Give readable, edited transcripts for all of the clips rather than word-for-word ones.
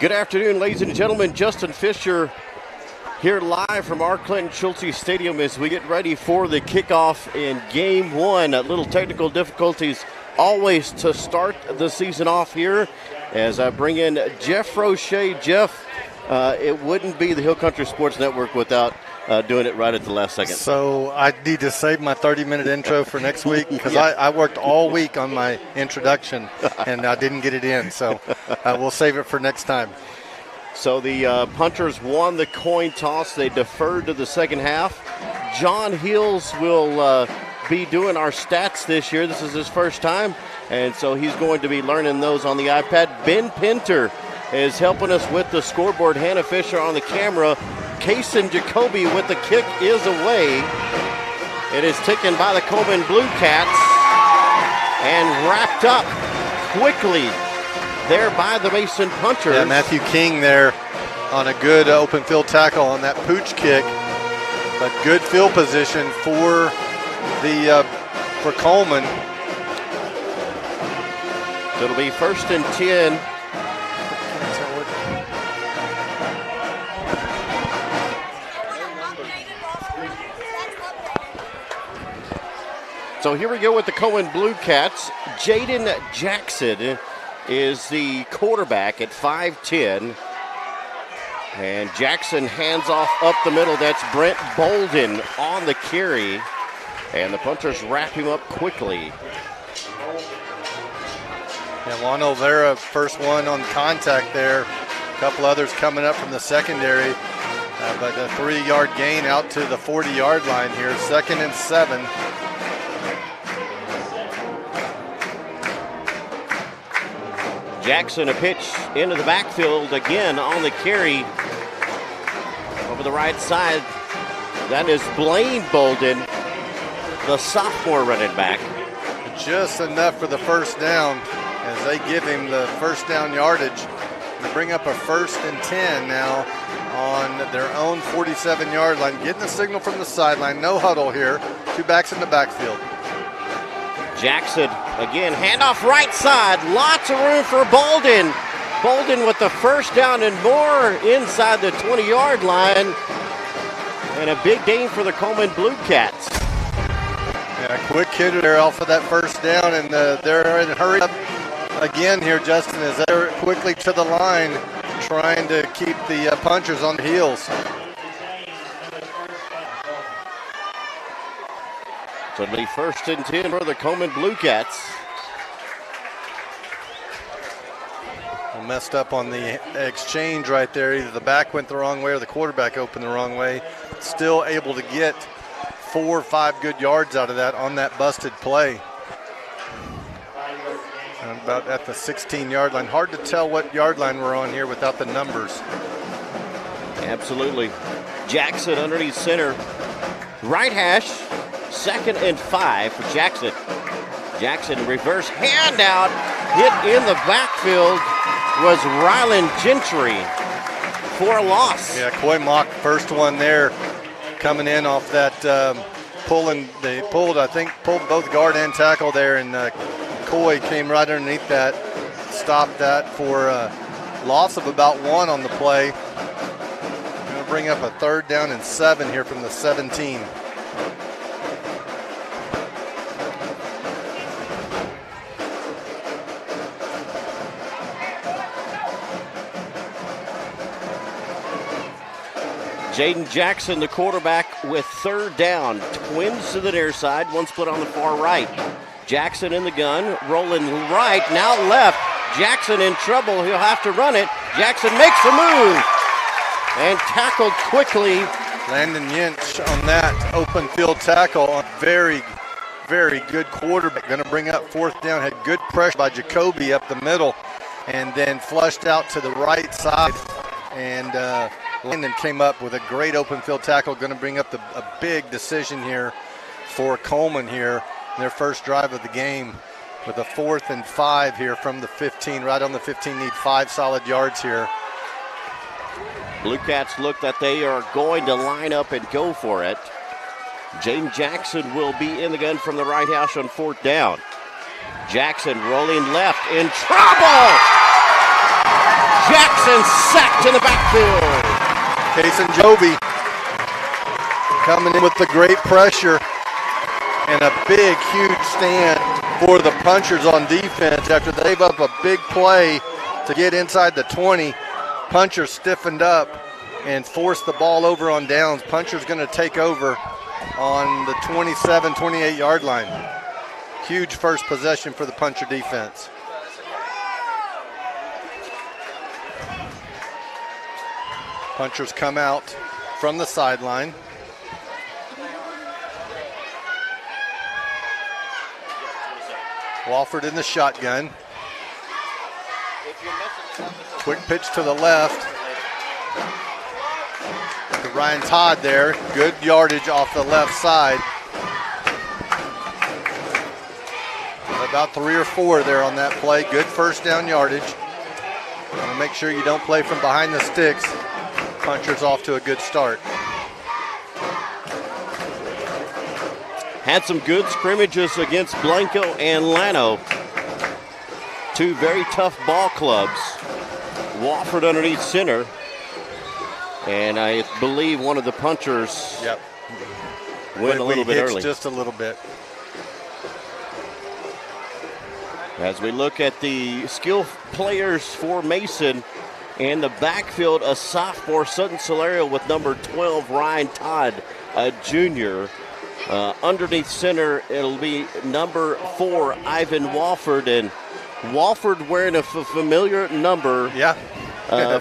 Good afternoon, ladies and gentlemen. Justin Fisher here live from our Clinton Schulte Stadium as we get ready for the kickoff in Game 1. Little technical difficulties always to start the season off here as I bring in Jeff Roche. Jeff, it wouldn't be the Hill Country Sports Network without doing it right at the last second. So I need to save my 30-minute intro for next week because I worked all week on my introduction and I didn't get it in. So we'll save it for next time. So the punters won the coin toss. They deferred to the second half. John Hills will be doing our stats this year. This is his first time, and so he's going to be learning those on the iPad. Ben Pinter is helping us with the scoreboard. Hannah Fisher on the camera. Kaysen Jacoby with the kick is away. It is taken by the Coleman Blue Cats and wrapped up quickly there by the Mason Punters. Yeah, Matthew King there on a good open field tackle on that pooch kick, but good field position for Coleman. So it'll be 1st and 10. So here we go with the Coleman Blue Cats. Jaden Jackson is the quarterback at 5'10". And Jackson hands off up the middle. That's Brent Bolden on the carry. And the punters wrap him up quickly. Yeah, Juan Olvera, first one on contact there. A couple others coming up from the secondary. But a 3-yard gain out to the 40-yard line here. 2nd and 7. Jackson a pitch into the backfield again on the carry over the right side. That is Blaine Bolden, the sophomore running back. Just enough for the first down as they give him the first down yardage. They bring up a 1st and 10 now on their own 47-yard line. Getting the signal from the sideline. No huddle here. 2 backs in the backfield. Jackson again, handoff right side. Lots of room for Bolden. Bolden with the first down and more inside the 20-yard line. And a big gain for the Coleman Blue Cats. Yeah, quick hitter there off of that first down, and they're in hurry up again here, Justin, as they're quickly to the line trying to keep the punchers on their heels. So it'll be 1st and 10 for the Coleman Blue Cats. Messed up on the exchange right there. Either the back went the wrong way or the quarterback opened the wrong way. Still able to get 4 or 5 good yards out of that on that busted play. And about at the 16-yard line. Hard to tell what yard line we're on here without the numbers. Absolutely. Jackson underneath center. Right hash. 2nd and 5 for Jackson. Jackson reverse handout. Hit in the backfield was Rylan Gentry for a loss. Yeah, Coy Mock, first one there, coming in off that they pulled both guard and tackle there, and Coy came right underneath that, stopped that for a loss of about 1 on the play. Going to bring up a 3rd down and 7 here from the 17. Jaden Jackson, the quarterback, with 3rd down. Twins to the near side, one split on the far right. Jackson in the gun, rolling right, now left. Jackson in trouble, he'll have to run it. Jackson makes a move and tackled quickly. Landon Yinch on that open field tackle. Very, very good quarterback. Going to bring up 4th down. Had good pressure by Jacoby up the middle and then flushed out to the right side. And Landon came up with a great open field tackle. Going to bring up a big decision here for Coleman here. Their first drive of the game with a 4th and 5 here from the 15. Right on the 15, need 5 solid yards here. Blue Cats look that they are going to line up and go for it. Jaden Jackson will be in the gun from the right hash on 4th down. Jackson rolling left, in trouble! Jackson sacked in the backfield. Kason Joby coming in with the great pressure and a big, huge stand for the punchers on defense after they gave up a big play to get inside the 20. Punchers stiffened up and forced the ball over on downs. Punchers going to take over on the 27, 28-yard line. Huge first possession for the puncher defense. Punchers come out from the sideline. Wofford in the shotgun. Quick pitch to the left. To Ryan Todd there. Good yardage off the left side. About 3 or 4 there on that play. Good first down yardage. Want to make sure you don't play from behind the sticks. Punchers off to a good start. Had some good scrimmages against Blanco and Llano. 2 very tough ball clubs. Wofford underneath center. And I believe one of the punchers went a little bit early. Just a little bit. As we look at the skill players for Mason, in the backfield, a sophomore, Sutton Solario, with number 12, Ryan Todd, a junior. Underneath center, it'll be number 4, Ivan Wofford. And Wofford wearing a familiar number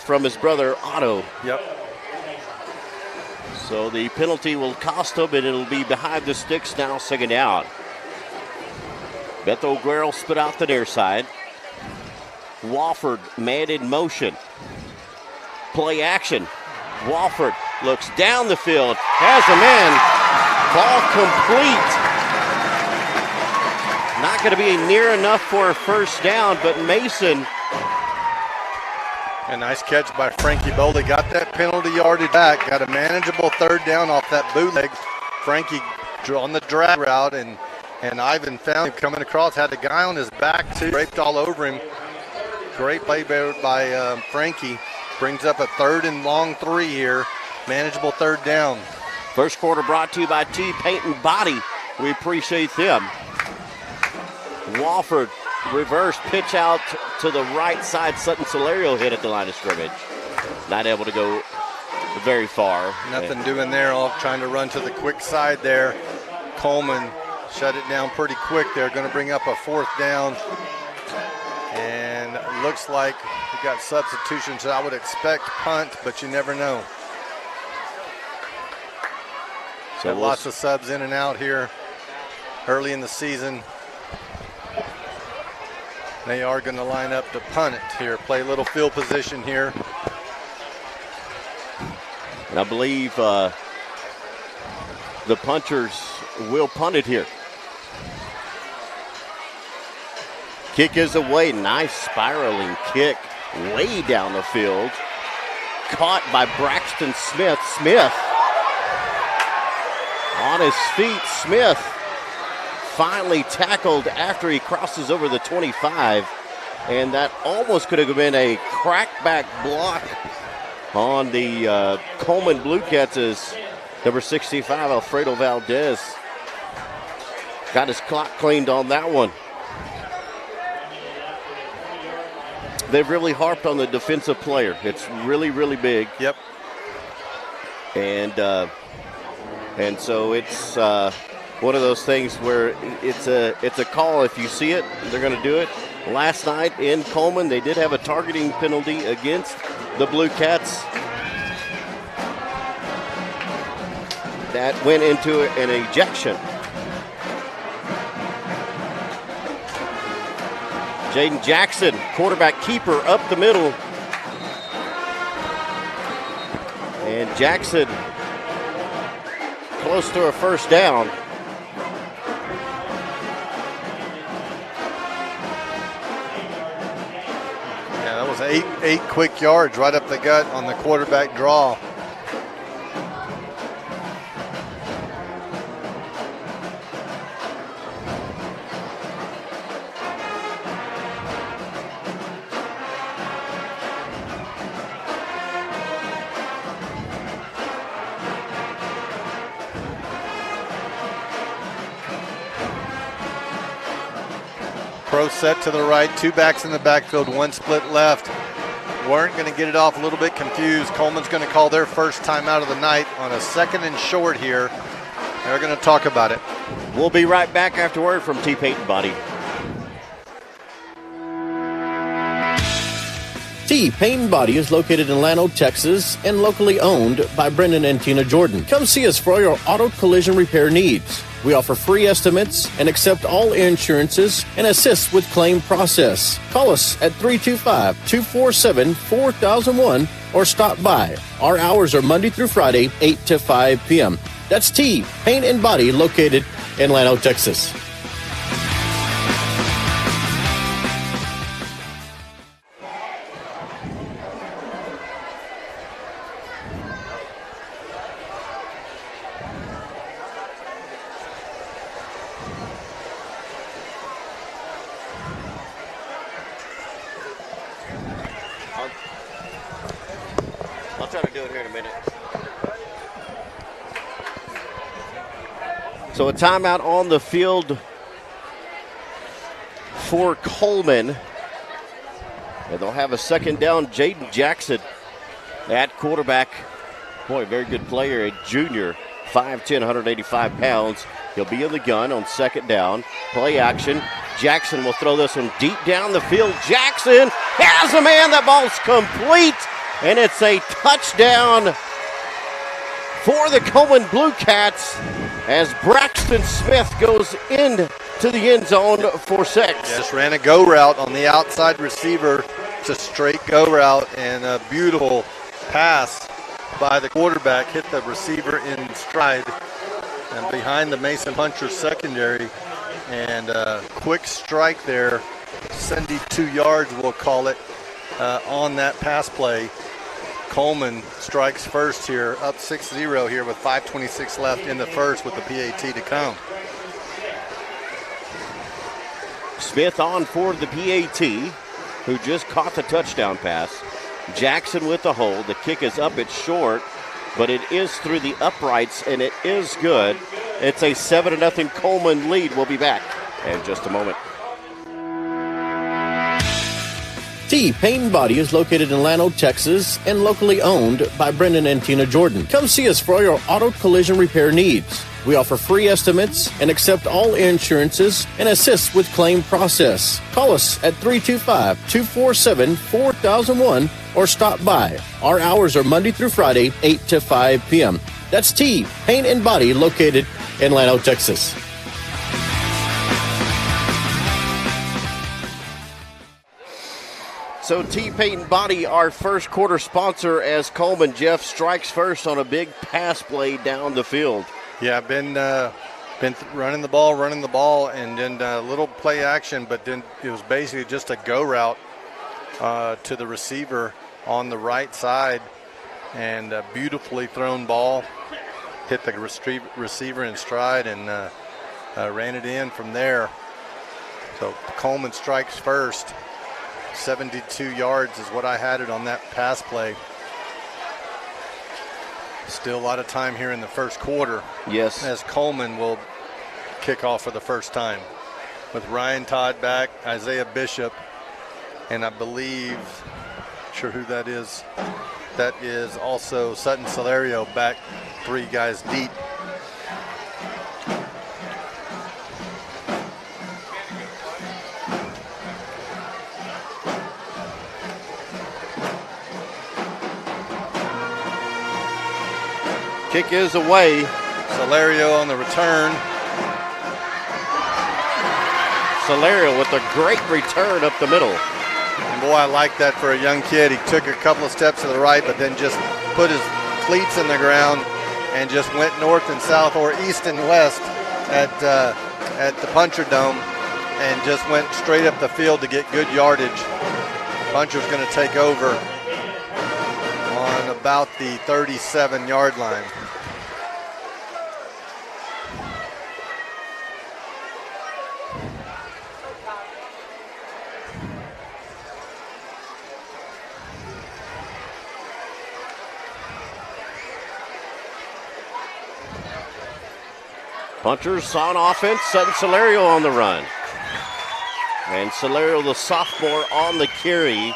from his brother, Otto. Yep. So the penalty will cost him, and it'll be behind the sticks now, 2nd down. Beto Guerrero spit out the near side. Wofford man in motion. Play action. Wofford looks down the field, has him in. Ball complete. Not going to be near enough for a first down, but Mason. A nice catch by Frankie Boldy. Got that penalty yardage back. Got a manageable 3rd down off that bootleg. Frankie on the drag route, and Ivan found him coming across. Had a guy on his back, too. Draped all over him. Great play by Frankie. Brings up a 3rd and long 3 here. Manageable 3rd down. First quarter brought to you by T-Paint and Body. We appreciate them. Wofford reverse pitch out to the right side. Sutton Solario hit at the line of scrimmage. Not able to go very far. Nothing doing there. All trying to run to the quick side there. Coleman shut it down pretty quick. They're going to bring up a 4th down. And it looks like we got substitutions. I would expect punt, but you never know. So lots of subs in and out here early in the season. They are going to line up to punt it here. Play a little field position here. And I believe the punchers will punt it here. Kick is away. Nice spiraling kick way down the field. Caught by Braxton Smith. Smith on his feet. Smith finally tackled after he crosses over the 25. And that almost could have been a crackback block on the Coleman Blue Cats as number 65, Alfredo Valdez, got his clock cleaned on that one. They've really harped on the defensive player. It's really, really big. Yep. And so it's one of those things where it's a call. If you see it, they're going to do it. Last night in Coleman, they did have a targeting penalty against the Blue Cats. That went into an ejection. Jaden Jackson, quarterback keeper, up the middle. And Jackson close to a first down. Yeah, that was eight quick yards right up the gut on the quarterback draw. Pro set to the right, 2 backs in the backfield, 1 split left. Weren't going to get it off, a little bit confused. Coleman's going to call their first timeout of the night on a 2nd and short here. They're going to talk about it. We'll be right back after word from T. Payton Body. T. Payton Body is located in Llano, Texas, and locally owned by Brendan and Tina Jordan. Come see us for all your auto collision repair needs. We offer free estimates and accept all insurances and assist with claim process. Call us at 325-247-4001 or stop by. Our hours are Monday through Friday, 8 to 5 p.m. That's T. Paint and Body located in Llano, Texas. I'll try to do it here in a minute. So a timeout on the field for Coleman. And they'll have a 2nd down. Jaden Jackson at quarterback. Boy, very good player, a junior, 5'10", 185 pounds. He'll be in the gun on 2nd down. Play action. Jackson will throw this one deep down the field. Jackson has a man. That ball's complete. And it's a touchdown for the Coleman Blue Cats as Braxton Smith goes into the end zone for 6. Just ran a go route on the outside receiver. It's a straight go route and a beautiful pass by the quarterback. Hit the receiver in stride and behind the Mason Puncher secondary. And a quick strike there, 72 yards we'll call it, on that pass play. Coleman strikes first here, up 6-0 here with 5:26 left in the first with the PAT to come. Smith on for the PAT, who just caught the touchdown pass. Jackson with the hold. The kick is up, it's short, but it is through the uprights, and it is good. It's a 7-0 Coleman lead. We'll be back in just a moment. T. Payton Body is located in Llano, Texas, and locally owned by Brendan and Tina Jordan. Come see us for all your auto collision repair needs. We offer free estimates and accept all insurances and assist with claim process. Call us at 325-247-4001 or stop by. Our hours are Monday through Friday, 8 to 5 p.m. That's T. Paint and Body located in Llano, Texas. So T. Payton Body, our first quarter sponsor, as Coleman Jeff strikes first on a big pass play down the field. Yeah, been running the ball, and then a little play action, but then it was basically just a go route to the receiver on the right side, and a beautifully thrown ball. Hit the receiver in stride and ran it in from there. So Coleman strikes first. 72 yards is what I had it on that pass play. Still a lot of time here in the first quarter. Yes. As Coleman will kick off for the first time with Ryan Todd back, Isaiah Bishop, and I believe, sure who that is. That is also Sutton Solario back, 3 guys deep. Kick is away. Solario on the return. Solario with a great return up the middle. And boy, I like that for a young kid. He took a couple of steps to the right, but then just put his cleats in the ground and just went north and south or east and west at the Puncher Dome and just went straight up the field to get good yardage. Puncher's going to take over on about the 37-yard line. Punchers on offense, Sutton Solario on the run. And Salerio, the sophomore, on the carry.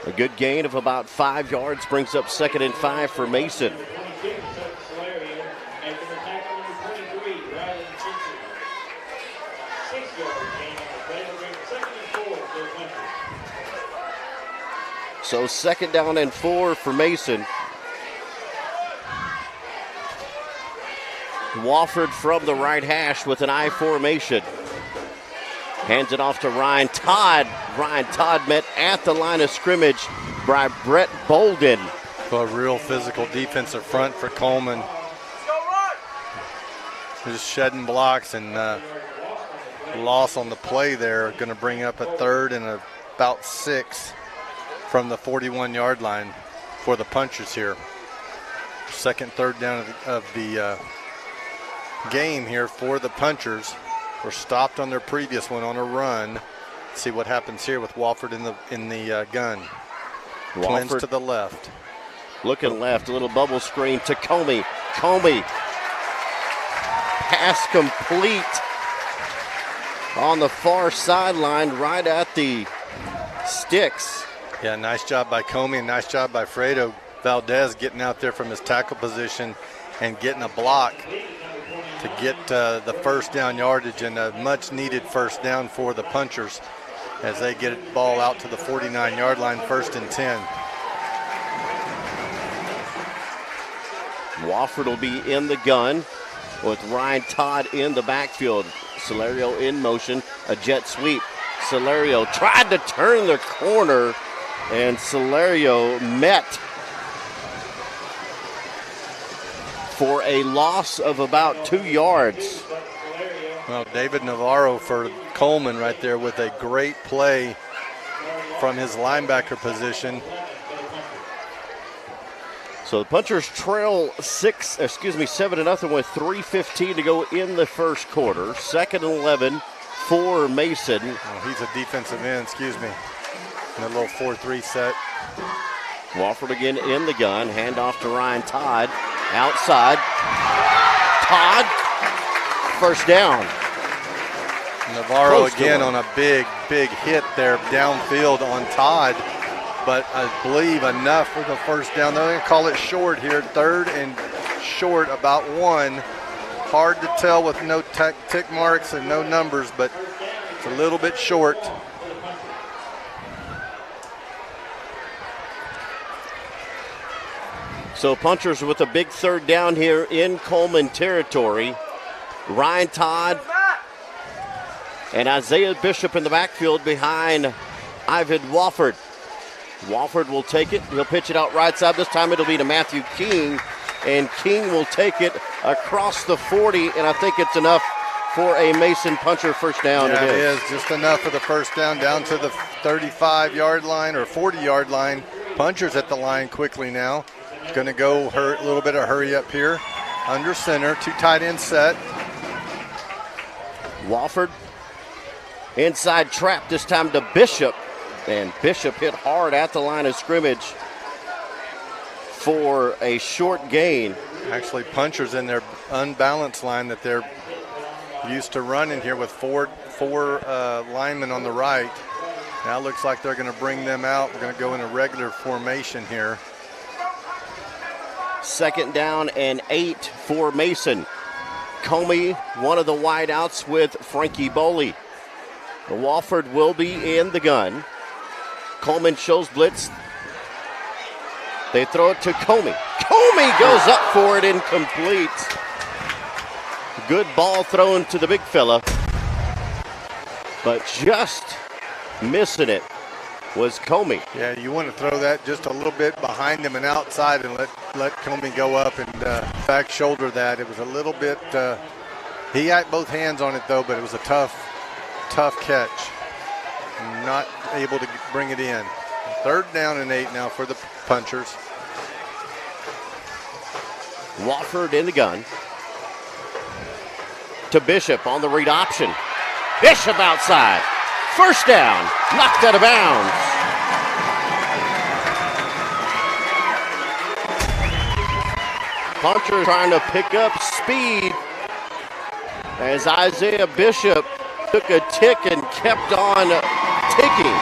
A good gain of about 5 yards brings up 2nd and 5 for Mason. So 2nd down and 4 for Mason. Wofford from the right hash with an I formation. Hands it off to Ryan Todd. Ryan Todd met at the line of scrimmage by Brett Bolden. A real physical defensive front for Coleman. Just shedding blocks, and loss on the play there. Going to bring up a 3rd and about 6 from the 41-yard line for the punchers here. 2nd, 3rd down of the game here for the punchers. Were stopped on their previous one on a run. Let's see what happens here with Wofford in the gun. Wofford Twins to the left. Looking left, a little bubble screen to Comey. Comey. Pass complete on the far sideline, right at the sticks. Yeah, nice job by Comey and nice job by Fredo Valdez getting out there from his tackle position and getting a block to get the 1st down yardage, and a much needed 1st down for the punchers as they get the ball out to the 49-yard line, 1st and 10. Wofford will be in the gun with Ryan Todd in the backfield. Salerio in motion, a jet sweep. Salerio tried to turn the corner, and Salerio met for a loss of about 2 yards. Well, David Navarro for Coleman right there with a great play from his linebacker position. So the punchers trail 7-0 with 3:15 to go in the first quarter. 2nd and 11 for Mason. Oh, he's a defensive end, in a little 4-3 set. Wofford again in the gun. Hand off to Ryan Todd. Outside. Todd. 1st down. Navarro again on a big hit there downfield on Todd, but I believe enough for the 1st down. They're going to call it short here. 3rd and short, about 1. Hard to tell with no tick marks and no numbers, but it's a little bit short. So punchers with a big 3rd down here in Coleman territory. Ryan Todd and Isaiah Bishop in the backfield behind Ivan Wofford. Wofford will take it. He'll pitch it out right side. This time it'll be to Matthew King, and King will take it across the 40, and I think it's enough for a Mason puncher 1st down. Yeah, it is just enough for the 1st down to the 35-yard line or 40-yard line. Punchers at the line quickly now. Going to go a little bit of hurry up here. Under center, 2 tight end set. Wofford inside trap, this time to Bishop. And Bishop hit hard at the line of scrimmage for a short gain. Actually, punchers in their unbalanced line that they're used to running here with four linemen on the right. Now it looks like they're going to bring them out. We're going to go in a regular formation here. 2nd down and 8 for Mason. Comey, one of the wideouts with Frankie Boley. Wofford will be in the gun. Coleman shows blitz. They throw it to Comey. Comey goes up for it, incomplete. Good ball thrown to the big fella, but just missing it was Comey. Yeah, you want to throw that just a little bit behind him and outside and let Comey go up and back shoulder that. It was a little bit, he had both hands on it though, but it was a tough catch. Not able to bring it in. 3rd down and 8 now for the punchers. Wofford in the gun. To Bishop on the read option. Bishop outside. 1st down. Knocked out of bounds. Puncher trying to pick up speed as Isaiah Bishop took a tick and kept on ticking.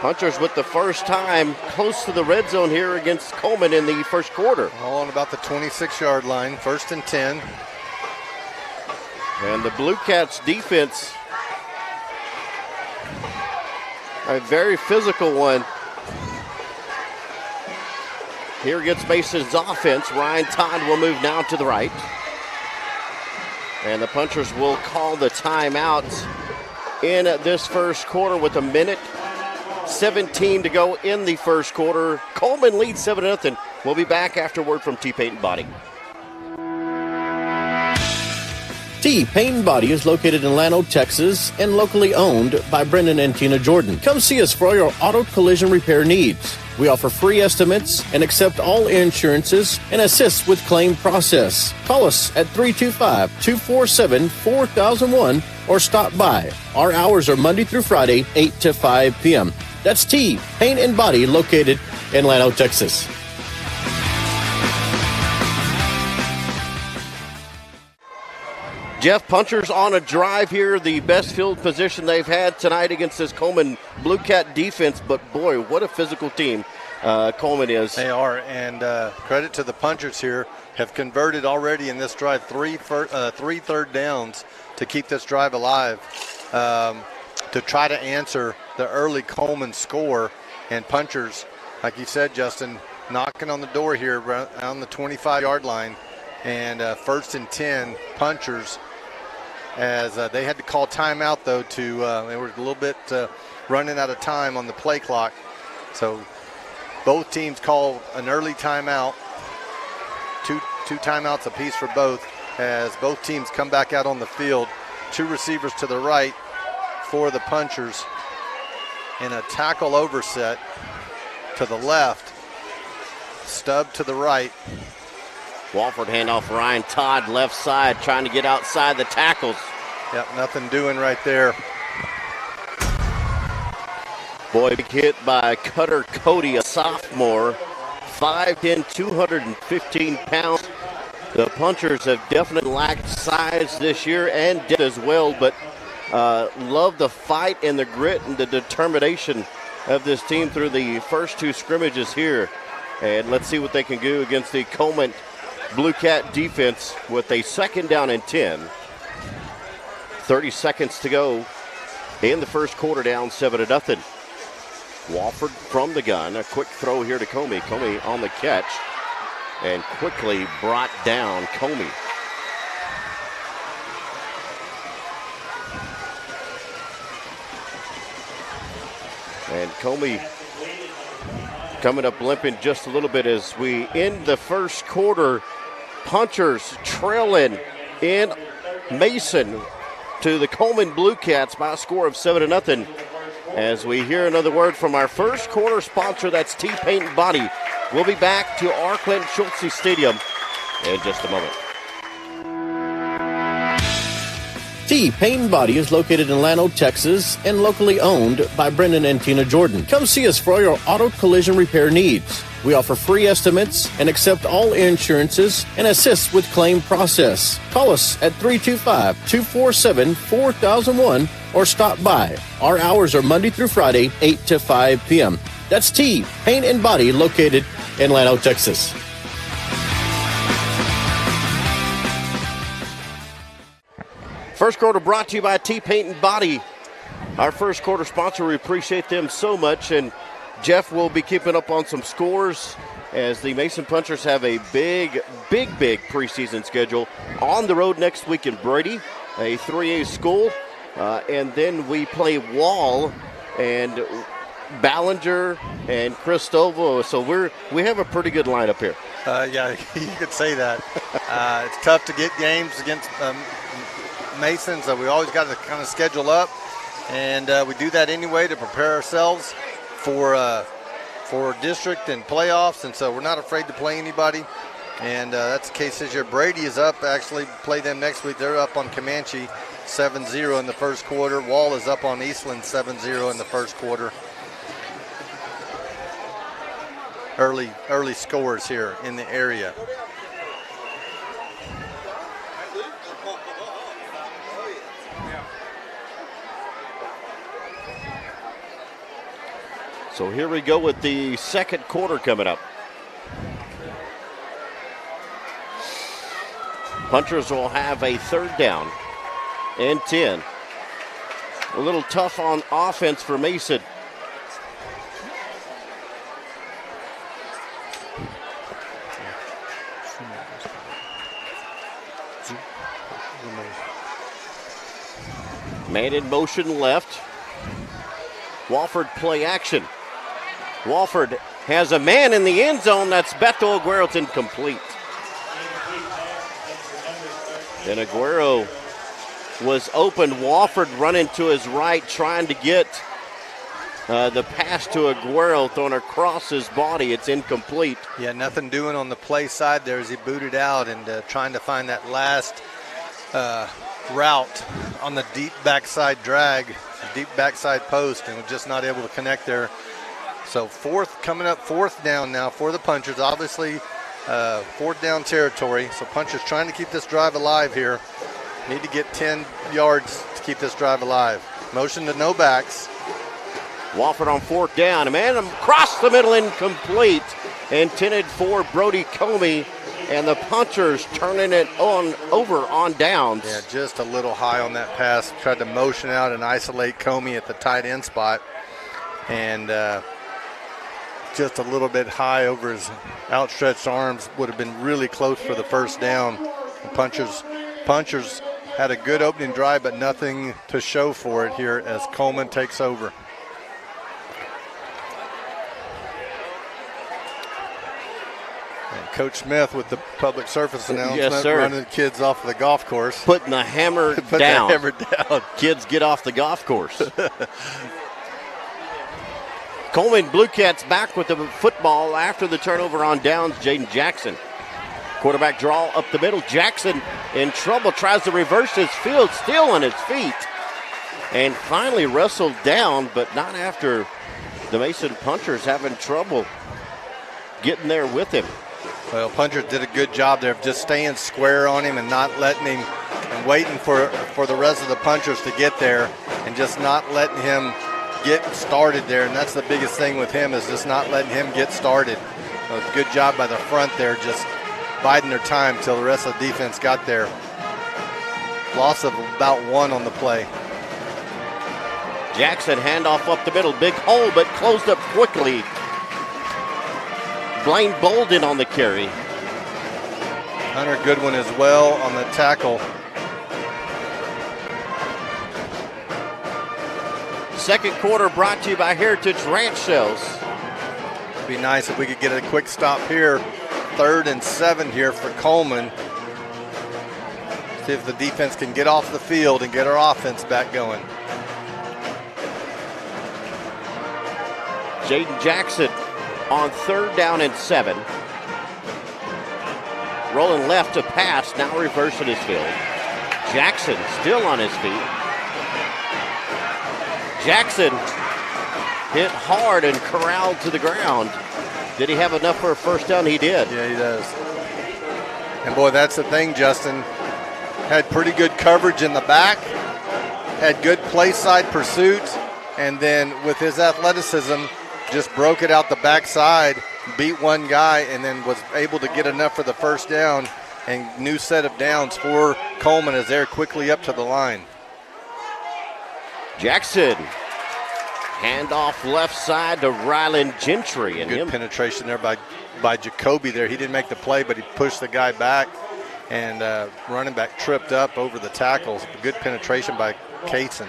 Punchers with the first time close to the red zone here against Coleman in the first quarter. All on about the 26-yard line, 1st and 10. And the Blue Cats defense, a very physical one. Here against Mason's offense, Ryan Todd will move now to the right. And the Punchers will call the timeout in this first quarter with 1:17 to go in the first quarter. Coleman leads 7-0. We'll be back after word from T Paint and Body. T Paint and Body is located in Llano, Texas, and locally owned by Brendan and Tina Jordan. Come see us for all your auto collision repair needs. We offer free estimates and accept all insurances and assist with claim process. Call us at 325-247-4001 or stop by. Our hours are Monday through Friday, 8 to 5 p.m. That's T Paint and Body located in Llano, Texas. Jeff, Punchers on a drive here, the best field position they've had tonight against this Coleman Blue Cat defense, but boy, what a physical team Coleman is. They are, and credit to the Punchers here, have converted already in this drive three third downs to keep this drive alive, to try to answer the early Coleman score. And Punchers, like you said, Justin, knocking on the door here on the 25-yard line, and 1st and 10 Punchers, as they had to call timeout, though, they were a little bit running out of time on the play clock. So both teams call an early timeout, two timeouts apiece for both, as both teams come back out on the field. 2 receivers to the right for the Punchers in a tackle overset to the left, stub to the right. Walford handoff, Ryan Todd left side trying to get outside the tackles. Yep, nothing doing right there. Boy, big hit by Cutter Cody, a sophomore, 5'10", 215 pounds. The Punchers have definitely lacked size this year and depth as well, but love the fight and the grit and the determination of this team through the first 2 scrimmages here. And let's see what they can do against the Coleman Blue Cat defense with a 2nd down and 10. 30 seconds to go in the first quarter, down 7-0. Walford from the gun. A quick throw here to Comey. Comey on the catch and quickly brought down Comey. And Comey coming up limping just a little bit as we end the first quarter. Punchers trailing in Mason to the Coleman Blue Cats by a score of 7-0. As we hear another word from our first quarter sponsor, that's T Paint and Body. We'll be back to our Clinton Schultze Stadium in just a moment. T Paint and Body is located in Llano, Texas, and locally owned by Brendan and Tina Jordan. Come see us for all your auto collision repair needs. We offer free estimates and accept all insurances and assist with claim process. Call us at 325-247-4001 or stop by. Our hours are Monday through Friday, 8 to 5 p.m. That's T Paint and Body located in Llano, Texas. First quarter brought to you by T Paint and Body. Our first quarter sponsor, we appreciate them so much. And Jeff will be keeping up on some scores as the Mason Punchers have a big preseason schedule on the road next week in Brady, a 3A school. And then we play Wall and Ballinger and Cristovo. So we have a pretty good lineup here. Yeah, you could say that. It's tough to get games against Mason, so we always got to kind of schedule up, and we do that anyway to prepare ourselves for district and playoffs, and so we're not afraid to play anybody, and that's the case this year. Brady is up, actually play them next week. They're up on Comanche 7-0 in the first quarter. Wall is up on Eastland 7-0 in the first quarter. Early scores here in the area. So here we go with the second quarter coming up. Punchers will have a third down and 10. A little tough on offense for Mason. Man in motion left. Walford play action. Walford has a man in the end zone. That's Beto Aguero. It's incomplete. And Aguero was open. Walford running to his right, trying to get the pass to Aguero, thrown across his body. It's incomplete. Yeah, nothing doing on the play side there as he booted out and trying to find that last route on the deep backside drag, deep backside post, and was just not able to connect there. So coming up fourth down now for the Punchers. Obviously, fourth down territory. So Punchers trying to keep this drive alive here. Need to get 10 yards to keep this drive alive. Motion to no backs. Walford on fourth down. A man across the middle, incomplete. Intended for Brody Comey. And the Punchers turning it over on downs. Yeah, just a little high on that pass. Tried to motion out and isolate Comey at the tight end spot. And just a little bit high over his outstretched arms. Would have been really close for the first down. The Punchers had a good opening drive, but nothing to show for it here as Coleman takes over. And Coach Smith with the public service announcement, yes, sir. Running the kids off of the golf course. Putting the hammer Put down. the hammer down. Kids get off the golf course. Coleman Blue Cats back with the football after the turnover on downs. Jaden Jackson. Quarterback draw up the middle. Jackson in trouble, tries to reverse his field, still on his feet. And finally wrestled down, but not after the Mason Punchers having trouble getting there with him. Well, Punchers did a good job there of just staying square on him and not letting him, and waiting for the rest of the Punchers to get there and just not letting him get started there. And that's the biggest thing with him, is just not letting him get started. So it's a good job by the front there, just biding their time till the rest of the defense got there. Loss of about 1 on the play. Jackson handoff up the middle, big hole, but closed up quickly. Blaine Bolden on the carry. Hunter Goodwin as well on the tackle. Second quarter brought to you by Heritage Ranch Shells. It'd be nice if we could get a quick stop here. 3rd and 7 here for Coleman. See if the defense can get off the field and get our offense back going. Jaden Jackson on 3rd down and 7. Rolling left to pass, now reversing his field. Jackson still on his feet. Jackson hit hard and corralled to the ground. Did he have enough for a first down? He did. Yeah, he does. And boy, that's the thing, Justin. Had pretty good coverage in the back, had good play side pursuit, and then with his athleticism, just broke it out the backside, beat one guy, and then was able to get enough for the first down. And new set of downs for Coleman as they're quickly up to the line. Jackson, handoff left side to Rylan Gentry. And good penetration there by Jacoby there. He didn't make the play, but he pushed the guy back, and running back tripped up over the tackles. Good penetration by Cason.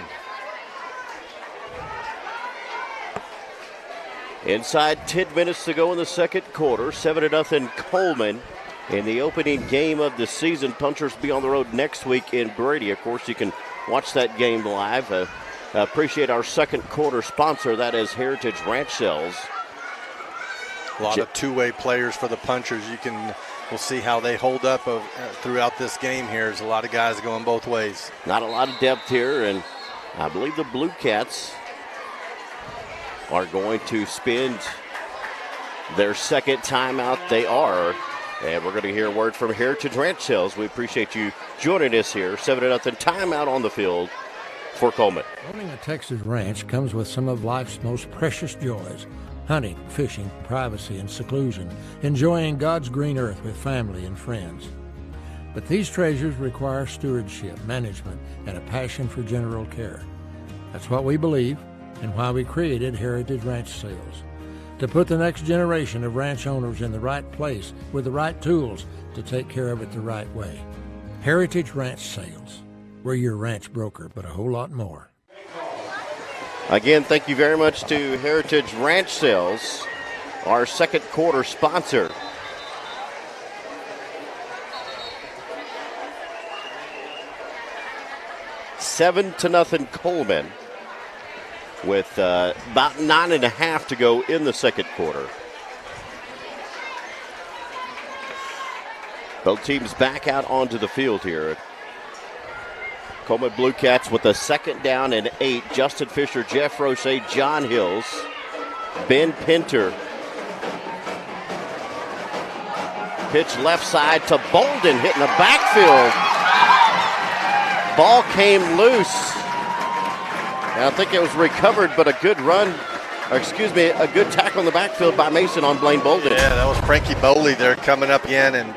Inside 10 minutes to go in the second quarter. 7-0 Coleman in the opening game of the season. Punchers be on the road next week in Brady. Of course, you can watch that game live. Appreciate our second quarter sponsor. That is Heritage Ranch Shells. A lot of two-way players for the Punchers. We'll see how they hold up throughout this game here. There's a lot of guys going both ways. Not a lot of depth here, and I believe the Blue Cats are going to spend their second timeout. They are. And we're going to hear a word from Heritage Ranch Shells. We appreciate you joining us here. 7-0 timeout on the field for Coleman. Owning a Texas ranch comes with some of life's most precious joys: hunting, fishing, privacy, and seclusion, enjoying God's green earth with family and friends. But these treasures require stewardship, management, and a passion for general care. That's what we believe and why we created Heritage Ranch Sales. To put the next generation of ranch owners in the right place with the right tools to take care of it the right way. Heritage Ranch Sales. We're your ranch broker, but a whole lot more. Again, thank you very much to Heritage Ranch Sales, our second quarter sponsor. Seven to nothing Coleman, with about 9.5 to go in the second quarter. Both teams back out onto the field here. Coleman Blue Cats with a second down and 8. Justin Fisher, Jeff Roche, John Hills, Ben Pinter. Pitch left side to Bolden, hitting the backfield. Ball came loose. And I think it was recovered, but a good run, a good tackle in the backfield by Mason on Blaine Bolden. Yeah, that was Frankie Boley there coming up again and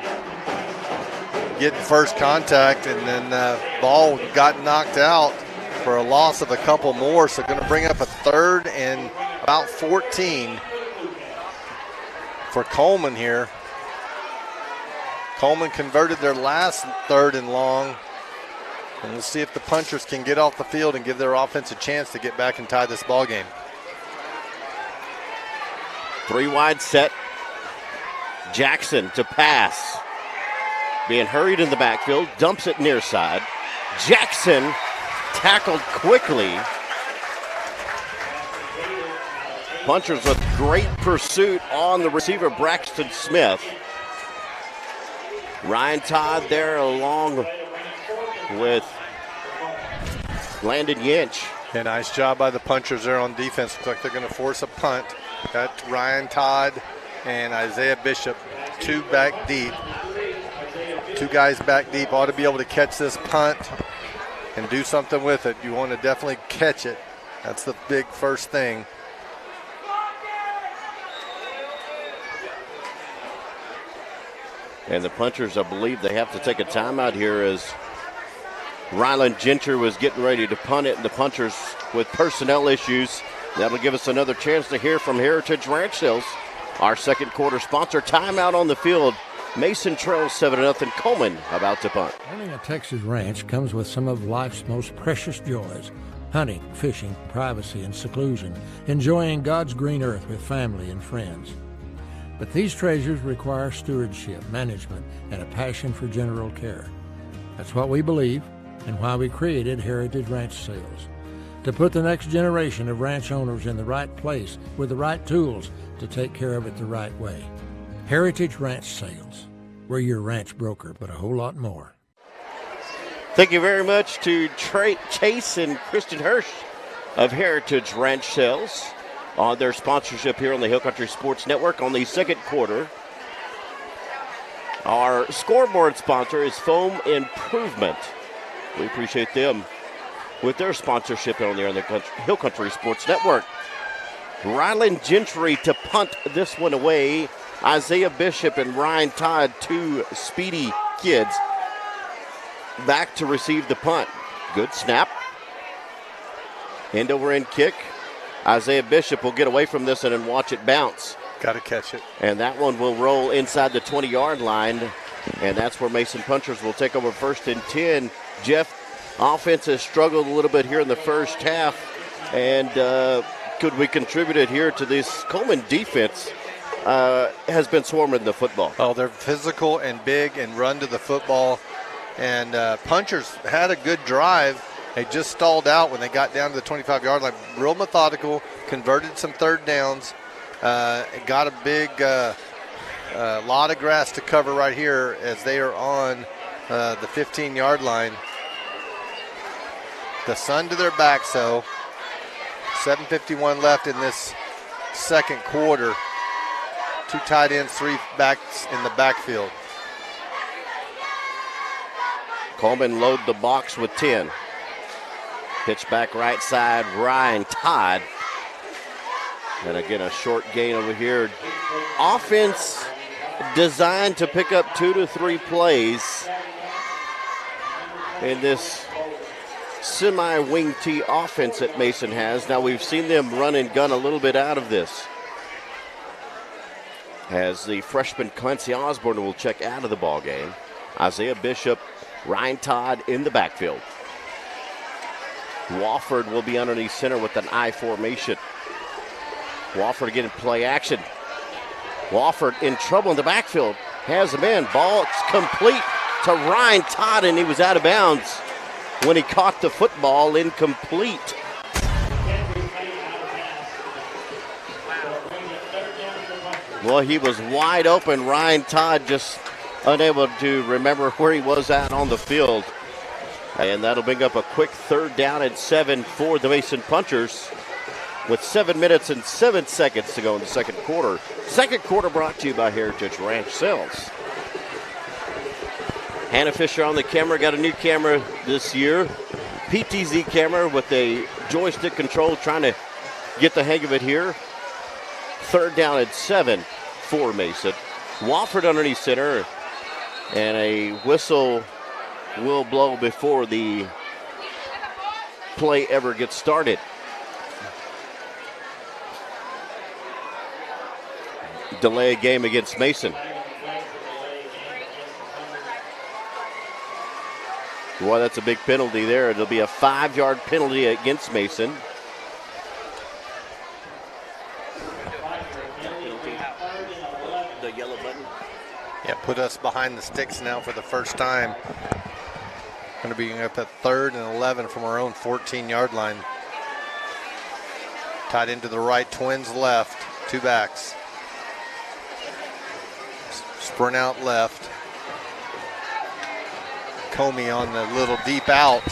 getting first contact, and then ball got knocked out for a loss of a couple more, so going to bring up a 3rd and about 14 for Coleman here. Coleman converted their last 3rd and long, and we'll see if the punchers can get off the field and give their offense a chance to get back and tie this ball game. 3 wide set. Jackson to pass. Being hurried in the backfield, dumps it near side. Jackson tackled quickly. Punchers with great pursuit on the receiver, Braxton Smith. Ryan Todd there along with Landon Yinch. Yeah, nice job by the punchers there on defense. Looks like they're going to force a punt. Got Ryan Todd and Isaiah Bishop, 2 back deep. 2 guys back deep ought to be able to catch this punt and do something with it. You want to definitely catch it. That's the big first thing. And the punchers, I believe they have to take a timeout here as Ryland Gentry was getting ready to punt it, and the punchers with personnel issues. That'll give us another chance to hear from Heritage Ranch Sales, our second quarter sponsor. Timeout on the field. Mason trails 7-0. Coleman about to punt. Owning a Texas ranch comes with some of life's most precious joys: hunting, fishing, privacy, and seclusion, enjoying God's green earth with family and friends. But these treasures require stewardship, management, and a passion for general care. That's what we believe and why we created Heritage Ranch Sales. To put the next generation of ranch owners in the right place with the right tools to take care of it the right way. Heritage Ranch Sales. We're your ranch broker, but a whole lot more. Thank you very much to Chase and Kristen Hirsch of Heritage Ranch Sales on their sponsorship here on the Hill Country Sports Network on the second quarter. Our scoreboard sponsor is Foam Improvement. We appreciate them with their sponsorship on the Hill Country Sports Network. Ryland Gentry to punt this one away. Isaiah Bishop and Ryan Todd, 2 speedy kids, back to receive the punt. Good snap. End over end kick. Isaiah Bishop will get away from this and watch it bounce. Got to catch it. And that one will roll inside the 20-yard line. And that's where Mason Punchers will take over 1st and 10. Jeff, offense has struggled a little bit here in the first half. And could we contribute it here to this Coleman defense? Has been swarming the football. Oh, they're physical and big and run to the football. And punchers had a good drive. They just stalled out when they got down to the 25-yard line. Real methodical, converted some 3rd downs. Got a big lot of grass to cover right here as they are on the 15-yard line. The sun to their back, so 7:51 left in this second quarter. 2 tight ends, 3 backs in the backfield. Coleman load the box with 10. Pitch back right side, Ryan Todd. And again, a short gain over here. Offense designed to pick up 2 to 3 plays in this semi-wing T offense that Mason has. Now we've seen them run and gun a little bit out of this, as the freshman Clancy Osborne will check out of the ball game. Isaiah Bishop, Ryan Todd in the backfield. Wofford will be underneath center with an I formation. Wofford getting play action. Wofford in trouble in the backfield. Has him in. Ball complete to Ryan Todd, and he was out of bounds when he caught the football. Incomplete. Well, he was wide open. Ryan Todd just unable to remember where he was at on the field. And that'll bring up a quick 3rd down and 7 for the Mason Punchers, with 7 minutes and 7 seconds to go in the second quarter. Second quarter brought to you by Heritage Ranch Sales. Hannah Fisher on the camera, got a new camera this year. PTZ camera with a joystick control, trying to get the hang of it here. 3rd down and 7 for Mason. Wofford underneath center, and a whistle will blow before the play ever gets started. Delay a game against Mason. Boy, that's a big penalty there. It'll be a 5-yard penalty against Mason. The yellow button. Yeah, put us behind the sticks now for the first time. Going to be up at 3rd and 11 from our own 14-yard line. Tied into the right, Twins left, 2 backs. Sprint out left. Comey on the little deep out.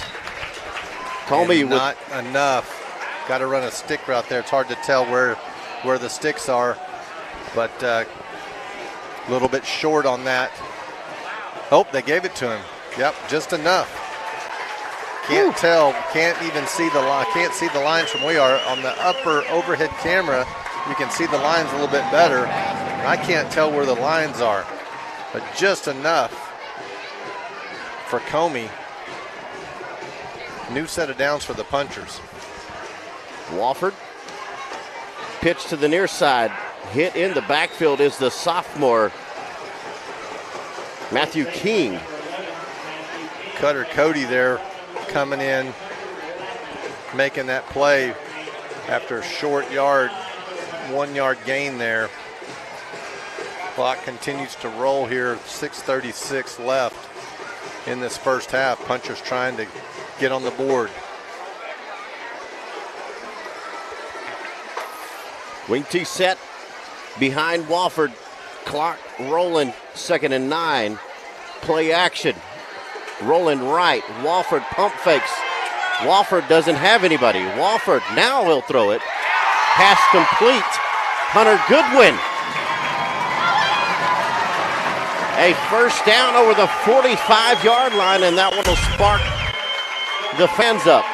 Comey not enough. Got to run a stick route there. It's hard to tell where the sticks are, but a little bit short on that. Oh, they gave it to him. Yep, just enough. Can't tell. Can't even see the line. Can't see the lines from where we are. On the upper overhead camera, you can see the lines a little bit better. I can't tell where the lines are, but just enough for Comey. New set of downs for the Punchers. Wofford. Pitch to the near side. Hit in the backfield is the sophomore Matthew King. Cutter Cody there coming in, making that play after a short yard, 1-yard gain there. Clock continues to roll here, 6:36 left in this first half. Punchers trying to get on the board. Wing T set behind Wofford. Clock rolling, 2nd and 9. Play action. Rolling right. Wofford pump fakes. Wofford doesn't have anybody. Wofford, now he'll throw it. Pass complete. Hunter Goodwin. A first down over the 45-yard line, and that one will spark the fans up.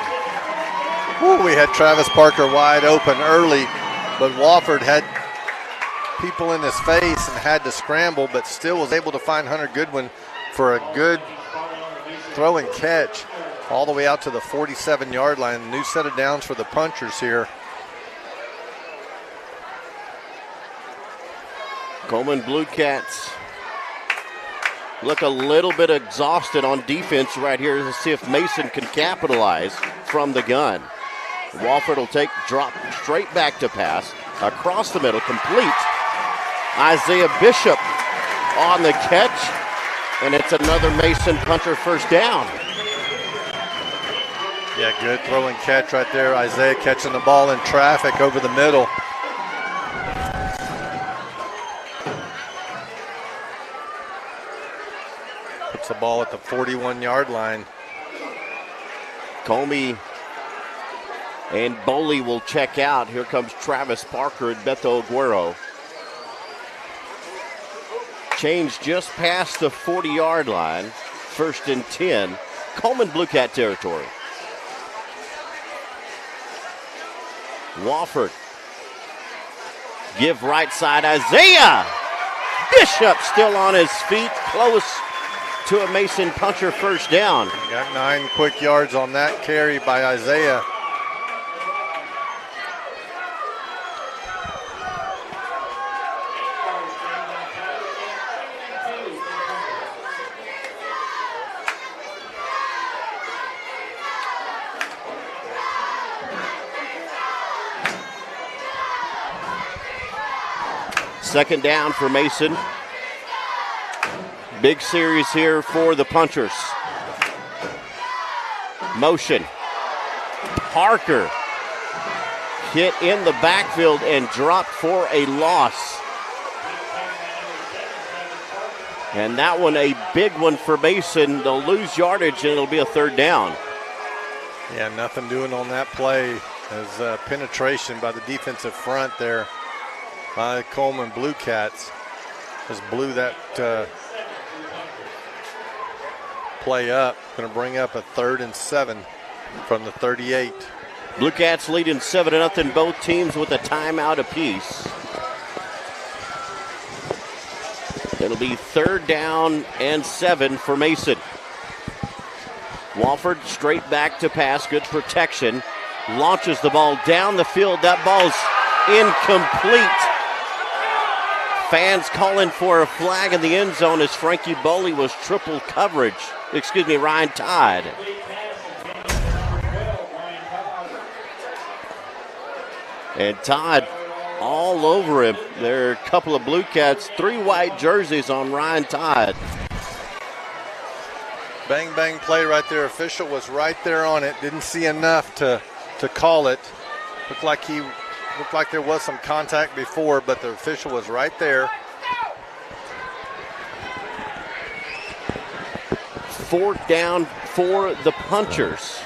Ooh, we had Travis Parker wide open early, but Wofford had people in his face and had to scramble, but still was able to find Hunter Goodwin for a good throw and catch all the way out to the 47-yard line. New set of downs for the Punchers here. Coleman Blue Cats look a little bit exhausted on defense right here to see if Mason can capitalize from the gun. Wofford will drop straight back to pass, across the middle, complete. Isaiah Bishop on the catch, and it's another Mason Puncher first down. Yeah, good throw and catch right there. Isaiah catching the ball in traffic over the middle. Puts the ball at the 41-yard line. Comey and Boley will check out. Here comes Travis Parker and Beto Aguero. Change just past the 40-yard line. 1st and 10. Coleman Blue Cat territory. Wofford. Give right side, Isaiah. Bishop still on his feet, close to a Mason Puncher first down. Got 9 quick yards on that carry by Isaiah. Second down for Mason. Big series here for the Punchers. Motion. Parker hit in the backfield and dropped for a loss. And that one a big one for Mason. They'll lose yardage and it'll be a third down. Yeah, nothing doing on that play. As penetration by the defensive front there by Coleman Blue Cats. Just blew that play up. Going to bring up a 3rd and 7 from the 38. Blue Cats leading 7-0, both teams with a timeout apiece. It'll be 3rd down and 7 for Mason. Wofford straight back to pass, good protection. Launches the ball down the field. That ball's incomplete. Fans calling for a flag in the end zone as Frankie Boley was triple coverage. Ryan Todd. And Todd all over him. There are a couple of Blue Cats, 3 white jerseys on Ryan Todd. Bang, bang play right there. Official was right there on it. Didn't see enough to call it. Looked like there was some contact before, but the official was right there. 4th down for the Punchers.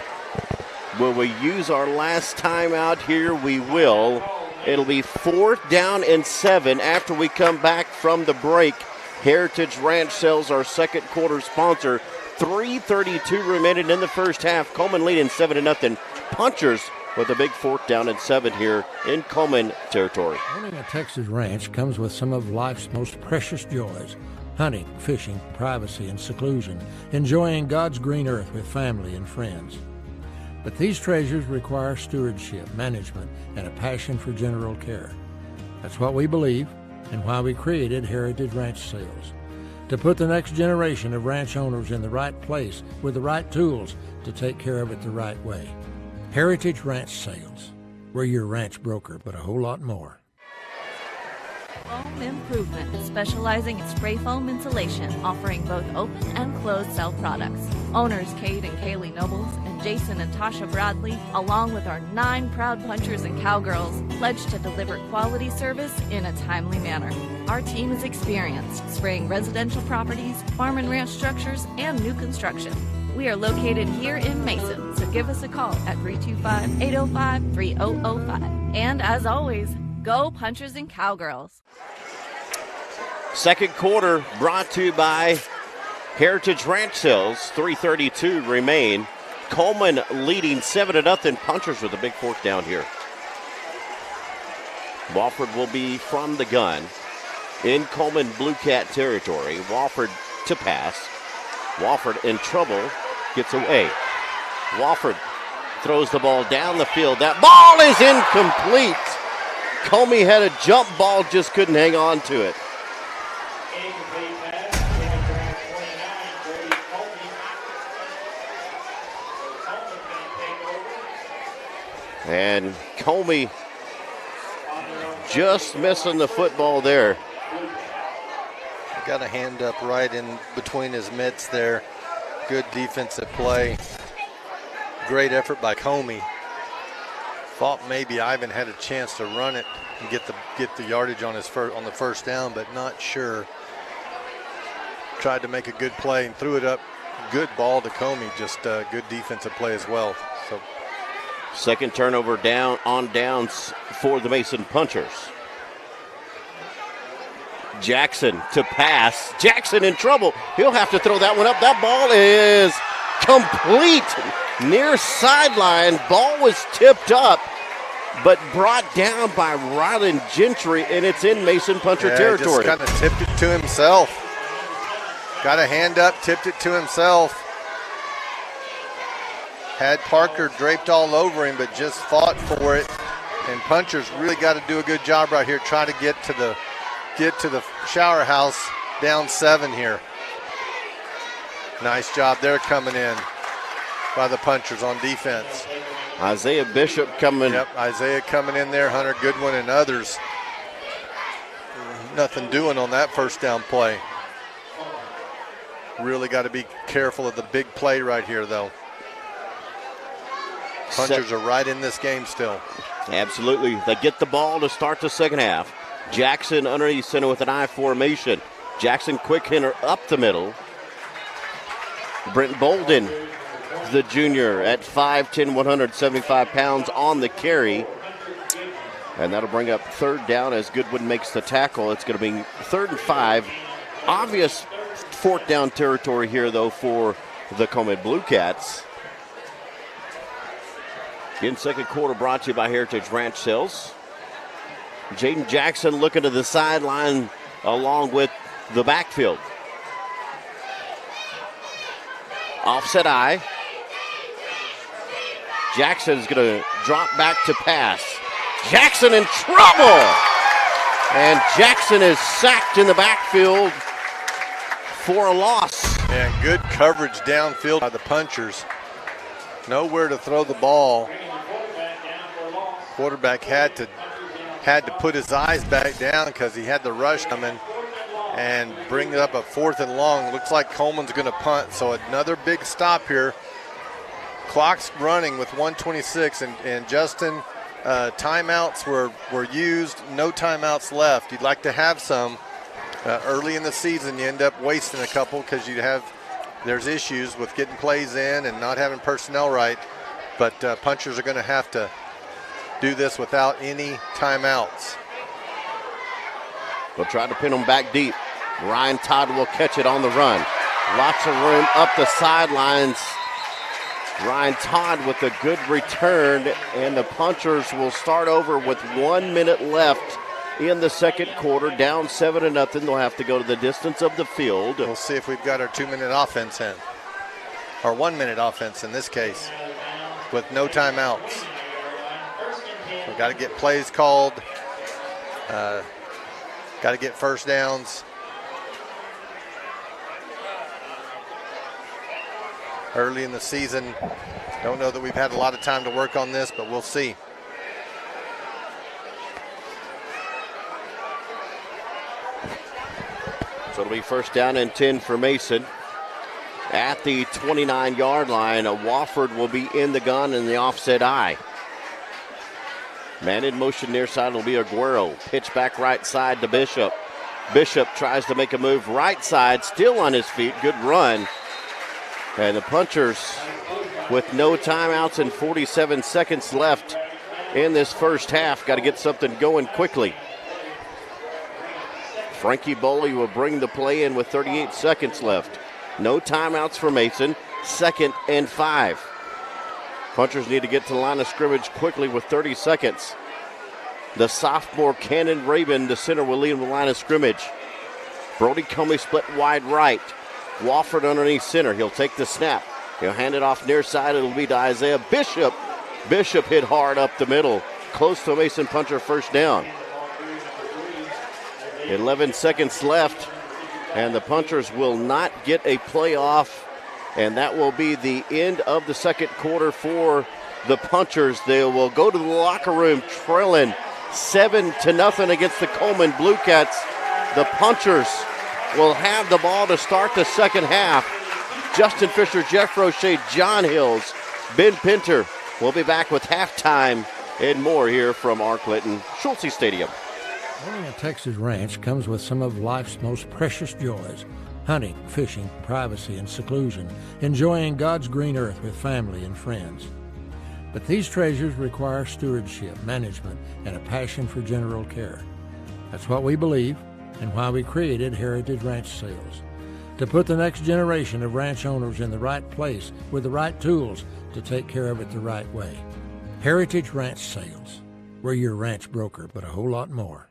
Will we use our last timeout here? We will. It'll be 4th down and 7 after we come back from the break. Heritage Ranch Sales, our second quarter sponsor. 3:32 remaining in the first half. Coleman leading 7-0. Punchers with a big 4th down and 7 here in Coleman territory. Owning a Texas ranch comes with some of life's most precious joys. Hunting, fishing, privacy, and seclusion. Enjoying God's green earth with family and friends. But these treasures require stewardship, management, and a passion for general care. That's what we believe and why we created Heritage Ranch Sales. To put the next generation of ranch owners in the right place with the right tools to take care of it the right way. Heritage Ranch Sales. We're your ranch broker, but a whole lot more. Foam Improvement, specializing in spray foam insulation, offering both open and closed cell products. Owners Kate and Kaylee Nobles and Jason and Tasha Bradley, along with our 9 proud punchers and cowgirls, pledge to deliver quality service in a timely manner. Our team is experienced spraying residential properties, farm and ranch structures, and new construction. We are located here in Mason, so give us a call at 325-805-3005. And as always, go Punchers and Cowgirls. Second quarter brought to you by Heritage Ranch Sales. 3:32 remain. Coleman leading 7-0. Punchers with a big 4th down here. Wofford will be from the gun in Coleman Blue Cat territory. Wofford to pass. Wofford in trouble, gets away. Wofford throws the ball down the field. That ball is incomplete. Comey had a jump ball, just couldn't hang on to it. And Comey just missing the football there. Got a hand up right in between his mitts there. Good defensive play. Great effort by Comey. Thought maybe Ivan had a chance to run it and get the yardage on the first down, but not sure. Tried to make a good play and threw it up. Good ball to Comey. Just good defensive play as well. So second turnover down on downs for the Mason Punchers. Jackson to pass. Jackson in trouble. He'll have to throw that one up. That ball is complete. Near sideline. Ball was tipped up. but brought down by Rylan Gentry, and it's in Mason Puncher territory. Just kind of tipped it to himself. Got a hand up, tipped it to himself. Had Parker draped all over him, but just fought for it. And Puncher's really got to do a good job right here, trying to get to the shower house down 7 here. Nice job there coming in by the Punchers on defense. Isaiah Bishop coming. Yep, Isaiah coming in there, Hunter Goodwin and others. Nothing doing on that first down play. Really got to be careful of the big play right here, though. Punchers are right in this game still. Absolutely. They get the ball to start the second half. Jackson underneath center with an I formation. Jackson quick hitter up the middle. Brent Bolden, the junior, at 5'10", 175 pounds on the carry. And that'll bring up third down as Goodwin makes the tackle. It's going to be 3rd and 5. Obvious fourth down territory here, though, for the Coleman Blue Cats. In second quarter, brought to you by Heritage Ranch Sales. Jaden Jackson looking to the sideline along with the backfield. Offset I. Jackson's going to drop back to pass. Jackson in trouble! And Jackson is sacked in the backfield for a loss. And good coverage downfield by the Punchers. Nowhere to throw the ball. Quarterback had to put his eyes back down because he had the rush coming and bring it up a 4th and long. Looks like Coleman's going to punt, so another big stop here. Clock's running with 1:26, and Justin, timeouts were used. No timeouts left. You'd like to have some. Early in the season, you end up wasting a couple because there's issues with getting plays in and not having personnel right. But Punchers are going to have to do this without any timeouts. They'll try to pin them back deep. Ryan Todd will catch it on the run. Lots of room up the sidelines. Ryan Todd with a good return, and the Punchers will start over with 1 minute left in the second quarter, down 7-0. They'll have to go to the distance of the field. We'll see if we've got our 2-minute offense in, or 1 minute offense in this case, with no timeouts. We've got to get plays called, got to get first downs. Early in the season, don't know that we've had a lot of time to work on this, but we'll see. So it'll be first down and 10 for Mason. At the 29-yard line, Wofford will be in the gun in the offset I. Man in motion near side will be Aguero. Pitch back right side to Bishop. Bishop tries to make a move right side, still on his feet. Good run. And the Punchers, with no timeouts and 47 seconds left in this first half, got to get something going quickly. Frankie Boley will bring the play in with 38 seconds left. No timeouts for Mason. 2nd and 5. Punchers need to get to the line of scrimmage quickly with 30 seconds. The sophomore Cannon Rabin, the center, will lead the line of scrimmage. Brody Comey split wide right. Wofford underneath center. He'll take the snap. He'll hand it off near side. It'll be to Isaiah Bishop. Bishop hit hard up the middle. Close to a Mason Puncher first down. 11 seconds left. And the Punchers will not get a playoff. And that will be the end of the second quarter for the Punchers. They will go to the locker room trailing 7-0 against the Coleman Blue Cats. The Punchers will have the ball to start the second half. Justin Fisher, Jeff Roche, John Hills, Ben Pinter will be back with halftime and more here from our Clinton Schulze Stadium. Owning a Texas ranch comes with some of life's most precious joys. Hunting, fishing, privacy, and seclusion. Enjoying God's green earth with family and friends. But these treasures require stewardship, management, and a passion for general care. That's what we believe and why we created Heritage Ranch Sales. To put the next generation of ranch owners in the right place with the right tools to take care of it the right way. Heritage Ranch Sales. We're your ranch broker, but a whole lot more.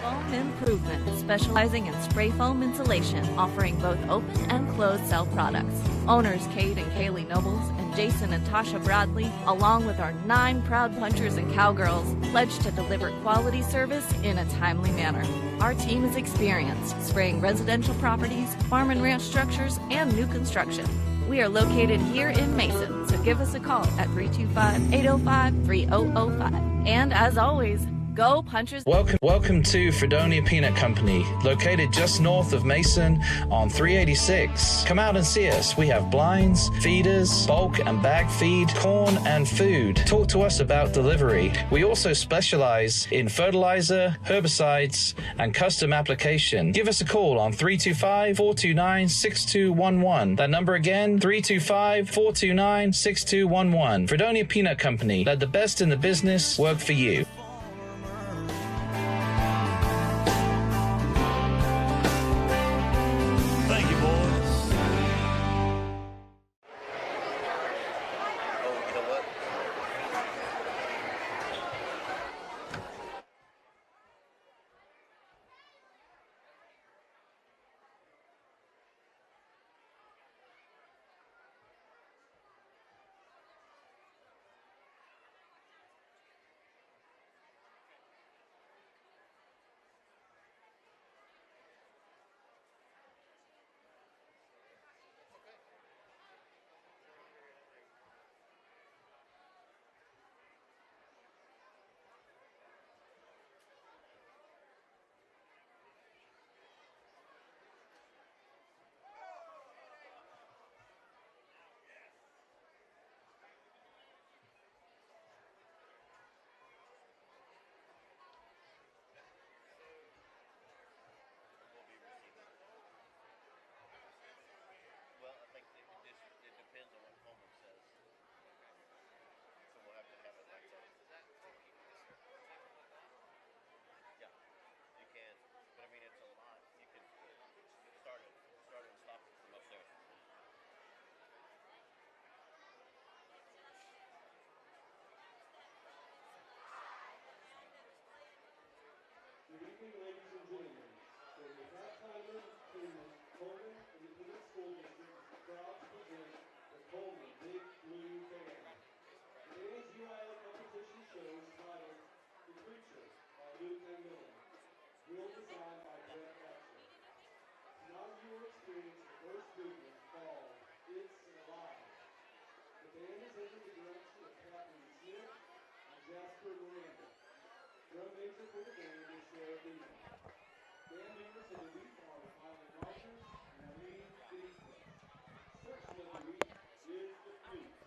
Foam Improvement, specializing in spray foam insulation, offering both open and closed cell products. Owners Kate and Kaylee Nobles and Jason and Tasha Bradley, along with our 9 proud punchers and cowgirls, pledge to deliver quality service in a timely manner. Our team is experienced spraying residential properties, farm and ranch structures, and new construction. We are located here in Mason, so give us a call at 325-805-3005. And as always, go Punchers! Welcome to Fredonia Peanut Company, located just north of Mason on 386. Come out and see us. We have blinds, feeders, bulk and bag feed, corn and food. Talk to us about delivery. We also specialize in fertilizer, herbicides, and custom application. Give us a call on 325-429-6211. That number again, 325-429-6211. Fredonia Peanut Company. Let the best in the business work for you. Good evening, ladies and gentlemen. For the halftime entertainment, Coleman and the Peanut School District is proud to present the Coleman Big Blue Band. Today's UIL competition show is titled The Preacher by Luke and Miller. Drill designed by Brett Thatcher. Now you will experience the first movement called It's Alive. The band is under the direction of Kathleen Smith and Jasper Miranda. Drum major for the band is Sarah Beamer. Band members of the week are Miley Rogers and Arlene Ginsburg. Section of the week is the flute.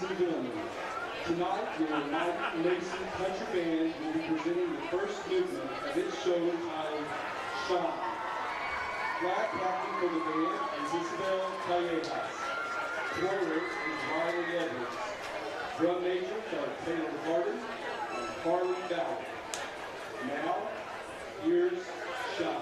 and gentlemen, tonight your Mike Mason Country Band will be presenting the first movement of its show entitled Shine. Flag captain for the band is Isabel Callejas. Twirler is Riley Edwards. Drum majors are Taylor Harden and Carly Ballard. Now, here's Shine.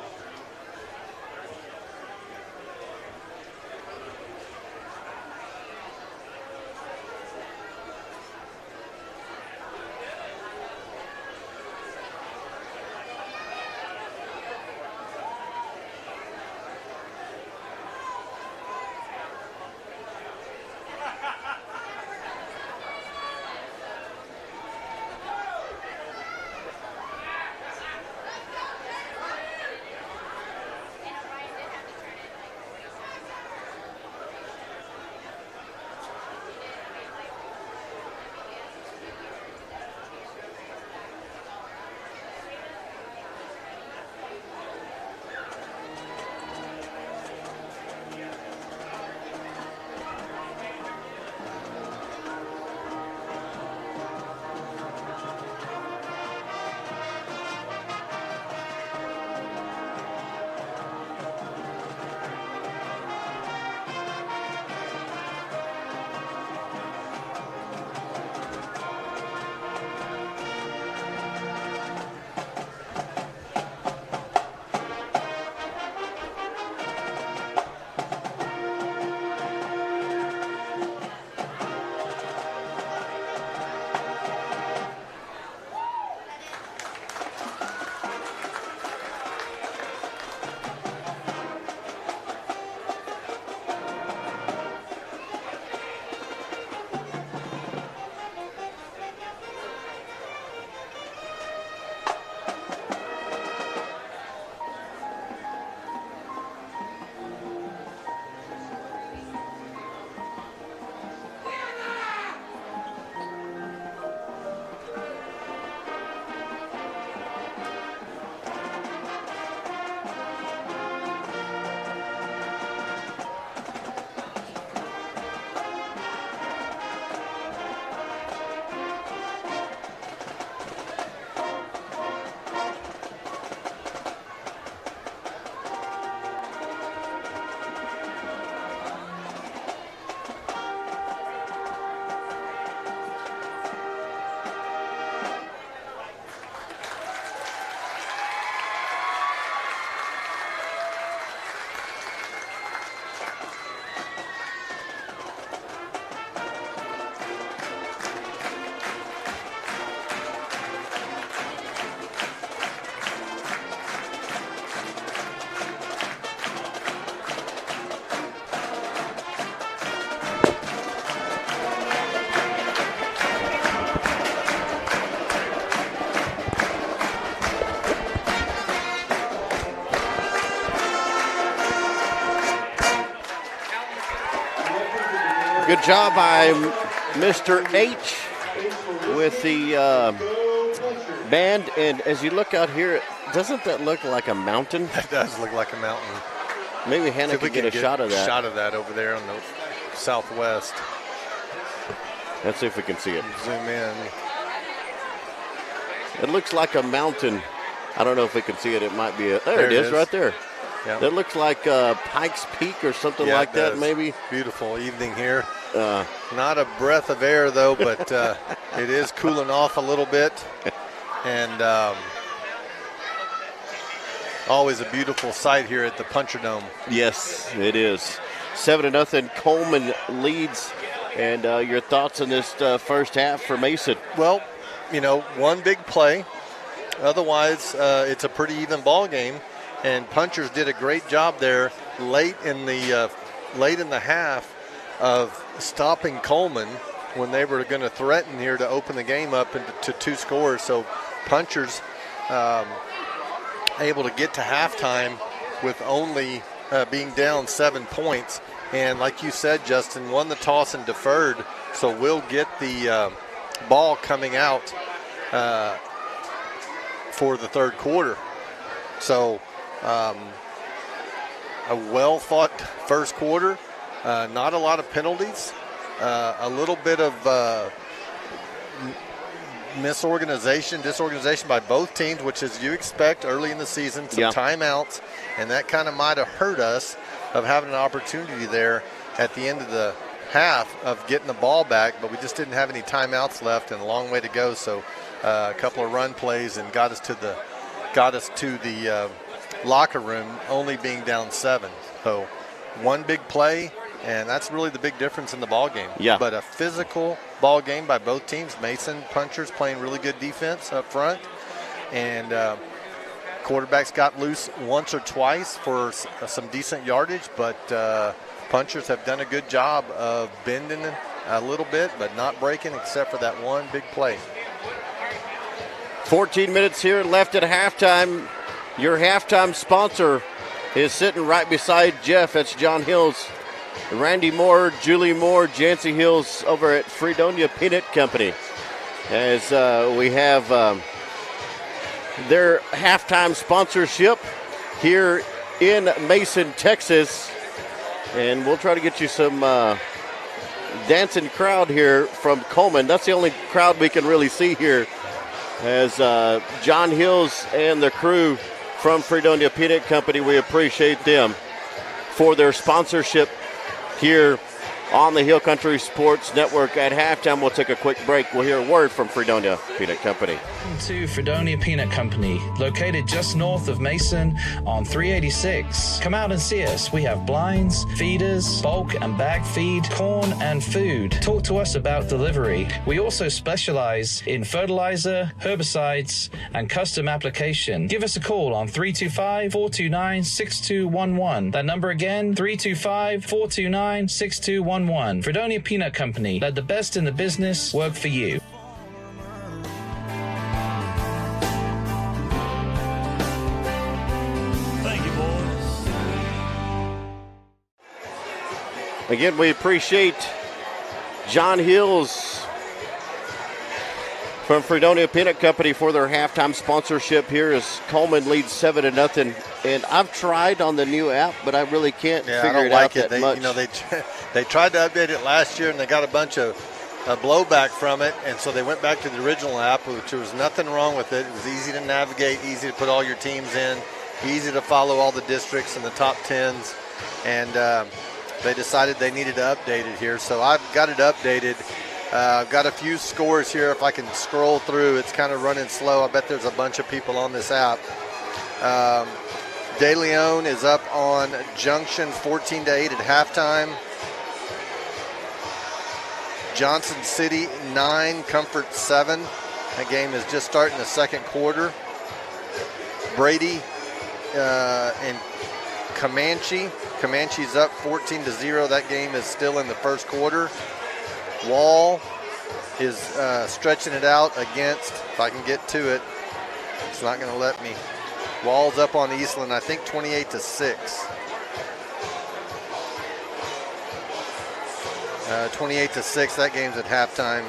Good job by Mr. H with the band. And as you look out here, doesn't that look like a mountain? That does look like a mountain. Maybe Hannah could get a shot of that. Shot of that over there on the southwest. Let's see if we can see it. Zoom in. It looks like a mountain. I don't know if we can see it. It might be there it is right there. Yep. That looks like Pikes Peak or something like that, maybe. Beautiful evening here. Not a breath of air, though, but it is cooling off a little bit. And always a beautiful sight here at the Puncher Dome. Yes, it is. 7-0, Coleman leads. And your thoughts on this first half for Mason? Well, you know, one big play. Otherwise, it's a pretty even ball game. And Punchers did a great job there late in the half of stopping Coleman when they were going to threaten here to open the game up to 2 scores. So Punchers able to get to halftime with only being down 7 points. And like you said, Justin, won the toss and deferred. So we'll get the ball coming out for the third quarter. So a well-fought first quarter. Not a lot of penalties. a little bit of disorganization by both teams, which is you expect early in the season, some timeouts, and that kind of might have hurt us of having an opportunity there at the end of the half of getting the ball back, but we just didn't have any timeouts left and a long way to go. So a couple of run plays and got us to the locker room, only being down 7. So one big play, and that's really the big difference in the ball game. Yeah. But a physical ball game by both teams. Mason punchers playing really good defense up front, and quarterbacks got loose once or twice for some decent yardage, but punchers have done a good job of bending a little bit, but not breaking except for that one big play. 14 minutes here left at halftime. Your halftime sponsor is sitting right beside Jeff. That's John Hills, Randy Moore, Julie Moore, Jancy Hills over at Fredonia Peanut Company. As we have their halftime sponsorship here in Mason, Texas. And we'll try to get you some dancing crowd here from Coleman. That's the only crowd we can really see here, as John Hills and the crew from Fredonia Peanut Company, we appreciate them for their sponsorship here on the Hill Country Sports Network. At halftime, we'll take a quick break. We'll hear a word from Fredonia Peanut Company. Welcome to Fredonia Peanut Company, located just north of Mason on 386. Come out and see us. We have blinds, feeders, bulk and bag feed, corn and food. Talk to us about delivery. We also specialize in fertilizer, herbicides, and custom application. Give us a call on 325-429-6211. That number again, 325-429-6211. Fredonia Peanut Company. Let the best in the business work for you. Thank you, boys. Again, we appreciate John Hills from Fredonia Peanut Company for their halftime sponsorship here as Coleman leads 7-0. And I've tried on the new app, but I really can't figure it out that much. They tried to update it last year, and they got a bunch of blowback from it, and so they went back to the original app, which there was nothing wrong with it. It was easy to navigate, easy to put all your teams in, easy to follow all the districts and the top 10s, and they decided they needed to update it here. So I've got it updated. I've got a few scores here. If I can scroll through, it's kind of running slow. I bet there's a bunch of people on this app. De Leon is up on Junction 14-8 at halftime. Johnson City 9, Comfort 7. That game is just starting the second quarter. Brady and Comanche. Comanche's up 14-0. That game is still in the first quarter. Wall is stretching it out against, if I can get to it, it's not going to let me. Wall's up on Eastland, I think 28-6. 28-6, that game's at halftime.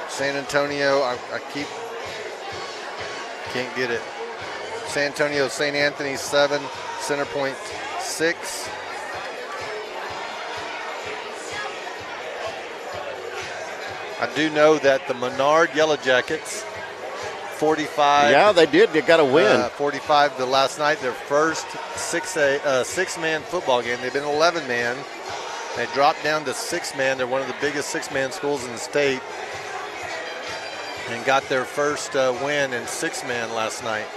San Antonio, I can't get it. San Antonio, St. Anthony 7, Center Point 6. I do know that the Menard Yellow Jackets, 45. Yeah, they did. They got a win. 45 the last night, their first six-man football game. They've been 11-man. They dropped down to 6-man. They're one of the biggest 6-man schools in the state, and got their first win in 6-man last night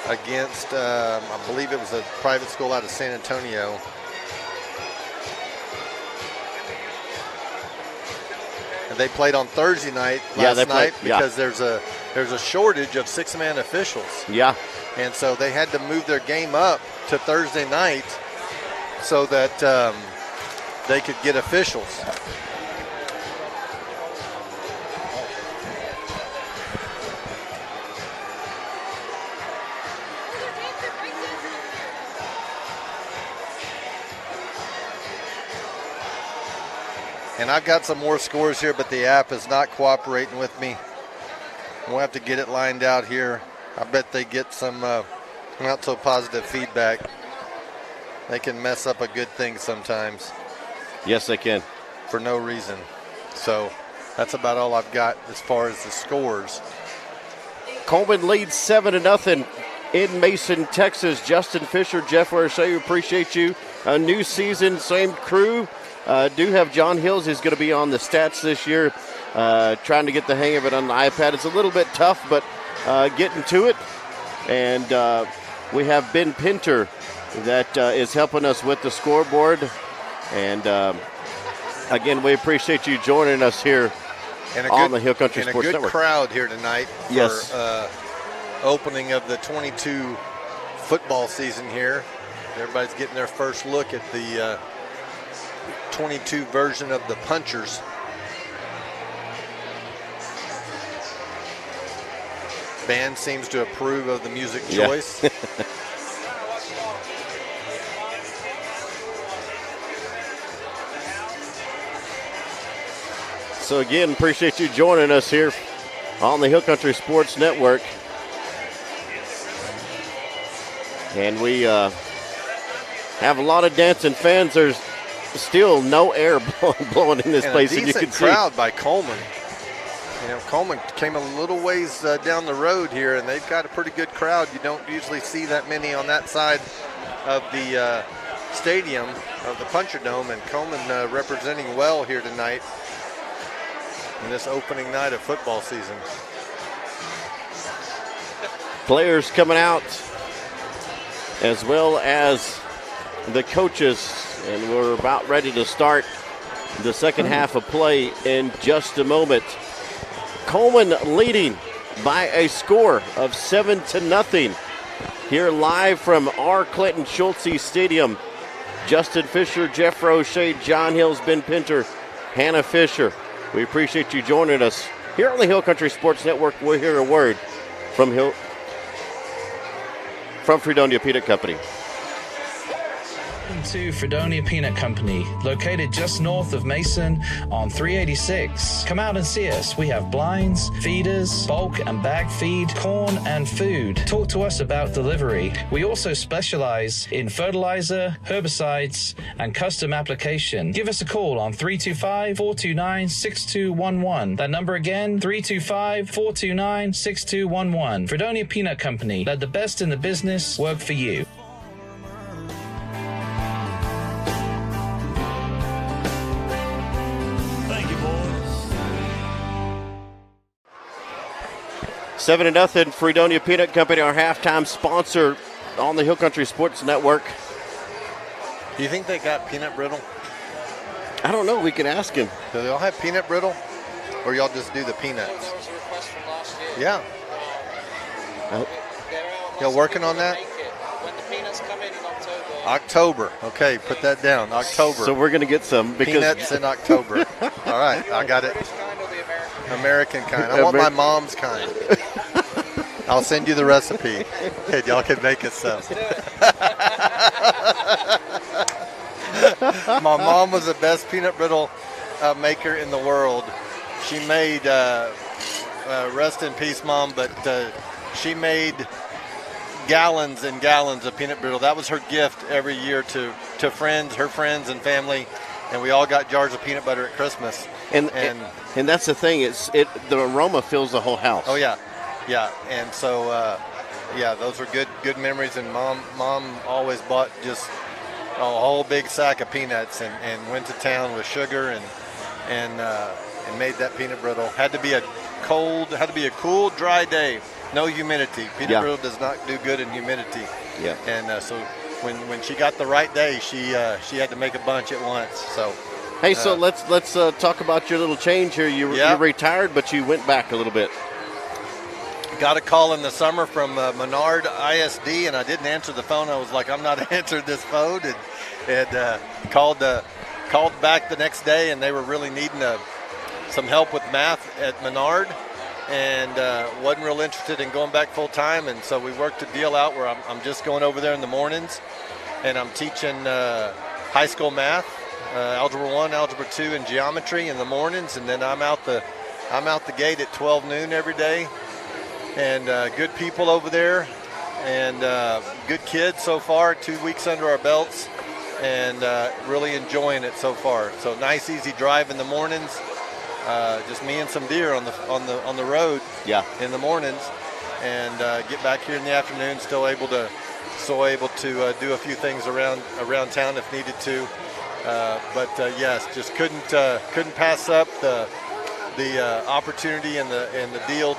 against, I believe it was a private school out of San Antonio. And they played on Thursday night last night because there's a shortage of 6-man officials. Yeah. And so they had to move their game up to Thursday night so that they could get officials. And I've got some more scores here, but the app is not cooperating with me. We'll have to get it lined out here. I bet they get some not so positive feedback. They can mess up a good thing sometimes. Yes, they can. For no reason. So that's about all I've got as far as the scores. Coleman leads 7-0 in Mason, Texas. Justin Fisher, Jeff Roche, appreciate you. A new season, same crew. Do have John Hills. He's going to be on the stats this year, trying to get the hang of it on the iPad. It's a little bit tough, but getting to it. And we have Ben Pinter that is helping us with the scoreboard. And again, we appreciate you joining us here on the Hill Country Sports Network. And a good crowd here tonight yes. for opening of the 22 football season here. Everybody's getting their first look at the 22 version of the Punchers. Band seems to approve of the music choice. Yeah. So again, appreciate you joining us here on the Hill Country Sports Network. And we have a lot of dancing fans. There's still no air blowing in this place, and you can see. A crowd by Coleman. You know, Coleman came a little ways down the road here, and they've got a pretty good crowd. You don't usually see that many on that side of the stadium, of the Puncher Dome, and Coleman representing well here tonight in this opening night of football season. Players coming out, as well as the coaches, and we're about ready to start the second half of play in just a moment. Coleman leading by a score of 7-0 here live from R. Clinton Schultze Stadium. Justin Fisher, Jeff Roche, John Hills, Ben Pinter, Hannah Fisher. We appreciate you joining us here on the Hill Country Sports Network. We'll hear a word from Fredonia Peanut Company. Welcome to Fredonia Peanut Company, located just north of Mason on 386. Come out and see us. We have blinds, feeders, bulk and bag feed, corn and food. Talk to us about delivery. We also specialize in fertilizer, herbicides, and custom application. Give us a call on 325-429-6211. That number again, 325-429-6211. Fredonia Peanut Company. Let the best in the business work for you. Thank you, boys. 7-0 Fredonia Peanut Company, our halftime sponsor on the Hill Country Sports Network. Do you think they got peanut brittle? I don't know. We can ask him. Do they all have peanut brittle? Or y'all just do the peanuts? There was a request from last year. Yeah. Y'all working on that? When the peanuts come in October. October. Okay, put that down. October. So we're going to get some because peanuts in October. All right, I got it. British kind or the American? American kind. I want my mom's kind. I'll send you the recipe. Okay, y'all can make us some. My mom was the best peanut brittle maker in the world. She made, rest in peace, Mom, but she made gallons and gallons of peanut brittle. That was her gift every year to friends, her friends and family, and we all got jars of peanut butter at Christmas. and that's the thing. The aroma fills the whole house. Oh yeah, and so those were good memories. And mom always bought just a whole big sack of peanuts and went to town with sugar and made that peanut brittle. Had to be a cool, dry day. No humidity. Peanut brittle does not do good in humidity. Yeah. And so when she got the right day, she had to make a bunch at once. So. Hey, so let's talk about your little change here. You retired, but you went back a little bit. Got a call in the summer from Menard ISD, and I didn't answer the phone. I was like, I'm not answering this phone, and called back the next day, and they were really needing some help with math at Menard, and wasn't real interested in going back full time, and so we worked a deal out where I'm just going over there in the mornings, and I'm teaching high school math, Algebra 1, Algebra 2, and geometry in the mornings, and then I'm out the gate at 12 noon every day. and good people over there, and good kids so far. 2 weeks under our belts, and really enjoying it so far. So nice, easy drive in the mornings. Just me and some deer on the road. Yeah. In the mornings, and get back here in the afternoon. Still able to do a few things around town if needed to. But yes, just couldn't pass up the opportunity and the deal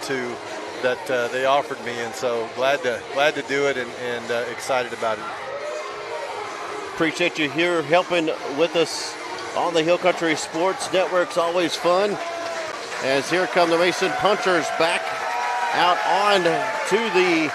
that they offered me, and so glad to do it and excited about it. Appreciate you here helping with us on the Hill Country Sports Network's always fun. As here come the Mason Punchers back out on to the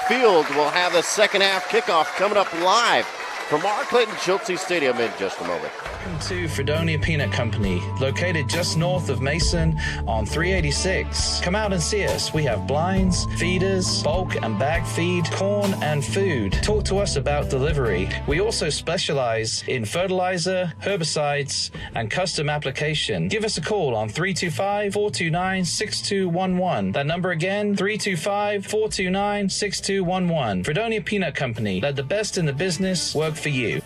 field. We'll have the second half kickoff coming up live from our Clayton Schultze Stadium in just a moment. Welcome to Fredonia Peanut Company, located just north of Mason on 386. Come out and see us. We have blinds, feeders, bulk and bag feed, corn and food. Talk to us about delivery. We also specialize in fertilizer, herbicides, and custom application. Give us a call on 325-429-6211. That number again, 325-429-6211. Fredonia Peanut Company. Let the best in the business work for you.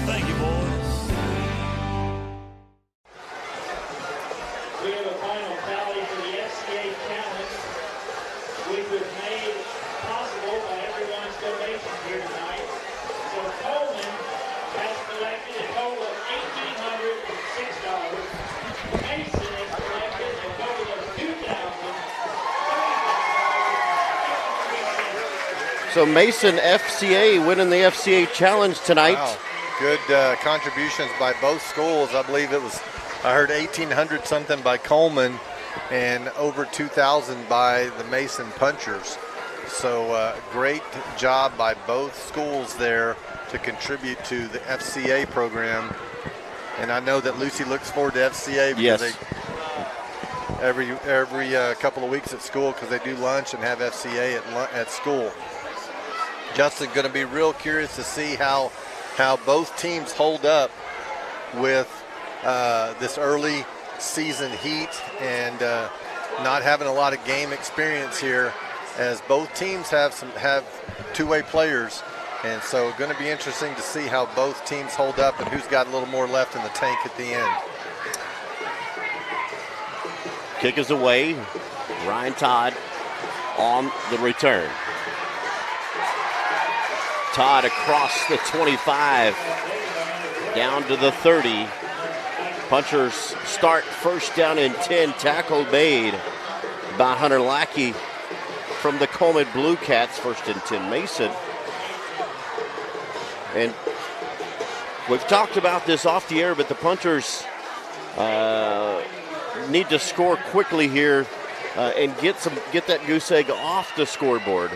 Thank you, boys. We have a final tally for the FCA Challenge, which was made possible by everyone's donations here tonight. So Coleman has collected a total of $1,806. Mason has collected a total of $2,035. So Mason FCA winning the FCA Challenge tonight. Wow. Good contributions by both schools. I believe I heard 1,800 something by Coleman and over 2,000 by the Mason Punchers. So great job by both schools there to contribute to the FCA program. And I know that Lucy looks forward to FCA because Yes. every couple of weeks at school, because they do lunch and have FCA at school. Justin, going to be real curious to see how both teams hold up with this early season heat and not having a lot of game experience here, as both teams have two-way players, and so going to be interesting to see how both teams hold up and who's got a little more left in the tank at the end. Kick is away. Ryan Todd on the return. Todd across the 25, down to the 30. Punchers start first down and 10. Tackle made by Hunter Lackey from the Coleman Blue Cats. First and 10 Mason. And we've talked about this off the air, but the Punchers need to score quickly here and get that goose egg off the scoreboard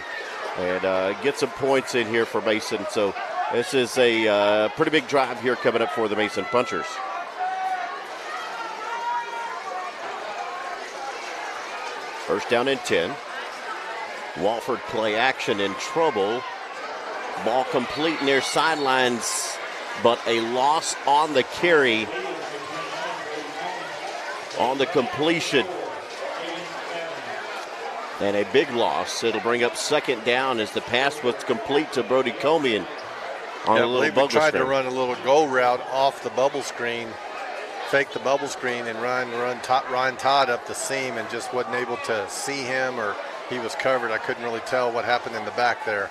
and get some points in here for Mason. So this is a pretty big drive here coming up for the Mason Punchers. First down and 10. Walford play action in trouble. Ball complete near sidelines, but a loss on the carry on the completion. And a big loss. It'll bring up second down as the pass was complete to Brody Coleman on a little bubble tried screen. to run a little go route off the bubble screen, fake the bubble screen, and run Ryan Todd up the seam, and just wasn't able to see him, or he was covered. I couldn't really tell what happened in the back there.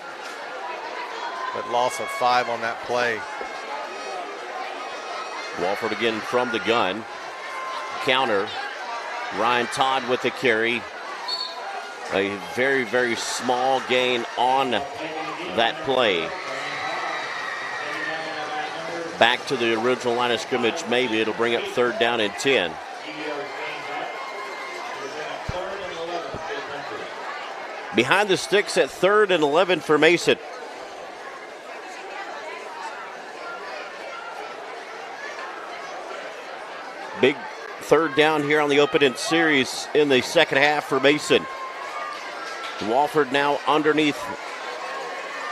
But loss of 5 on that play. Walford again from the gun. Counter. Ryan Todd with the carry. A very, very small gain on that play. Back to the original line of scrimmage, maybe it'll bring up third down and 10. Behind the sticks at 3rd and 11 for Mason. Big third down here on the opening series in the second half for Mason. Walford now underneath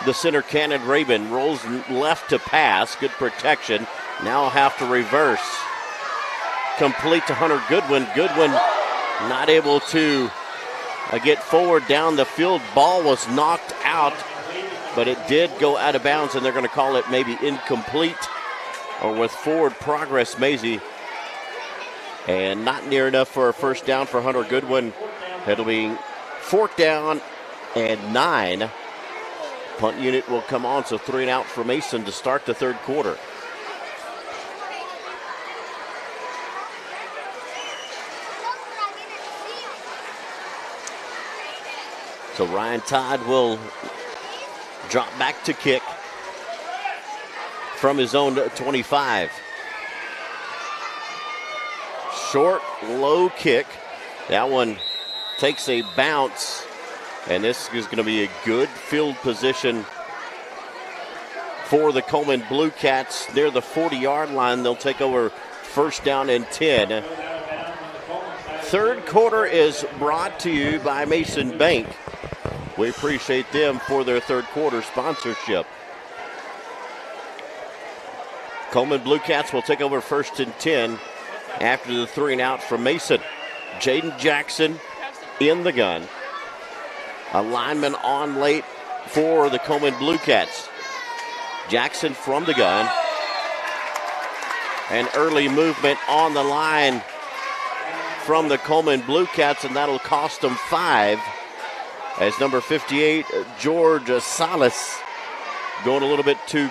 the center cannon. Rabin rolls left to pass. Good protection. Now have to reverse. complete to Hunter Goodwin. Goodwin not able to get forward down the field. Ball was knocked out, but it did go out of bounds, and they're going to call it maybe incomplete or with forward progress, Maisie. And not near enough for a first down for Hunter Goodwin. It'll be 4th down and 9. Punt unit will come on, so 3 and out for Mason to start the third quarter. So Ryan Todd will drop back to kick from his own 25. Short, low kick. That one takes a bounce, and this is going to be a good field position for the Coleman Blue Cats near the 40-yard line. They'll take over first down and 10. Third quarter is brought to you by Mason Bank. We appreciate them for their third quarter sponsorship. Coleman Blue Cats will take over first and 10 after the 3 and out from Mason. Jaden Jackson in the gun. A lineman on late for the Coleman Blue Cats. Jackson from the gun. An early movement on the line from the Coleman Blue Cats, and that'll cost them 5. As number 58, George Salas, going a little bit too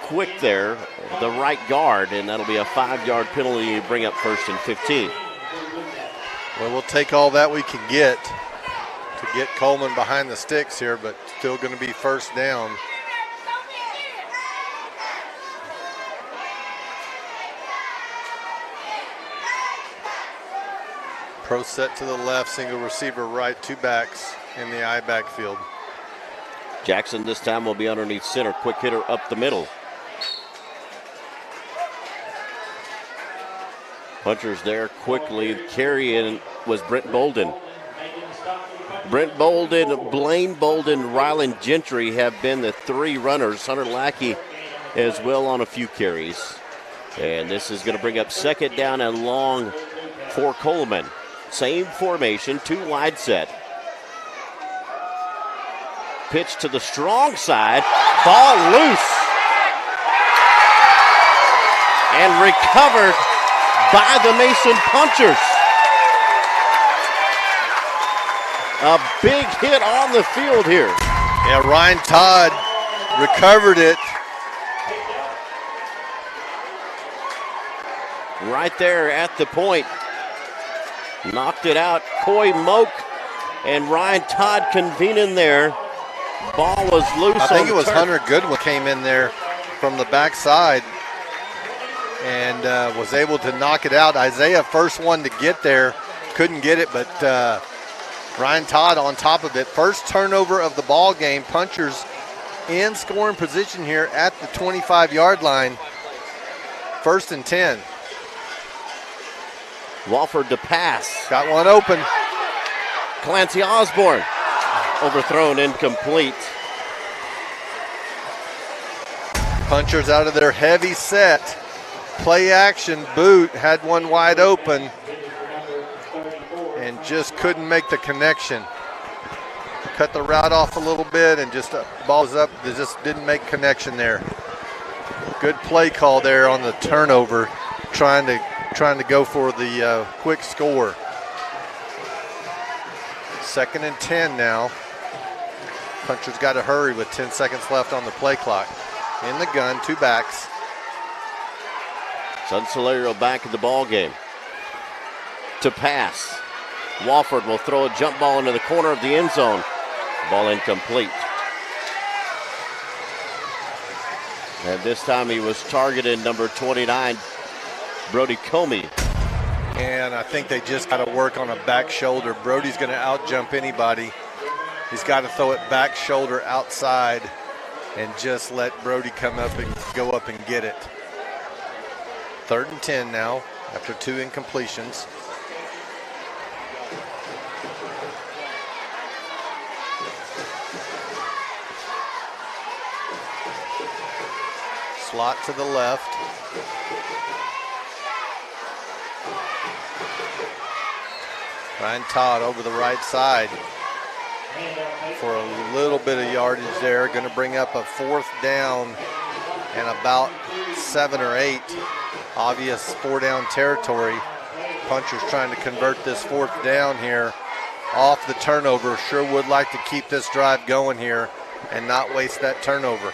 quick there, the right guard, and that'll be a 5-yard penalty to bring up first and 15. Well, we'll take all that we can get to get Coleman behind the sticks here, but still going to be first down. Pro set to the left, single receiver right, 2 backs in the I backfield. Jackson this time will be underneath center, quick hitter up the middle. Punchers there quickly. Carrying was Brent Bolden. Brent Bolden, Blaine Bolden, Rylan Gentry have been the 3 runners. Hunter Lackey as well on a few carries. And this is going to bring up second down and long for Coleman. Same formation, 2 wide set. Pitch to the strong side. Ball loose. And recovered by the Mason Punchers. A big hit on the field here. Yeah, Ryan Todd recovered it. Right there at the point. Knocked it out. Coy Moak and Ryan Todd convening there. Ball was loose. I think it was turf. Hunter Goodwin came in there from the backside and was able to knock it out. Isaiah, first one to get there, couldn't get it, but Ryan Todd on top of it. First turnover of the ball game. Punchers in scoring position here at the 25-yard line. First and 10. Walford to pass. Got one open. Clancy Osborne. Overthrown, incomplete. Punchers out of their heavy set. Play action boot, had one wide open and just couldn't make the connection. Cut the route off a little bit and just balls up, they just didn't make connection there. Good play call there on the turnover, trying to go for the quick score. Second and 10 now. Punchers got to hurry with 10 seconds left on the play clock. In the gun, 2 backs. Sun Solario back in the ball game. To pass. Walford will throw a jump ball into the corner of the end zone. Ball incomplete. And this time he was targeted, number 29, Brody Comey. And I think they just got to work on a back shoulder. Brody's going to out-jump anybody. He's got to throw it back shoulder outside and just let Brody come up and go up and get it. Third and 10 now after 2 incompletions. Slot to the left. Ryan Todd over the right side for a little bit of yardage there. Going to bring up a 4th down and about 7 or 8. Obvious 4-down territory. Punchers trying to convert this 4th down here off the turnover. Sure would like to keep this drive going here and not waste that turnover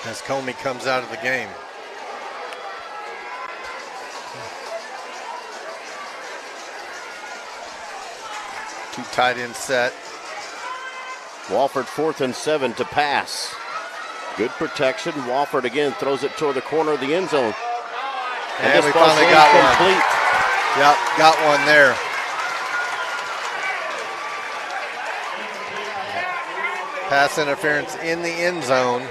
as Coleman comes out of the game. Two tight end set. Wofford 4th and 7 to pass. Good protection. Wofford again throws it toward the corner of the end zone. And we finally got complete. One. Yep, got one there. Pass interference in the end zone.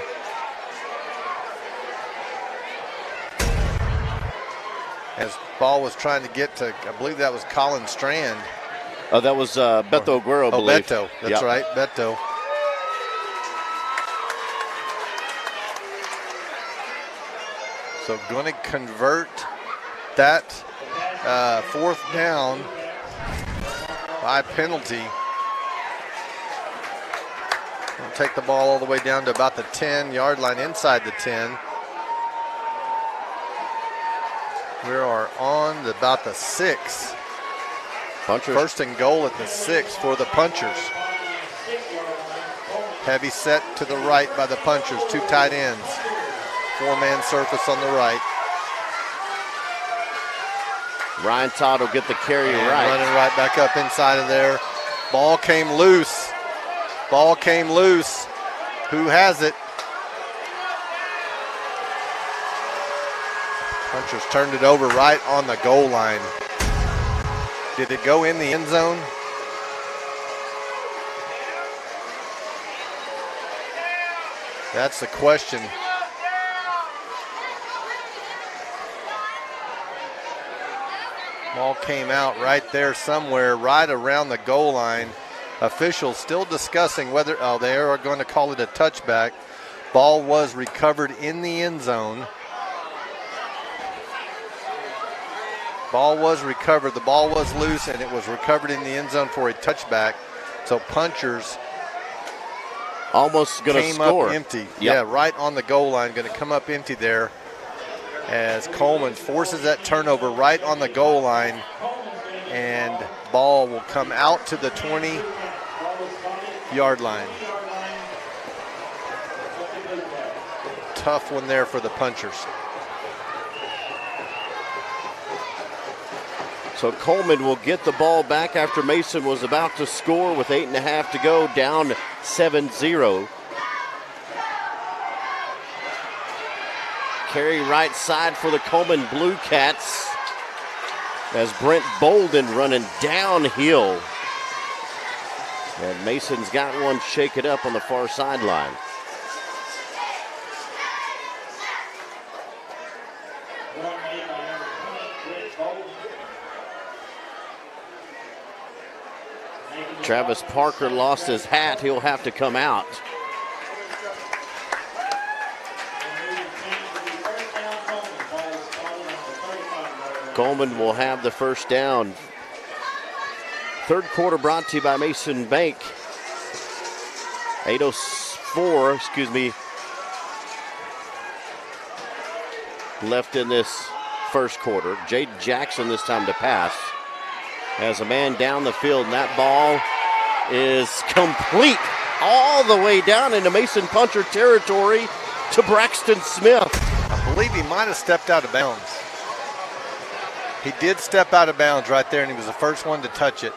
As ball was trying to get to, I believe that was Colin Strand. Oh, that was Beto Aguero, I believe. Beto. That's right, Beto. So going to convert that 4th down by penalty. We'll take the ball all the way down to about the 10-yard line, inside the 10. We are on about the 6. Punchers. 1st and goal at the 6 for the Punchers. Heavy set to the right by the Punchers, 2 tight ends. 4-man surface on the right. Ryan Todd will get the carry and right. Running right back up inside of there. Ball came loose. Ball came loose. Who has it? Punchers turned it over right on the goal line. Did it go in the end zone? That's the question. Ball came out right there somewhere, right around the goal line. Officials still discussing whether, they are going to call it a touchback. Ball was recovered in the end zone. Ball was recovered. The ball was loose, and it was recovered in the end zone for a touchback. So Punchers almost going to score. Up empty. Yep. Yeah, right on the goal line. Going to come up empty there as Coleman forces that turnover right on the goal line, and ball will come out to the 20-yard line. Tough one there for the Punchers. So Coleman will get the ball back after Mason was about to score with 8.5 to go, down 7-0. Carry right side for the Coleman Blue Cats as Brent Bolden running downhill. And Mason's got one, shake it up on the far sideline. Travis Parker lost his hat. He'll have to come out. Coleman will have the first down. Third quarter brought to you by Mason Bank. 8:04, left in this first quarter. Jade Jackson this time to pass. Has a man down the field, and that ball is complete all the way down into Mason Puncher territory to Braxton Smith. I believe he might have stepped out of bounds. He did step out of bounds right there, and he was the first one to touch it.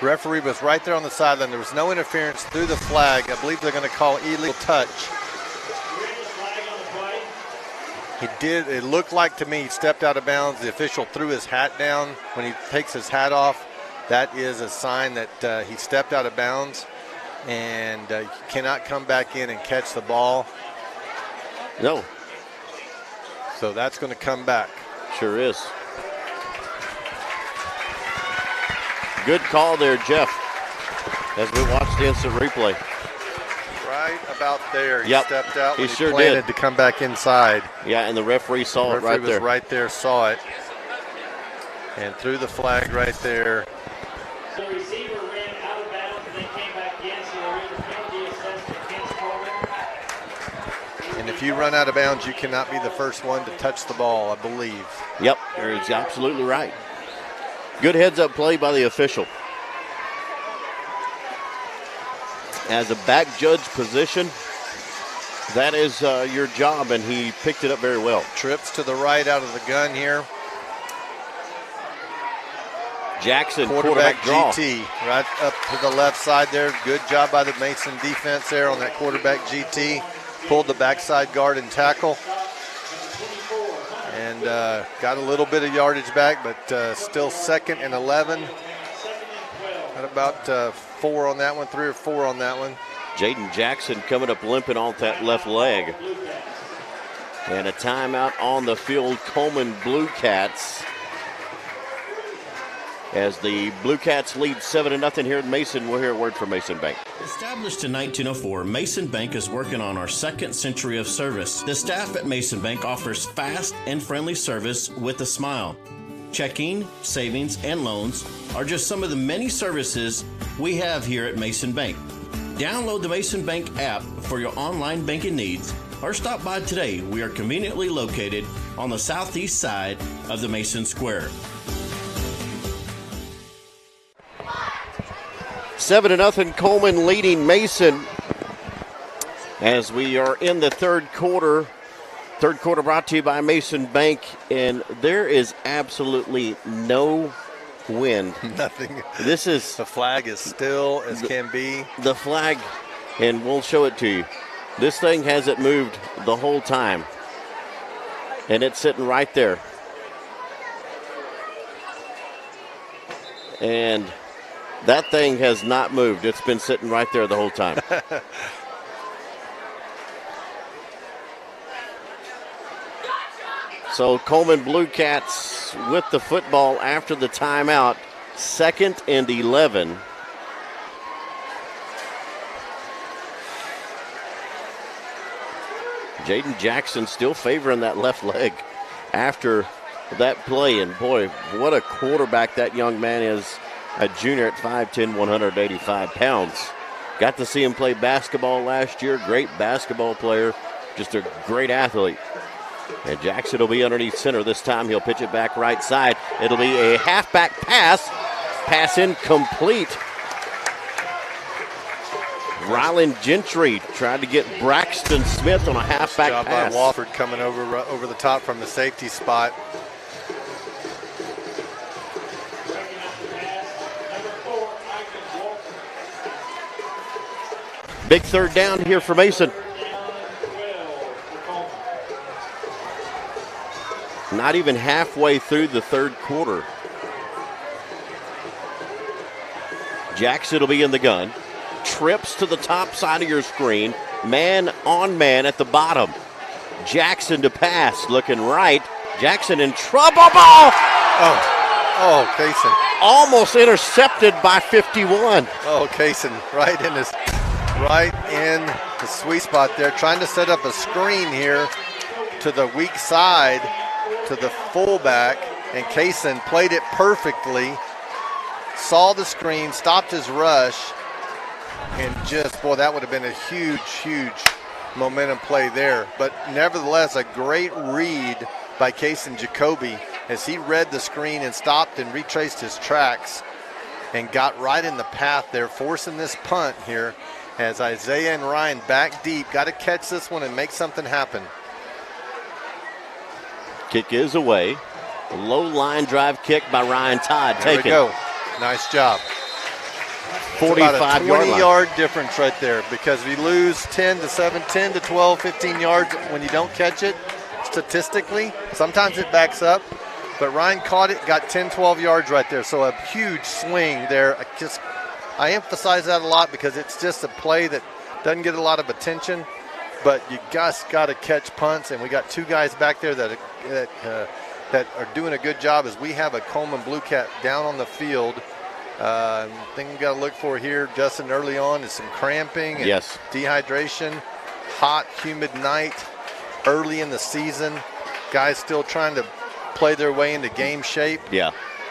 Referee was right there on the sideline. There was no interference through the flag. I believe they're going to call illegal touch. He did, it looked like to me, he stepped out of bounds. The official threw his hat down. When he takes his hat off, that is a sign that he stepped out of bounds, and he cannot come back in and catch the ball. No. So that's going to come back. Sure is. Good call there, Jeff, as we watch the instant replay. Right about there. He Yep. stepped out when He he sure planted did. to come back inside. Yeah, and the referee saw it right there. Was right there, saw it. And threw the flag right there. The receiver ran out of bounds and then came back in, so there is a penalty assessed against Coleman. And if you run out of bounds, you cannot be the first one to touch the ball, I believe. Yep, you're absolutely right. Good heads-up play by the official. As a back judge position, that is your job, and he picked it up very well. Trips to the right out of the gun here. Jackson, quarterback draw. GT, right up to the left side there. Good job by the Mason defense there on that quarterback GT. Pulled the backside guard and tackle. And got a little bit of yardage back, but still 2nd and 11. At about 4 on that one, 3 or 4 on that one. Jaden Jackson coming up limping on that left leg. And a timeout on the field, Coleman Blue Cats. As the Blue Cats lead 7-0 here at Mason, we'll hear a word from Mason Bank. Established in 1904, Mason Bank is working on our 2nd century of service. The staff at Mason Bank offers fast and friendly service with a smile. Checking, savings, and loans are just some of the many services we have here at Mason Bank. Download the Mason Bank app for your online banking needs or stop by today. We are conveniently located on the southeast side of the Mason Square. 7-0 Coleman leading Mason as we are in the third quarter. Third quarter brought to you by Mason Bank, and there is absolutely no wind. Nothing. This is the flag is still as can be. The flag, and we'll show it to you. This thing hasn't moved the whole time, and it's sitting right there. And that thing has not moved. It's been sitting right there the whole time. So Coleman Blue Cats with the football after the timeout. 2nd and 11. Jaden Jackson still favoring that left leg after that play. And boy, what a quarterback that young man is. A junior at 5'10", 185 pounds. Got to see him play basketball last year. Great basketball player. Just a great athlete. And Jackson will be underneath center this time. He'll pitch it back right side. It'll be a halfback pass. Pass incomplete. Rylan Gentry tried to get Braxton Smith on a halfback job pass. By Wofford coming over the top from the safety spot. Big third down here for Mason. Not even halfway through the third quarter. Jackson will be in the gun. Trips to the top side of your screen. Man on man at the bottom. Jackson to pass. Looking right. Jackson in trouble. Ball! Oh, Kaysen. Almost intercepted by 51. Oh, Kaysen right in the sweet spot there. Trying to set up a screen here to the weak side, to the fullback. And Kaysen played it perfectly. Saw the screen, stopped his rush. And just, boy, that would have been a huge, huge momentum play there. But nevertheless, a great read by Kaysen Jacoby as he read the screen and stopped and retraced his tracks and got right in the path there, forcing this punt here as Isaiah and Ryan back deep. Got to catch this one and make something happen. Kick is away. A low line drive kick by Ryan Todd. There Taken. we go. Nice job. 45 yard 20-yard difference right there, because if you lose 10 to 7, 10 to 12, 15 yards when you don't catch it, statistically, sometimes it backs up. But Ryan caught it, got 10, 12 yards right there. So a huge swing there. I emphasize that a lot because it's just a play that doesn't get a lot of attention. But you just got to catch punts, and we got two guys back there that are doing a good job as we have a Coleman Blue Cat down on the field. Thing we got to look for here, Justin, early on is some cramping and dehydration. Hot, humid night early in the season. Guys still trying to play their way into game shape. Yeah.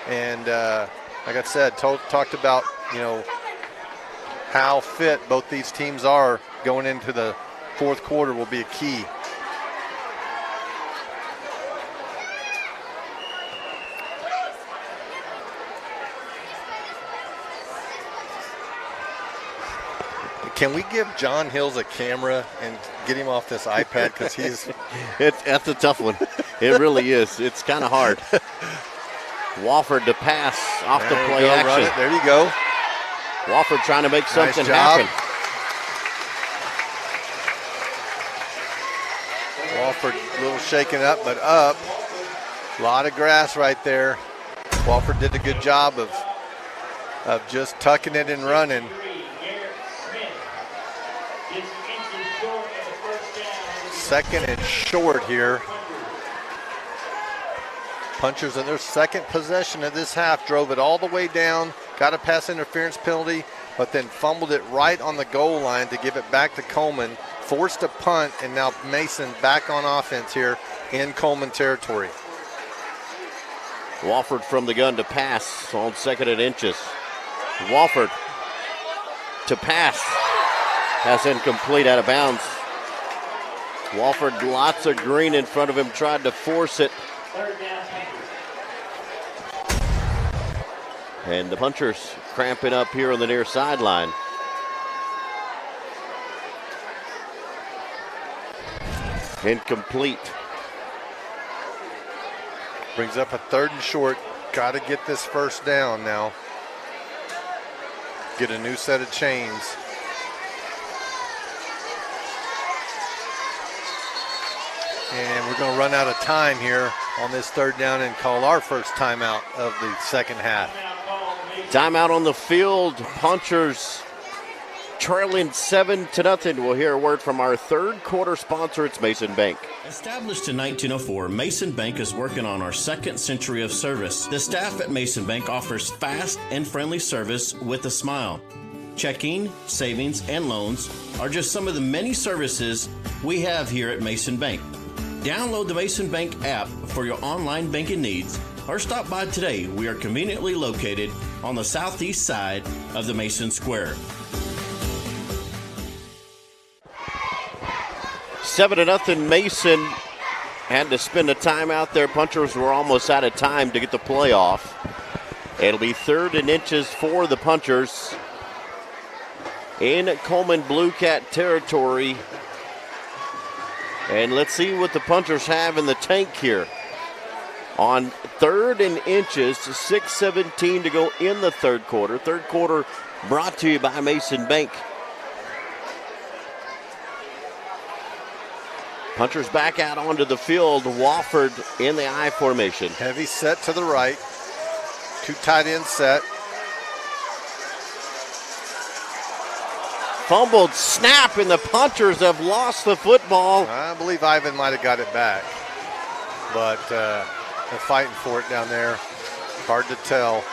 And like I said, talked about, how fit both these teams are going into the fourth quarter will be a key. Can we give John Hills a camera and get him off this iPad? Because that's a tough one. It really is. It's kind of hard. Wofford to pass off the play action. Run it. There you go. Wofford trying to make something nice job. happen. Wofford a little shaken up, but up. A lot of grass right there. Wofford did a good job of just tucking it and running. Second and short here. Punchers in their second possession of this half drove it all the way down, got a pass interference penalty, but then fumbled it right on the goal line to give it back to Coleman, forced a punt, and now Mason back on offense here in Coleman territory. Wofford from the gun to pass on 2nd and inches. Wofford to pass. Pass incomplete, out of bounds. Wofford, lots of green in front of him, tried to force it. And the Punchers cramping up here on the near sideline. Incomplete. Brings up a 3rd and short. Got to get this first down now. Get a new set of chains. And we're going to run out of time here on this 3rd down and call our first timeout of the second half. Timeout on the field. Punchers trailing 7-0. We'll hear a word from our 3rd quarter sponsor. It's Mason Bank. Established in 1904, Mason Bank is working on our 2nd century of service. The staff at Mason Bank offers fast and friendly service with a smile. Checking, savings, and loans are just some of the many services we have here at Mason Bank. Download the Mason Bank app for your online banking needs or stop by today. We are conveniently located on the southeast side of the Mason Square. 7-0 Mason had to spend a timeout there. Punchers were almost out of time to get the play off. It'll be 3rd and inches for the Punchers in Coleman Blue Cat territory. And let's see what the Punchers have in the tank here. On 3rd and inches, 6:17 to go in the 3rd quarter. 3rd quarter brought to you by Mason Bank. Punchers back out onto the field. Wofford in the I formation. Heavy set to the right. 2 tight end set. Fumbled snap, and the Punchers have lost the football. I believe Ivan might have got it back, but they're fighting for it down there. Hard to tell.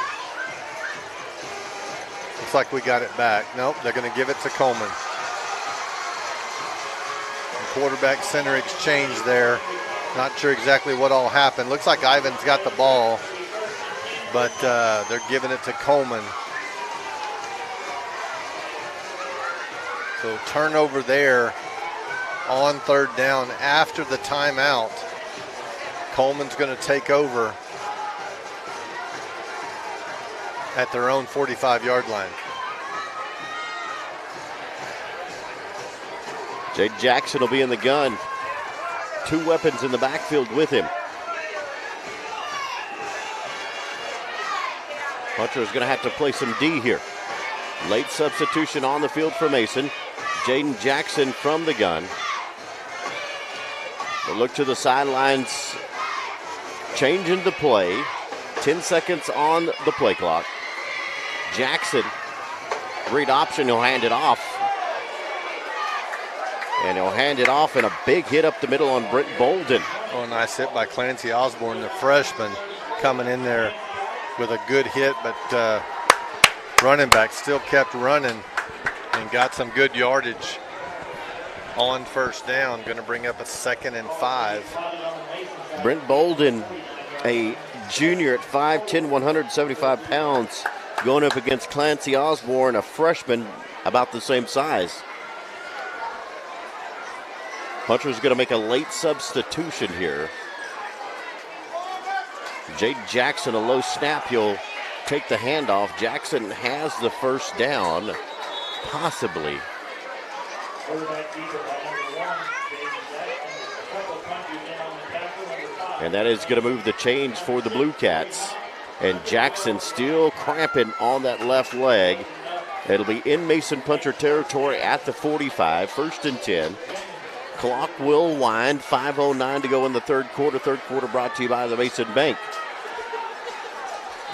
Looks like we got it back. Nope, they're going to give it to Coleman. Quarterback center exchange there. Not sure exactly what all happened. Looks like Ivan's got the ball, but they're giving it to Coleman. So turnover there on 3rd down after the timeout. Coleman's going to take over at their own 45-yard line. Jay Jackson will be in the gun. 2 weapons in the backfield with him. Puncher's going to have to play some D here. Late substitution on the field for Mason. Jaden Jackson from the gun. We'll look to the sidelines. Changing the play. 10 seconds on the play clock. Jackson, read option, he'll hand it off. And he'll hand it off, and a big hit up the middle on Brent Bolden. Oh, nice hit by Clancy Osborne, the freshman, coming in there with a good hit, but running back still kept running and got some good yardage on 1st down. Going to bring up a 2nd and 5. Brent Bolden, a junior at 5'10", 175 pounds, going up against Clancy Osborne, a freshman about the same size. Puncher's going to make a late substitution here. Jaden Jackson, a low snap. He'll take the handoff. Jackson has the first down, possibly. And that is going to move the chains for the Blue Cats. And Jackson still cramping on that left leg. It'll be in Mason Puncher territory at the 45, 1st and 10. Clock will wind, 5:09 to go in the third quarter. Third quarter brought to you by the Mason Bank.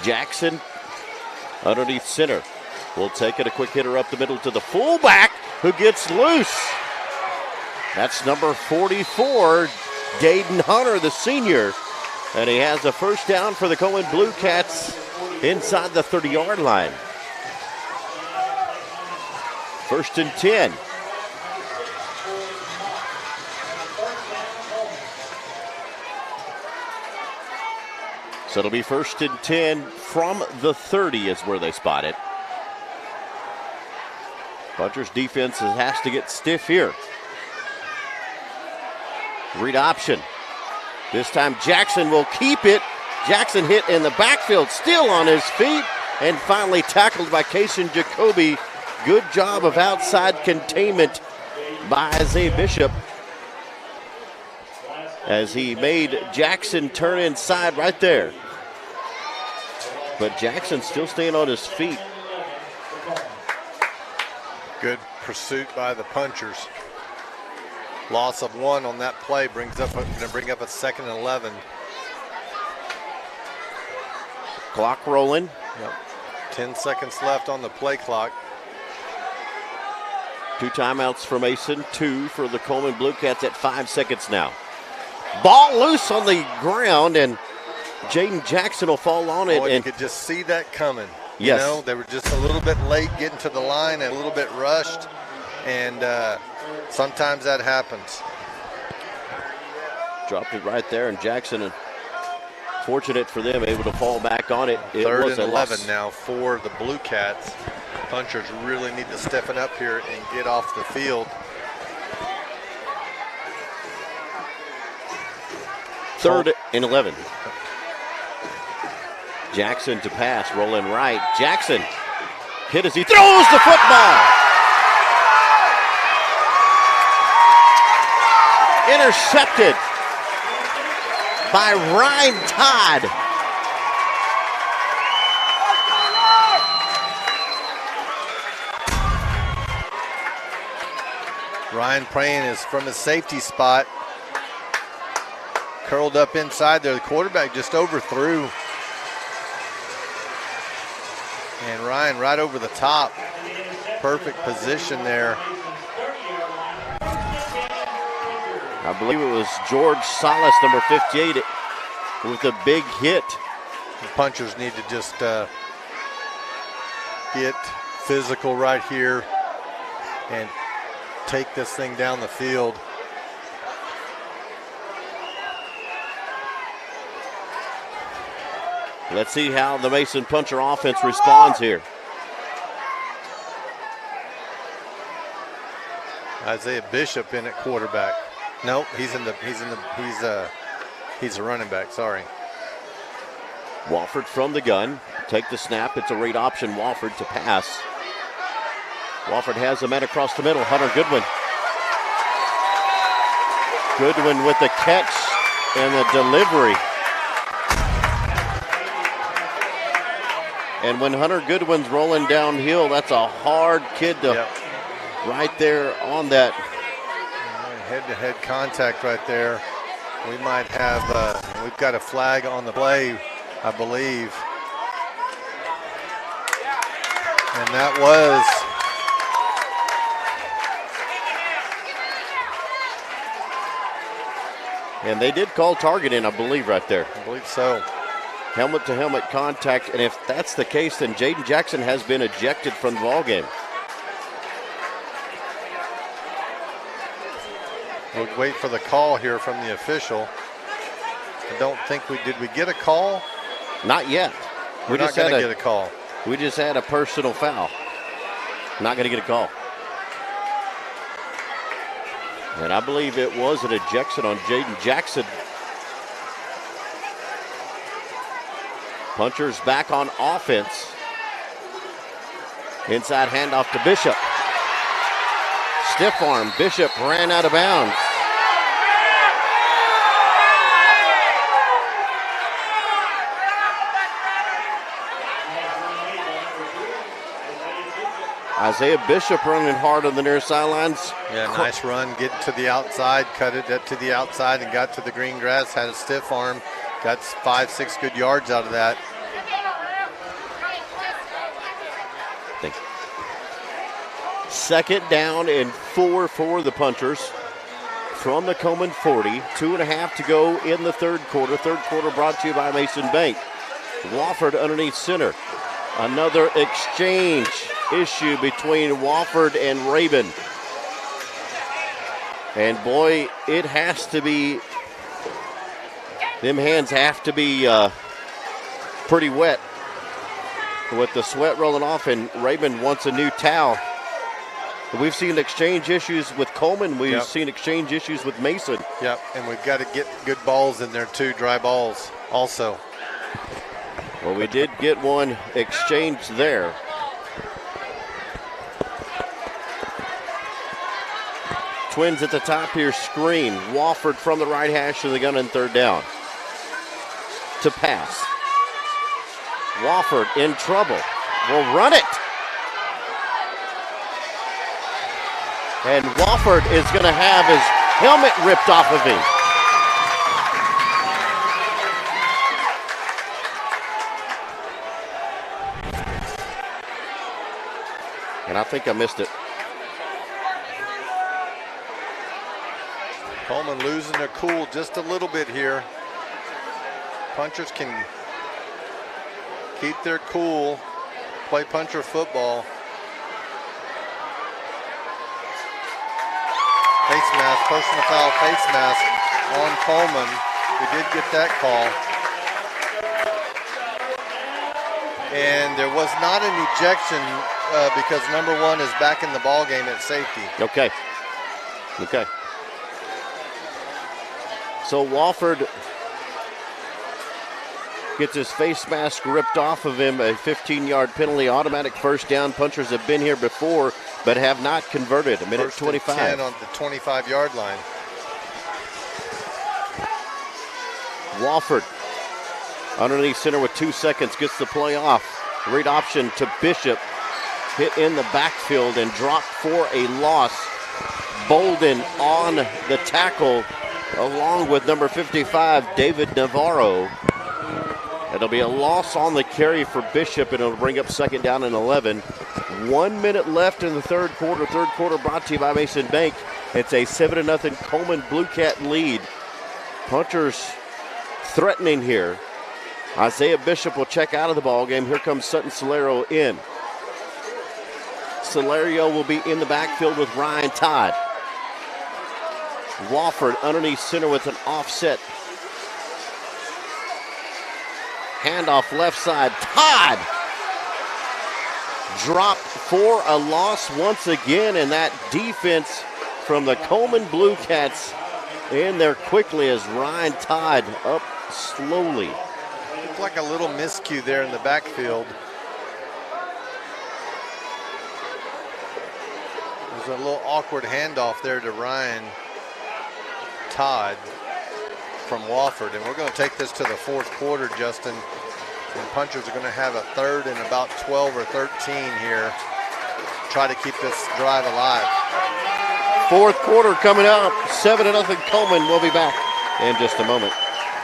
Jackson underneath center. Will take it, a quick hitter up the middle to the fullback who gets loose. That's number 44, Dayton Hunter, the senior. And he has a first down for the Coleman Blue Cats inside the 30-yard line. 1st and 10. So it'll be 1st and 10 from the 30 is where they spot it. Puncher's defense has to get stiff here. Read option. This time Jackson will keep it. Jackson hit in the backfield, still on his feet, and finally tackled by Kason Jacoby. Good job of outside containment by Isaiah Bishop as he made Jackson turn inside right there. But Jackson still staying on his feet. Good pursuit by the Punchers. Loss of 1 on that play going to bring up a 2nd and 11. Clock rolling. Yep. 10 seconds left on the play clock. 2 timeouts for Mason, 2 for the Coleman Blue Cats at 5 seconds now. Ball loose on the ground, and Jaden Jackson will fall on it. Boy, and you could just see that coming. Yes. You know, they were just a little bit late getting to the line and a little bit rushed, and sometimes that happens. Dropped it right there, and Jackson, fortunate for them, able to fall back on it. It 3rd was and a 11 loss. now for the Blue Cats. Punchers really need to stiffen up here and get off the field. 3rd and 11. Jackson to pass, rolling right. Jackson hit as he throws the football. Intercepted by Ryan Todd. Ryan praying is from his safety spot. Curled up inside there. The quarterback just overthrew. And Ryan right over the top. Perfect position there. I believe it was George Salas, number 58, with a big hit. The Punchers need to just get physical right here and take this thing down the field. Let's see how the Mason Puncher offense responds here. Isaiah Bishop in at quarterback. No, he's a running back, sorry. Wofford from the gun. Take the snap. It's a read option. Wofford to pass. Wofford has a man across the middle. Hunter Goodwin. Goodwin with the catch and the delivery. And when Hunter Goodwin's rolling downhill, that's a hard kid to right there on that. Head-to-head contact right there. We might have, we've got a flag on the play, I believe. And that was and they did call targeting, I believe, right there. I believe so. Helmet-to-helmet contact, and if that's the case, then Jaden Jackson has been ejected from the ballgame. We'll wait for the call here from the official. I don't think did we get a call? Not yet. We're not going to get a call. We just had a personal foul. Not going to get a call. And I believe it was an ejection on Jaden Jackson. Punchers back on offense. Inside handoff to Bishop. Stiff arm. Bishop ran out of bounds. Isaiah Bishop running hard on the near sidelines. Yeah, nice run. Get to the outside, cut it to the outside, and got to the green grass. Had a stiff arm. Got 5-6 good yards out of that. Second down and 4 for the Punchers from the Coleman 40. 2.5 to go in the third quarter. Third quarter brought to you by Mason Bank. Wofford underneath center. Another exchange issue between Wofford and Rabin. And boy, it has to be, them hands have to be pretty wet with the sweat rolling off, and Rabin wants a new towel. We've seen exchange issues with Coleman. We've seen exchange issues with Mason. Yep, and we've got to get good balls in there too, dry balls also. Well, we did get one exchange there. Twins at the top here, screen. Wofford from the right hash to the gun in third down. To pass. Wofford in trouble. Will run it. And Wofford is going to have his helmet ripped off of him. And I think I missed it. Coleman losing their cool just a little bit here. Punchers can keep their cool, play puncher football. Face mask, personal foul face mask on Coleman. We did get that call. And there was not an ejection because number 1 is back in the ball game at safety. Okay. So Wofford gets his face mask ripped off of him, a 15-yard penalty, automatic first down. Punchers have been here before, but have not converted. A minute First 25. and 10 on the 25-yard line. Wofford underneath center with 2 seconds, gets the play off. Read option to Bishop. Hit in the backfield and dropped for a loss. Bolden on the tackle, along with number 55, David Navarro. It'll be a loss on the carry for Bishop, and it'll bring up second down and 11. 1 minute left in the third quarter. Third quarter brought to you by Mason Bank. It's a 7-0 Coleman Blue Cat lead. Punchers threatening here. Isaiah Bishop will check out of the ball game. Here comes Sutton Solero in. Solerio will be in the backfield with Ryan Todd. Wofford underneath center with an offset. Handoff left side. Todd dropped for a loss once again, and that defense from the Coleman Blue Cats in there quickly as Ryan Todd up slowly. Looked like a little miscue there in the backfield. There's a little awkward handoff there to Ryan Todd from Wofford, and we're going to take this to the fourth quarter, Justin. And Punchers are going to have a third and about 12 or 13 here. Try to keep this drive alive. Fourth quarter coming up. 7-0 Coleman. We'll be back in just a moment.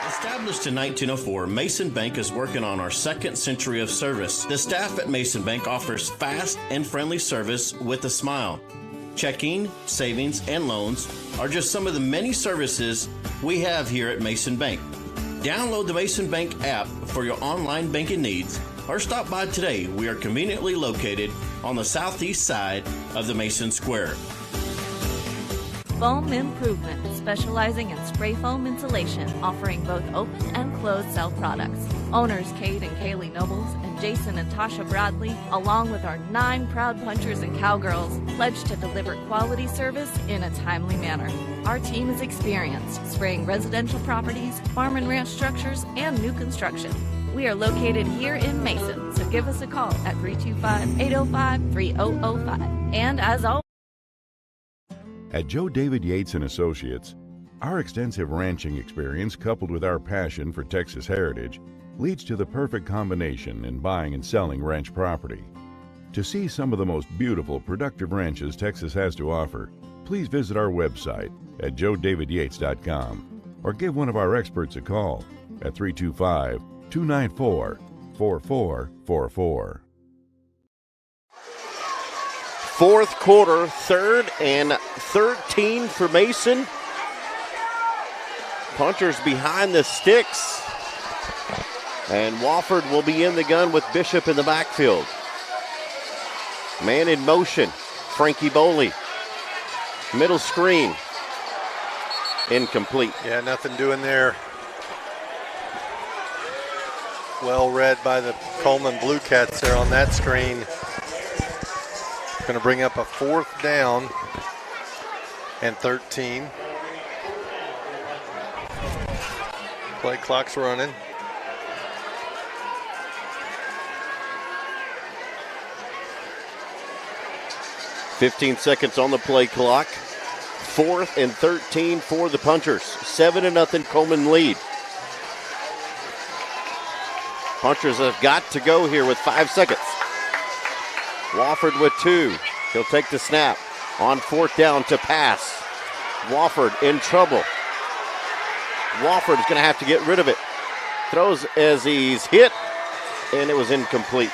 Established in 1904, Mason Bank is working on our second century of service. The staff at Mason Bank offers fast and friendly service with a smile. Checking, savings, and loans are just some of the many services we have here at Mason Bank. Download the Mason Bank app for your online banking needs or stop by today. We are conveniently located on the southeast side of the Mason Square. Foam Improvement, specializing in spray foam insulation, offering both open and closed cell products. Owners Kate and Kaylee Nobles and Jason and Tasha Bradley, along with our 9 proud punchers and cowgirls, pledge to deliver quality service in a timely manner. Our team is experienced, spraying residential properties, farm and ranch structures, and new construction. We are located here in Mason, so give us a call at 325-805-3005. And as always, at Joe David Yates and Associates, our extensive ranching experience coupled with our passion for Texas heritage leads to the perfect combination in buying and selling ranch property. To see some of the most beautiful, productive ranches Texas has to offer, please visit our website at joedavidyates.com or give one of our experts a call at 325-294-4444. Fourth quarter, 3rd and 13 for Mason. Punchers behind the sticks. And Wofford will be in the gun with Bishop in the backfield. Man in motion, Frankie Boley. Middle screen, incomplete. Yeah, nothing doing there. Well read by the Coleman Blue Cats there on that screen. Going to bring up a 4th down and 13. Play clock's running. $15 seconds on the play clock. 4th and 13 for the Punchers. 7-0 Coleman lead. Punchers have got to go here with 5 seconds. Wofford with 2. He'll take the snap. On 4th down to pass. Wofford in trouble. Wofford's going to have to get rid of it. Throws as he's hit, and it was incomplete.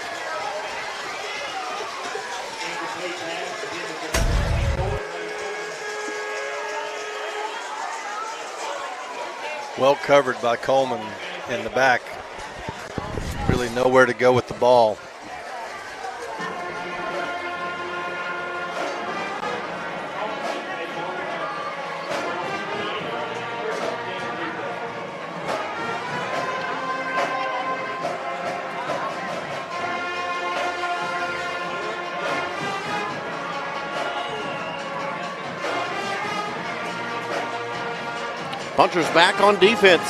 Well covered by Coleman in the back. Really nowhere to go with the ball. Punchers back on defense.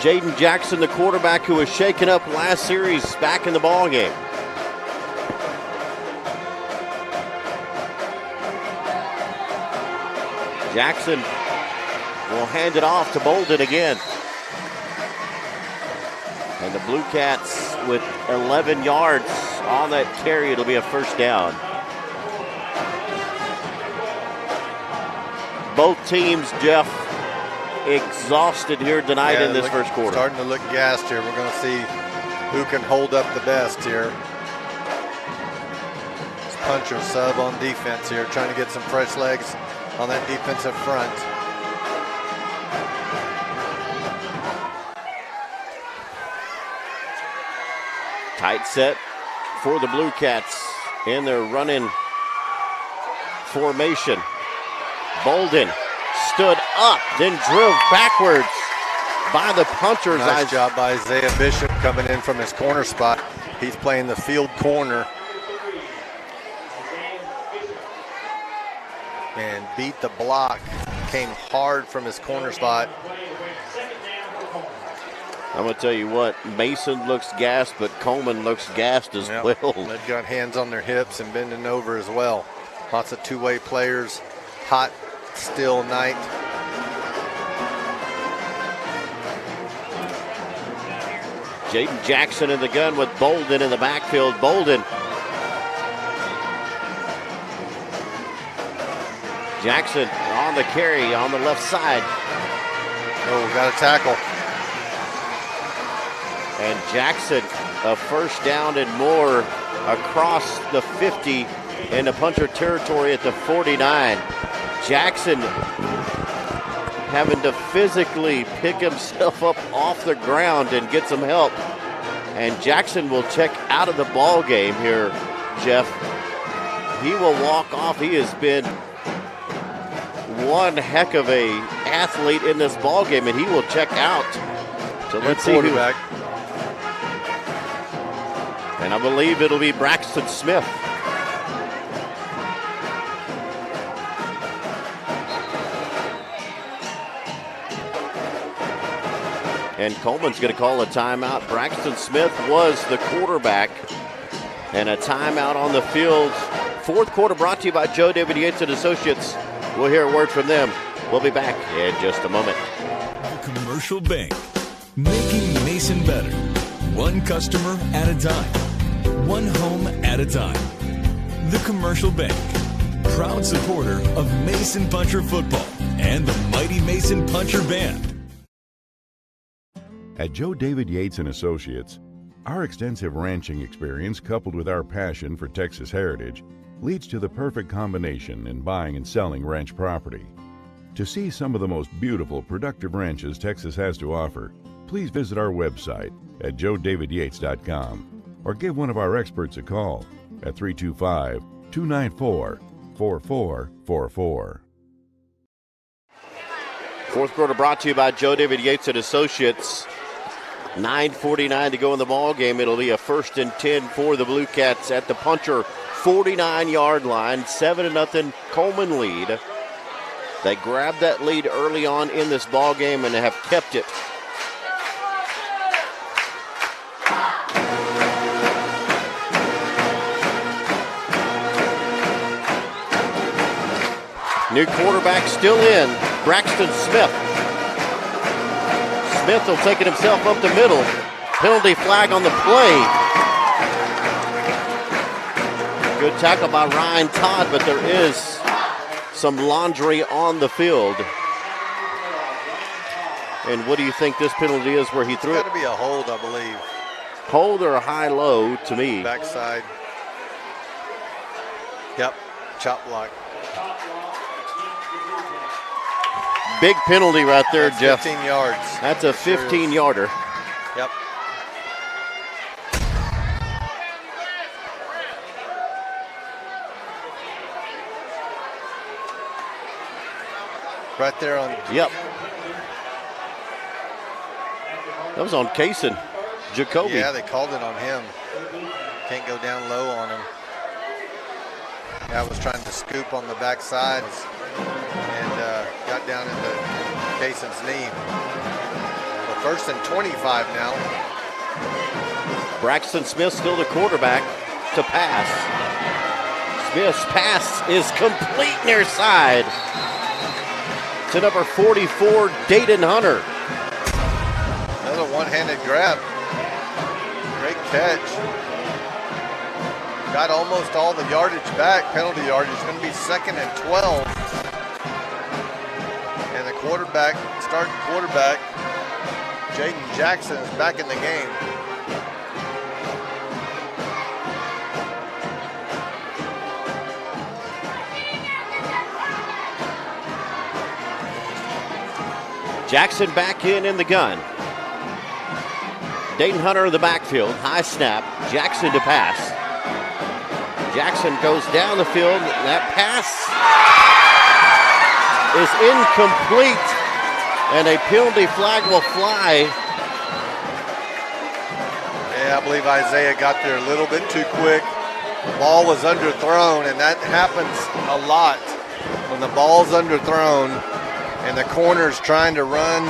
Jaden Jackson, the quarterback who was shaken up last series, back in the ball game. Jackson will hand it off to Bolden again. And the Blue Cats with 11 yards on that carry. It'll be a 1st down. Both teams, Jeff, exhausted here tonight in this first quarter. Starting to look gassed here. We're going to see who can hold up the best here. Puncher sub on defense here, trying to get some fresh legs on that defensive front. Tight set for the Blue Cats in their running formation. Bolden stood up, then drove backwards by the Punchers. Nice job by Isaiah Bishop coming in from his corner spot. He's playing the field corner. And beat the block. Came hard from his corner spot. I'm going to tell you what, Mason looks gassed, but Coleman looks gassed as well. They've got hands on their hips and bending over as well. Lots of two-way players. Hot, still night. Jaden Jackson in the gun with Bolden in the backfield. Bolden. Jackson on the carry on the left side. Oh, got a tackle. And Jackson, a 1st down and more across the 50 into Puncher territory at the 49. Jackson having to physically pick himself up off the ground and get some help. And Jackson will check out of the ball game here, Jeff. he will walk off. He has been one heck of a athlete in this ball game, and he will check out. So let's see who. And I believe it'll be Braxton Smith. And Coleman's going to call a timeout. Braxton Smith was the quarterback. And a timeout on the field. Fourth quarter brought to you by Joe David Yates and Associates. We'll hear a word from them. We'll be back in just a moment. Commercial Bank, making Mason better. One customer at a time. One home at a time. The Commercial Bank, proud supporter of Mason Puncher football and the mighty Mason Puncher Band. At Joe David Yates and Associates, our extensive ranching experience coupled with our passion for Texas heritage leads to the perfect combination in buying and selling ranch property. To see some of the most beautiful, productive ranches Texas has to offer, please visit our website at joedavidyates.com or give one of our experts a call at 325-294-4444. Fourth quarter brought to you by Joe David Yates and Associates. 9:49 to go in the ball game. It'll be a 1st and 10 for the Blue Cats at the Puncher 49-yard line. 7-0 Coleman lead. They grabbed that lead early on in this ball game and have kept it. New quarterback still in, Braxton Smith. Smith will take it himself up the middle. Penalty flag on the play. Good tackle by Ryan Todd, but there is some laundry on the field. And what do you think this penalty is where he threw it? It's got to be a hold, I believe. Hold or a high-low to me. Backside. Yep, chop block. Big penalty right there, That's Jeff. 15 yards. That's a 15-yarder. Yep. Right there on. Yep. That was on Kaysen. Jacoby. Yeah, they called it on him. Can't go down low on him. Guy was trying to scoop on the backside and got down into Kaysen's knee. So 1st and 25 now. Braxton Smith still the quarterback to pass. Smith's pass is complete near side to number 44, Dayton Hunter. Another one-handed grab. Great catch. Got almost all the yardage back, penalty yardage. It's going to be 2nd and 12. And the quarterback, starting quarterback, Jaden Jackson is back in the game. Jackson back in the gun. Dayton Hunter in the backfield, high snap, Jackson to pass. Jackson goes down the field. That pass is incomplete, and a penalty flag will fly. Yeah, I believe Isaiah got there a little bit too quick. The ball was underthrown, and that happens a lot when the ball's underthrown and the corner's trying to run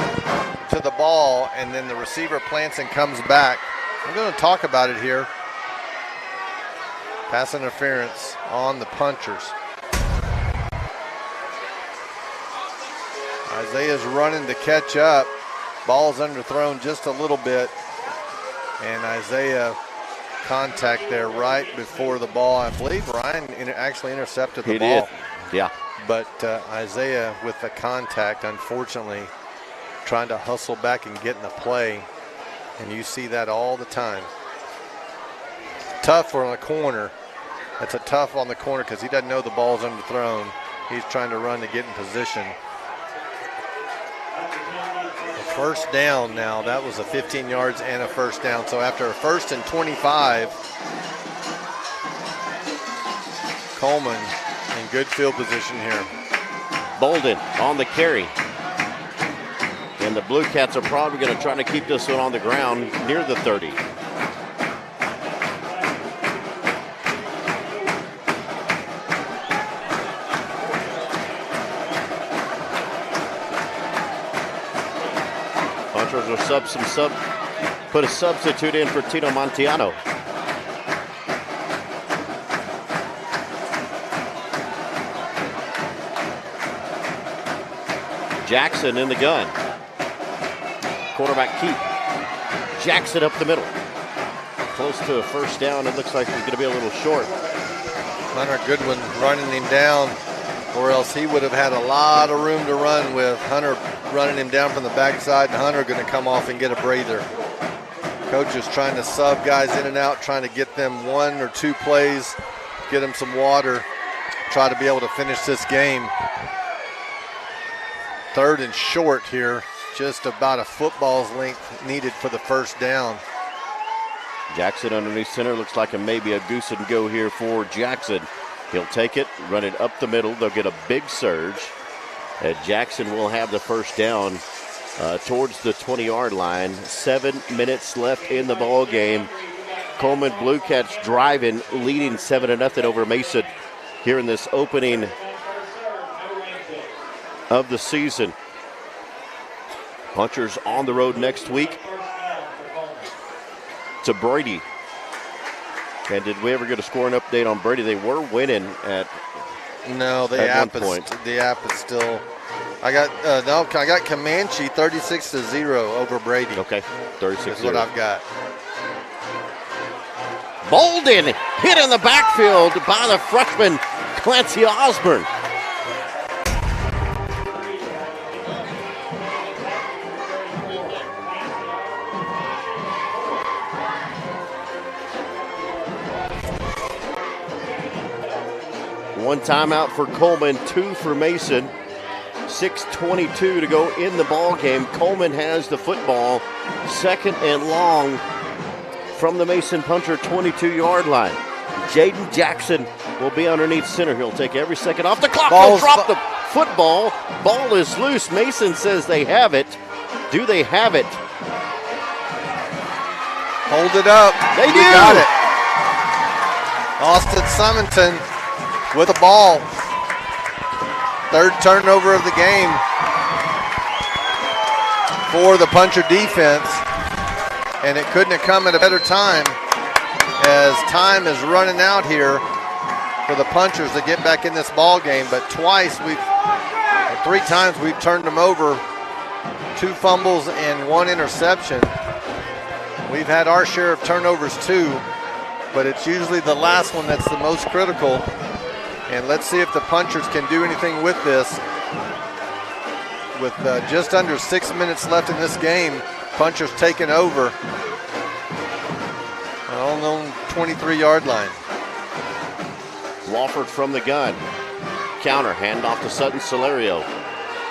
to the ball, and then the receiver plants and comes back. I'm going to talk about it here. Pass interference on the Punchers. Isaiah's running to catch up. Ball's underthrown just a little bit. And Isaiah contact there right before the ball. I believe Ryan actually intercepted the ball. Did. Yeah. But Isaiah with the contact, unfortunately, trying to hustle back and get in the play. And you see that all the time. Tough on the corner. That's a tough on the corner because he doesn't know the ball's underthrown. He's trying to run to get in position. A 1st down now. That was a 15 yards and a 1st down. So after a 1st and 25, Coleman in good field position here. Bolden on the carry. And the Blue Cats are probably going to try to keep this one on the ground near the 30. Punchers will put a substitute in for Tino Montiano. Jackson in the gun. Quarterback keep. Jackson up the middle. Close to a first down. It looks like he's going to be a little short. Hunter Goodwin running him down, or else he would have had a lot of room to run with. Hunter running him down from the backside, and Hunter going to come off and get a breather. Coach is trying to sub guys in and out, trying to get them 1 or 2 plays, get them some water, try to be able to finish this game. 3rd and short here, just about a football's length needed for the first down. Jackson underneath center, looks like maybe a goose and go here for Jackson. He'll take it, run it up the middle. They'll get a big surge. And Jackson will have the first down towards the 20-yard line. 7 minutes left in the ball game. Coleman Blue Cats driving, leading 7-0 over Mason here in this opening of the season. Punchers on the road next week to Brady. And did we ever get a scoring update on Brady? They were winning at no. The app is still. I got Comanche 36-0 over Brady. Okay, 36. That's what I've got. Bolden hit in the backfield by the freshman Clancy Osborne. One timeout for Coleman, 2 for Mason. 6:22 to go in the ball game. Coleman has the football, 2nd and long from the Mason Puncher 22-yard line. Jaden Jackson will be underneath center. He'll take every second off the clock. He'll drop the football. Ball is loose. Mason says they have it. Do they have it? Hold it up. They do. You got it. Austin Summerton with the ball. 3rd turnover of the game for the Puncher defense. And it couldn't have come at a better time, as time is running out here for the Punchers to get back in this ball game. But 3 times we've turned them over. 2 fumbles and 1 interception. We've had our share of turnovers too, but it's usually the last one that's the most critical. And let's see if the Punchers can do anything with this. With just under 6 minutes left in this game, Punchers taking over on the 23-yard line. Wofford from the gun. Counter, handoff to Sutton Solario.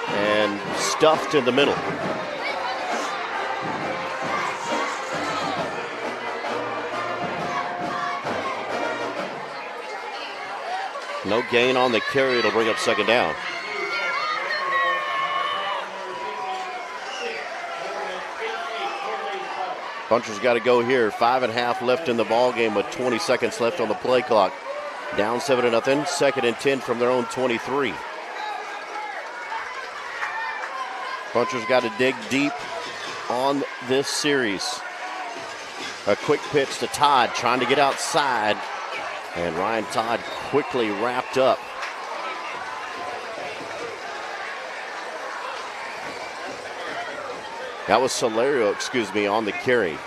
And stuffed in the middle. No gain on the carry. It'll bring up 2nd down. Punchers got to go here. 5.5 left in the ball game with 20 seconds left on the play clock. Down 7-0. 2nd and 10 from their own 23. Punchers got to dig deep on this series. A quick pitch to Todd, trying to get outside. And Ryan Todd quickly wrapped up. That was Solario, on the carry.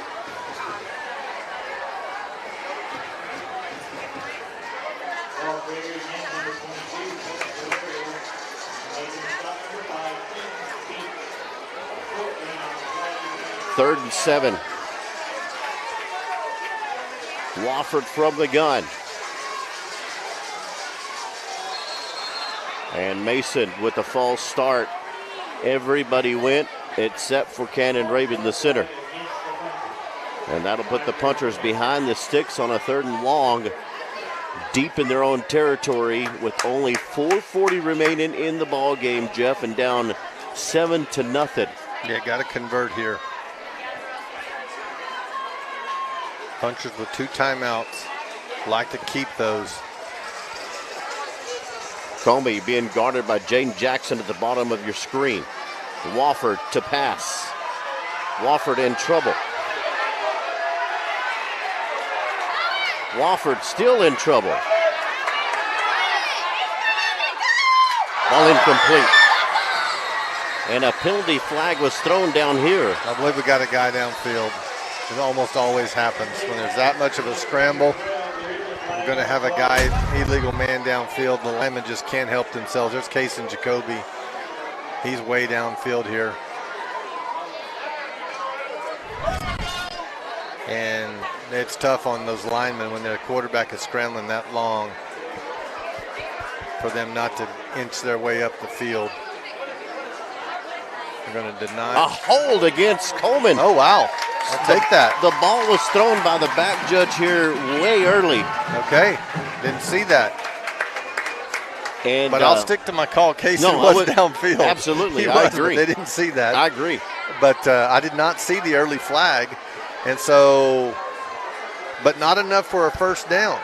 Third and 7. Wofford from the gun. And Mason with a false start. Everybody went except for Cannon Raven, the center. And that'll put the Punchers behind the sticks on a 3rd and long deep in their own territory with only 4:40 remaining in the ball game, Jeff, and down 7-0. Yeah, got to convert here. Punchers with 2 timeouts. Like to keep those. Comey being guarded by Jaden Jackson at the bottom of your screen. Wofford to pass. Wofford in trouble. Wofford still in trouble. Ball incomplete. And a penalty flag was thrown down here. I believe we got a guy downfield. It almost always happens. When there's that much of a scramble, we're going to have a guy, illegal man downfield. The linemen just can't help themselves. There's Case and Jacoby. He's way downfield here. And it's tough on those linemen when their quarterback is scrambling that long for them not to inch their way up the field. They're going to deny. A hold against Coleman. Oh, wow. I'll take that. The ball was thrown by the back judge here way early. Okay. Didn't see that. And but I'll stick to my call. Casey was downfield. Absolutely. I agree. They didn't see that. I agree. But I did not see the early flag. And so, but not enough for a first down.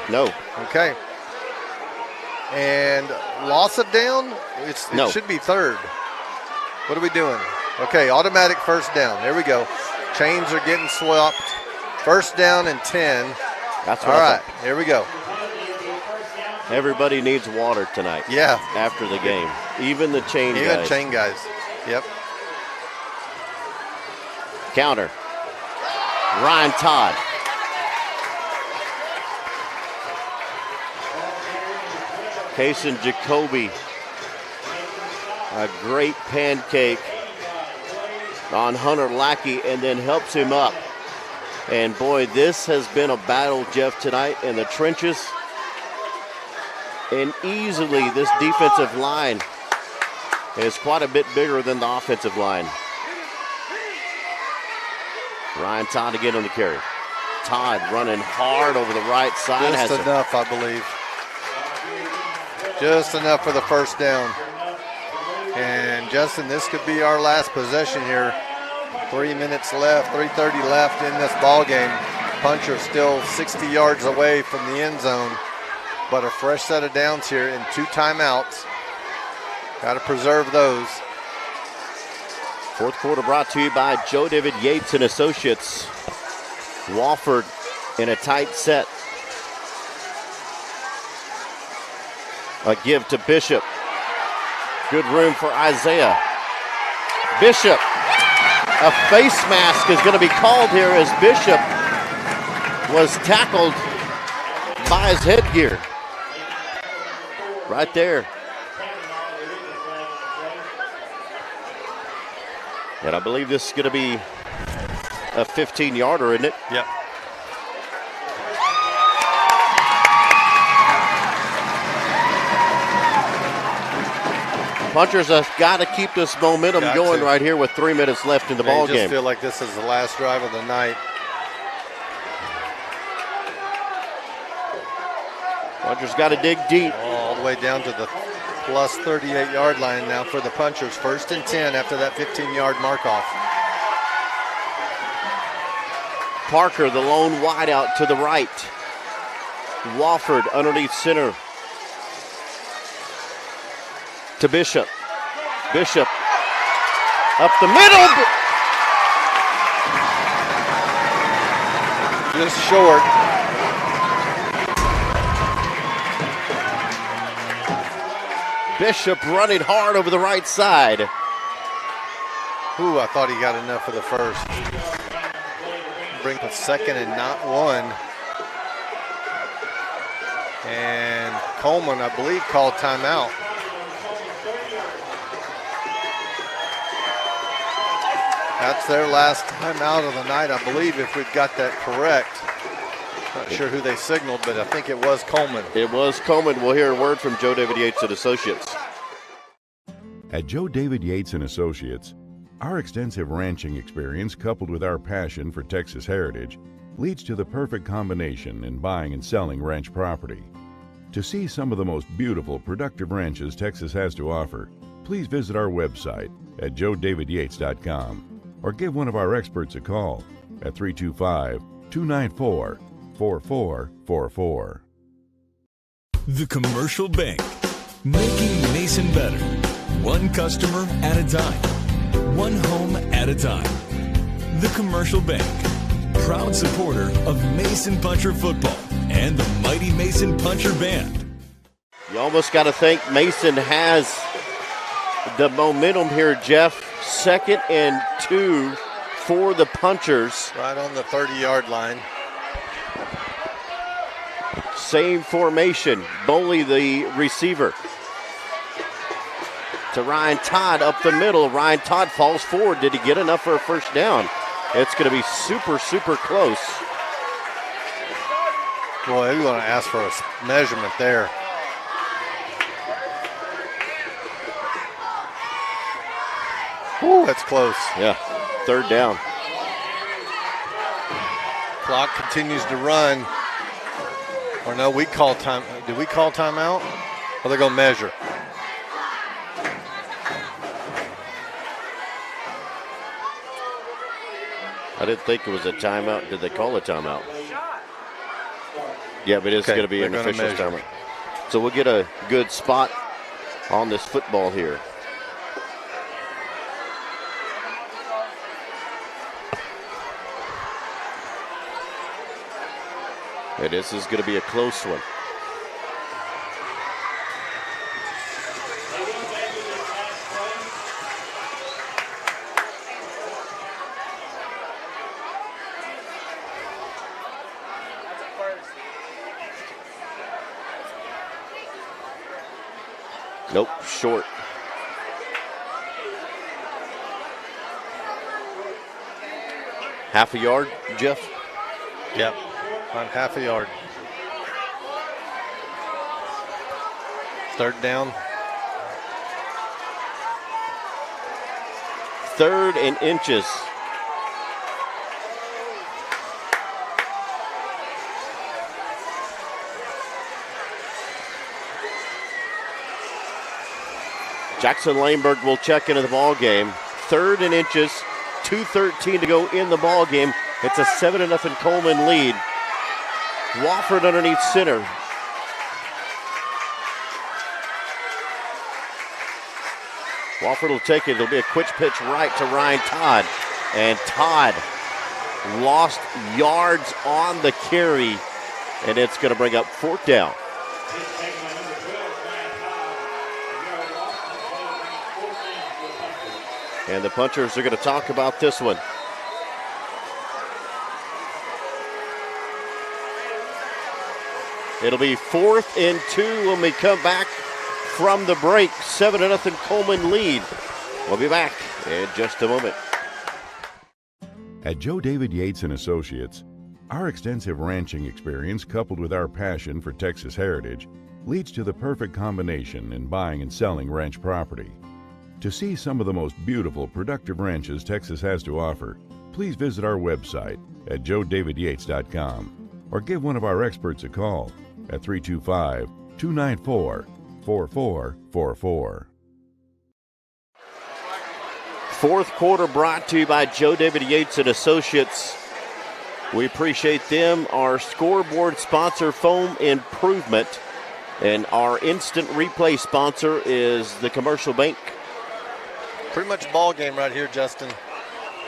No. Okay. And loss of down? It should be third. What are we doing? Okay, automatic first down. There we go. Chains are getting swapped. First down and 10. That's what All right, here we go. Everybody needs water tonight. Yeah. After the game. Even the chain guys. Even chain guys. Yep. Counter. Ryan Todd. Case and Jacoby. A great pancake on Hunter Lackey and then helps him up. And boy, this has been a battle, Jeff, tonight in the trenches. And easily this defensive line is quite a bit bigger than the offensive line. Ryan Todd again on the carry. Todd running hard over the right side. Just enough, I believe. Just enough for the first down. And Justin, this could be our last possession here. 3 minutes left, 3:30 left in this ball game. Puncher still 60 yards away from the end zone, but a fresh set of downs here in 2 timeouts. Got to preserve those. Fourth quarter brought to you by Joe David Yates and Associates. Wofford in a tight set. A give to Bishop. Good room for Isaiah. Bishop. A face mask is going to be called here as Bishop was tackled by his headgear. Right there. And I believe this is going to be a 15-yarder, isn't it? Yep. Punchers have got to keep this momentum going right here with 3 minutes left in the ball game. I just feel like this is the last drive of the night. Punchers got to dig deep. All the way down to the plus 38-yard line now for the Punchers. 1st and 10 after that 15-yard mark-off. Parker, the lone wideout to the right. Wofford underneath center. To Bishop. Bishop up the middle. Just short. Bishop running hard over the right side. Ooh, I thought he got enough for the first. Bring the 2nd and not 1. And Coleman, I believe, called timeout. That's their last timeout of the night, I believe, if we've got that correct. Not sure who they signaled, but I think it was Coleman. It was Coleman. We'll hear a word from Joe David Yates and Associates. At Joe David Yates and Associates, our extensive ranching experience coupled with our passion for Texas heritage leads to the perfect combination in buying and selling ranch property. To see some of the most beautiful, productive ranches Texas has to offer, please visit our website at joedavidyates.com or give one of our experts a call at 325-294-4444. The Commercial Bank, making Mason better, one customer at a time, one home at a time. The Commercial Bank, proud supporter of Mason Puncher football and the mighty Mason Puncher Band. You almost got to think Mason has the momentum here, Jeff. 2nd and 2 for the Punchers. Right on the 30-yard line. Same formation. Boley, the receiver. To Ryan Todd up the middle. Ryan Todd falls forward. Did he get enough for a first down? It's going to be super, super close. Boy, they're going to ask for a measurement there. Ooh, that's close. Yeah, 3rd down. Clock continues to run. Or no, we call time. Did we call timeout? Or they're going to measure? I didn't think it was a timeout. Did they call a timeout? Yeah, but it's going to be an official timeout. So we'll get a good spot on this football here. And this is going to be a close one. Nope, short. Half a yard, Jeff? Yep, on half a yard. 3rd down. 3rd and inches. Jackson Laneberg will check into the ball game. 3rd and inches, 2:13 to go in the ball game. It's a 7-0 Coleman lead. Wofford underneath center. Wofford will take it. It'll be a quick pitch right to Ryan Todd. And Todd lost yards on the carry. And it's going to bring up 4th down. And the Punchers are going to talk about this one. It'll be 4th and 2 when we come back from the break. 7-0 Coleman lead. We'll be back in just a moment. At Joe David Yates and Associates, our extensive ranching experience coupled with our passion for Texas heritage leads to the perfect combination in buying and selling ranch property. To see some of the most beautiful, productive ranches Texas has to offer, please visit our website at joedavidyates.com or give one of our experts a call at 325-294-4444. 4th quarter brought to you by Joe David Yates and Associates. We appreciate them. Our scoreboard sponsor, Foam Improvement, and our instant replay sponsor is the Commercial Bank. Pretty much ball game right here, Justin.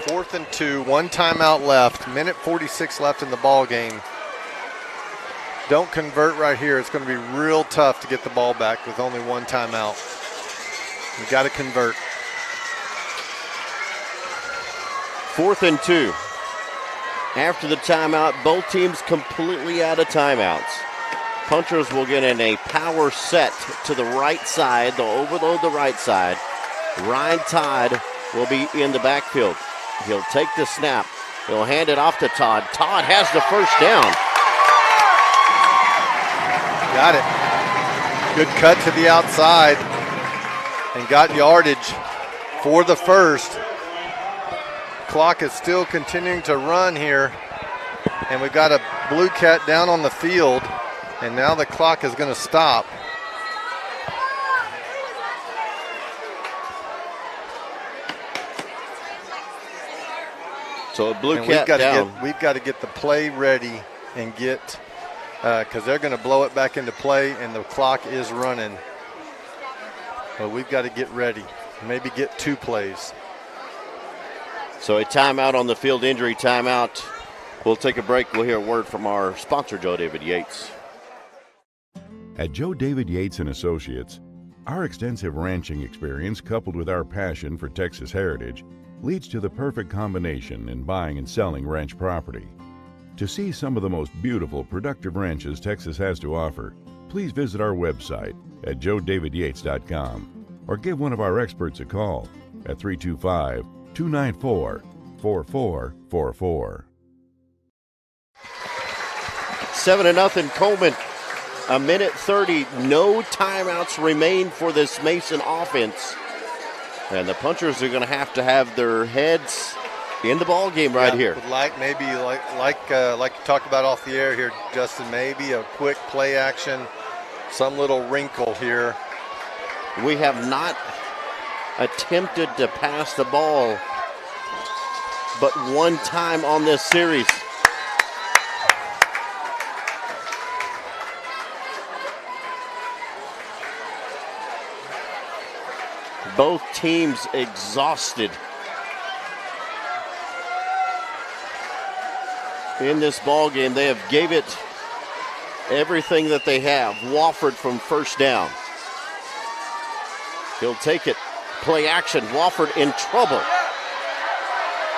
4th and 2, 1 timeout left. Minute 46 left in the ball game. Don't convert right here. It's going to be real tough to get the ball back with only 1 timeout. We got to convert. 4th and 2. After the timeout, both teams completely out of timeouts. Punchers will get in a power set to the right side. They'll overload the right side. Ryan Todd will be in the backfield. He'll take the snap. He'll hand it off to Todd. Todd has the first down. Got it. Good cut to the outside and got yardage for the first. Clock is still continuing to run here. And we've got a blue cat down on the field, and now the clock is going to stop. So a blue cat down. We've got to get the play ready and get, because they're going to blow it back into play, and the clock is running. But we've got to get ready, maybe get 2 plays. So a timeout on the field, injury timeout. We'll take a break. We'll hear a word from our sponsor, Joe David Yates. At Joe David Yates and Associates, our extensive ranching experience coupled with our passion for Texas heritage leads to the perfect combination in buying and selling ranch property. To see some of the most beautiful, productive ranches Texas has to offer, please visit our website at joedavidyates.com or give one of our experts a call at 325-294-4444. 7-0 Coleman. A minute 30. No timeouts remain for this Mason offense. And the punchers are going to have their heads in the ball game right here. Like you talked about off the air here, Justin, maybe a quick play action, some little wrinkle here. We have not attempted to pass the ball but one time on this series. Both teams exhausted in this ball game. They have gave it everything that they have. Wofford from first down. He'll take it. Play action. Wofford in trouble.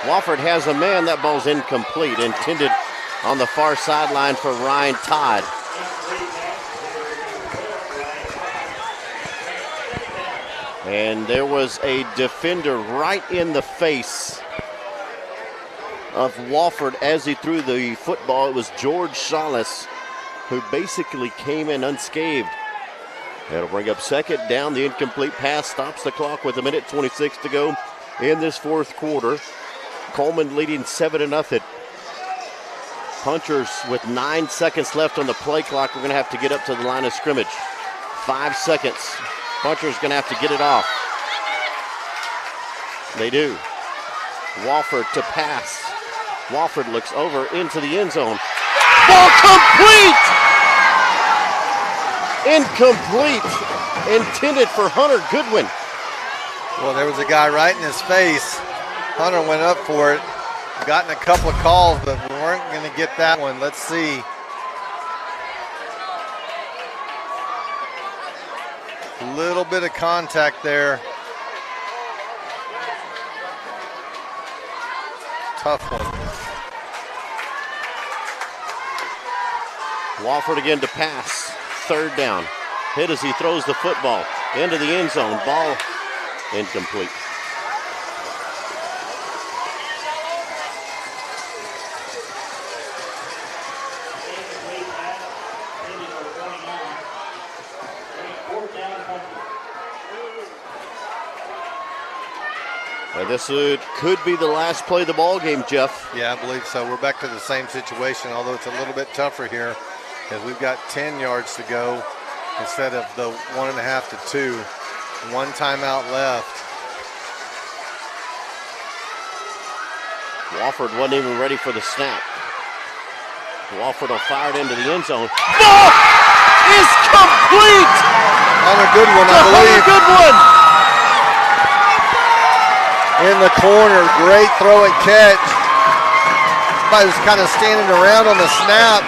Wofford has a man. That ball's incomplete. Intended on the far sideline for Ryan Todd. And there was a defender right in the face of Wofford as he threw the football. It was George Salas who basically came in unscathed. That'll bring up second down. The incomplete pass stops the clock with 1:26 to go in this fourth quarter. Coleman leading 7-0. Punchers with 9 seconds left on the play clock. We're going to have to get up to the line of scrimmage. 5 seconds. Puncher's going to have to get it off. They do. Wofford to pass. Wofford looks over into the end zone. Ball complete! Incomplete. Intended for Hunter Goodwin. Well, there was a guy right in his face. Hunter went up for it. Gotten a couple of calls, but we weren't going to get that one. Let's see. A little bit of contact there. Tough one. Wofford again to pass. Third down. Hit as he throws the football into the end zone. Ball incomplete. And this could be the last play of the ball game, Jeff. Yeah, I believe so. We're back to the same situation, although it's a little bit tougher here as we've got 10 yards to go instead of the 1.5 to 2. One timeout left. Wofford wasn't even ready for the snap. Wofford will fire it into the end zone. Ball is complete! On a good one, I believe. Good one! In the corner, great throw and catch. Somebody was kind of standing around on the snap.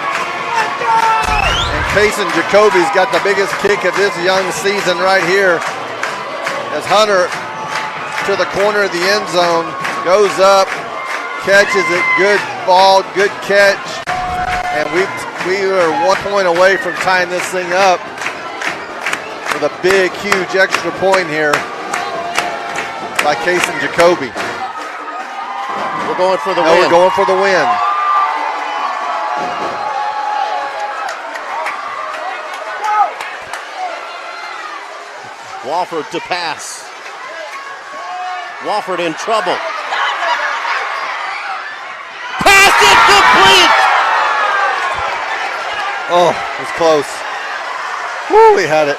And Kason Jacoby's got the biggest kick of this young season right here. As Hunter to the corner of the end zone, goes up, catches it, good ball, good catch. And we are 1 point away from tying this thing up with a big, huge extra point here by Kason Jacoby. We're going for the win. We're going for the win. Wofford to pass. Wofford in trouble. Pass incomplete! Oh, it was close. Woo, we had it.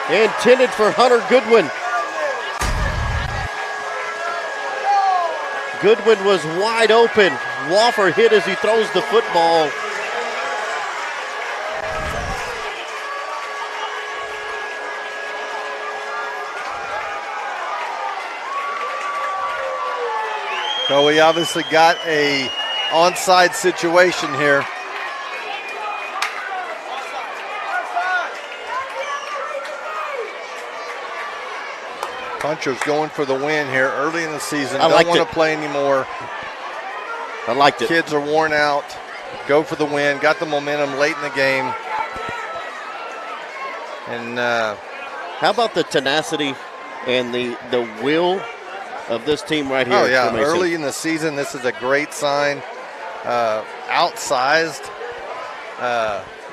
Intended for Hunter Goodwin. Goodwin was wide open. Wofford hit as he throws the football. So we obviously got a onside situation here. Punchers going for the win here early in the season. Don't want to play anymore. I liked it. Kids are worn out. Go for the win. Got the momentum late in the game. And how about the tenacity and the will of this team right here? Oh, yeah. Early in the season, this is a great sign. Outsized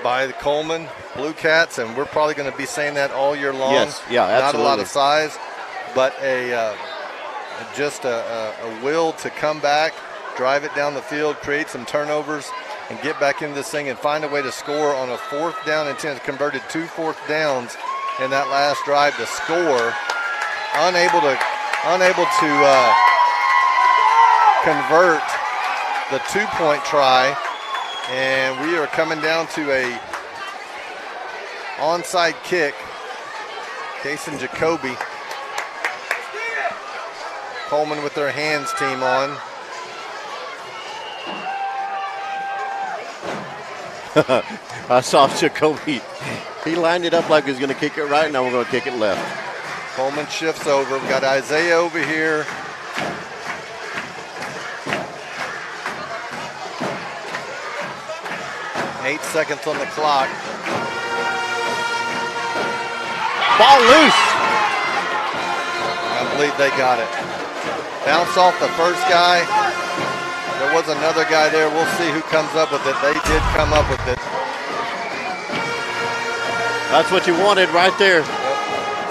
by the Coleman Blue Cats, and we're probably going to be saying that all year long. Yes, yeah, absolutely. Not a lot of size, but just a will to come back, drive it down the field, create some turnovers, and get back into this thing and find a way to score on a 4th down and 10. Converted 2 4th downs in that last drive to score. Unable to convert the 2-point try, and we are coming down to a onside kick. Kason Jacoby. Coleman with their hands team on. I saw Jacoby. He lined it up like he was going to kick it right. Now we're going to kick it left. Coleman shifts over. We got Isaiah over here. Eight seconds on the clock. Ball loose. I believe they got it. Bounce off the first guy. There was another guy there. We'll see who comes up with it. They did come up with it. That's what you wanted right there.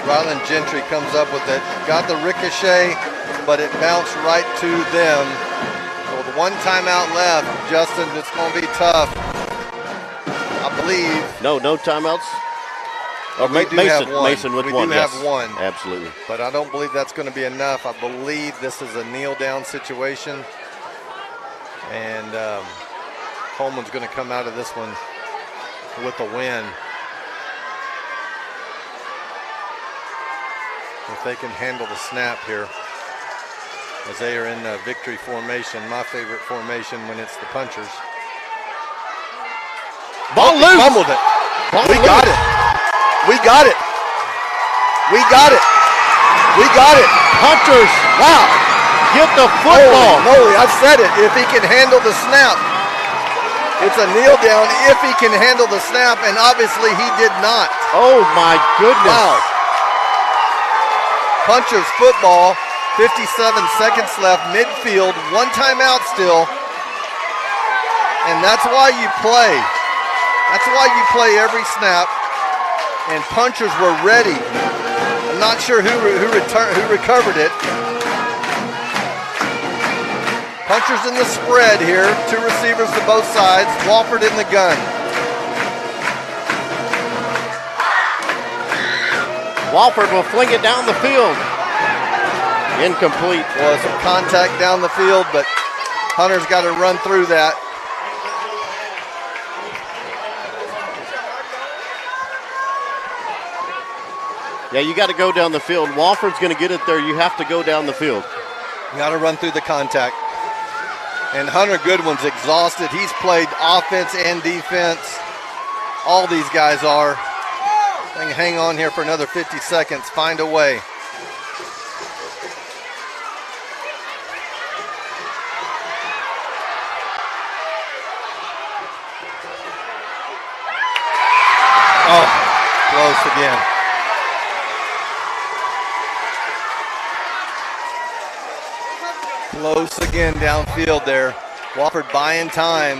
Ryland Gentry comes up with it. Got the ricochet, but it bounced right to them. So with 1 timeout left, Justin, it's going to be tough. I believe. No timeouts. Or Mason with one. We do have one. Absolutely. But I don't believe that's going to be enough. I believe this is a kneel down situation. And Coleman's going to come out of this one with a win. If they can handle the snap here. As they are in victory formation, my favorite formation when it's the punchers. Ball loose. Fumbled it. We got it. We got it. We got it. We got it. Hunters. Wow. Get the football. Holy moly, I've said it. If he can handle the snap. It's a kneel down if he can handle the snap, and obviously he did not. Oh, my goodness. Wow. Punchers football. 57 seconds left, midfield. 1 timeout still. And that's why you play. That's why you play every snap. And punchers were ready. I'm not sure who recovered it. Punchers in the spread here. 2 receivers to both sides. Wofford in the gun. Wofford will fling it down the field. Incomplete. Well, some contact down the field, but Hunter's got to run through that. Yeah, you got to go down the field. Wofford's going to get it there. You have to go down the field. You got to run through the contact. And Hunter Goodwin's exhausted. He's played offense and defense. All these guys are. They can hang on here for another 50 seconds. Find a way. Oh, close again. Close again downfield there. Wofford buying time.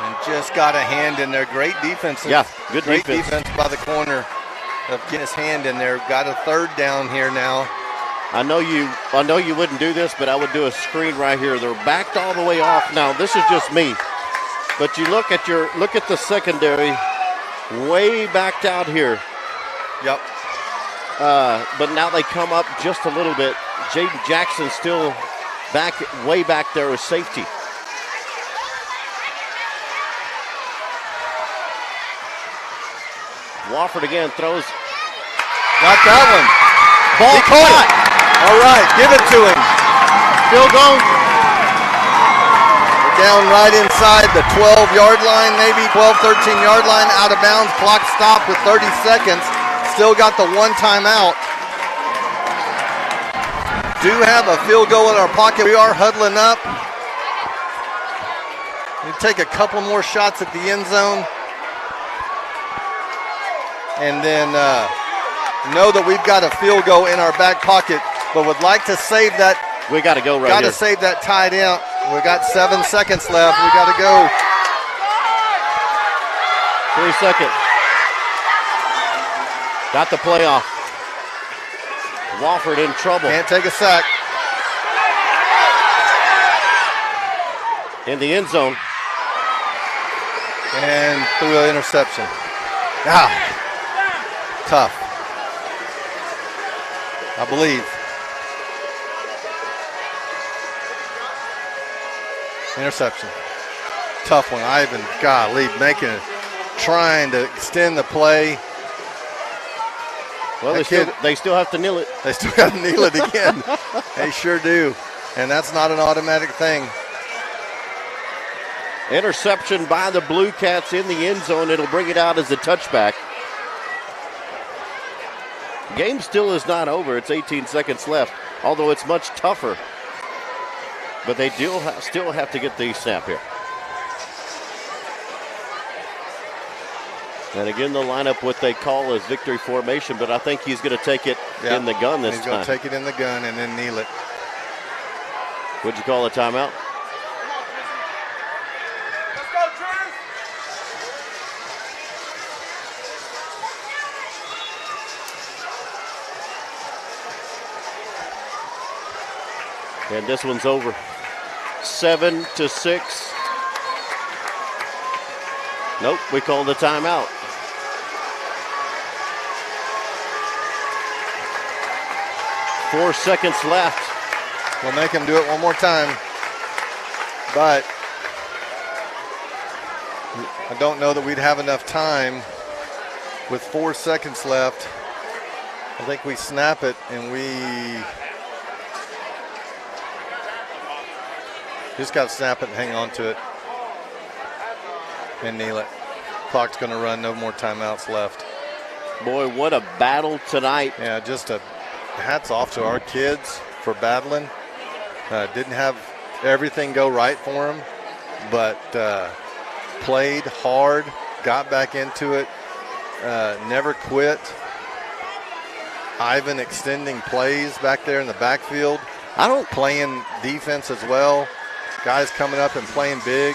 And just got a hand in there. Great defense. Yeah, good Great defense. defense by the corner of getting his hand in there. Got a 3rd down here now. I know you wouldn't do this, but I would do a screen right here. They're backed all the way off. Now, this is just me. But you look at the secondary way backed out here. Yep. But now they come up just a little bit. Jaden Jackson still way back there with safety. Wofford again throws. Got that one. Ball he caught it. All right, give it to him. Field goal. We're down right inside the 12-yard line, maybe 12, 13-yard line, out of bounds. Clock stopped with 30 seconds. Still got the one timeout. Do have a field goal in our pocket. We are huddling up. We take a couple more shots at the end zone. And then know that we've got a field goal in our back pocket, but would like to save that. We got to go right here. Got to save that tied in. We got 7 seconds left. We got to go. 3 seconds. Got the playoff. Wofford in trouble. Can't take a sack. In the end zone. And threw an interception. Tough. I believe. Interception. Tough one. Ivan, golly, trying to extend the play. Well, they still have to kneel it. They still got to kneel it again. They sure do. And that's not an automatic thing. Interception by the Blue Cats in the end zone. It'll bring it out as a touchback. Game still is not over. It's 18 seconds left, although it's much tougher. But they still have to get the snap here. And again, the lineup, what they call is victory formation, but I think he's going to take it in the gun this time. He's going to take it in the gun and then kneel it. Would you call a timeout? And this one's over. 7-6. Nope, we called a timeout. Four seconds left. We'll make him do it one more time. But I don't know that we'd have enough time with 4 seconds left. I think we snap it and we just got to snap it and hang on to it and kneel it. Clock's going to run, no more timeouts left. Boy, what a battle tonight. Yeah, just a hats off to our kids for battling. Didn't have everything go right for them, but played hard, got back into it, never quit. Ivan extending plays back there in the backfield. Playing defense as well. Guys coming up and playing big.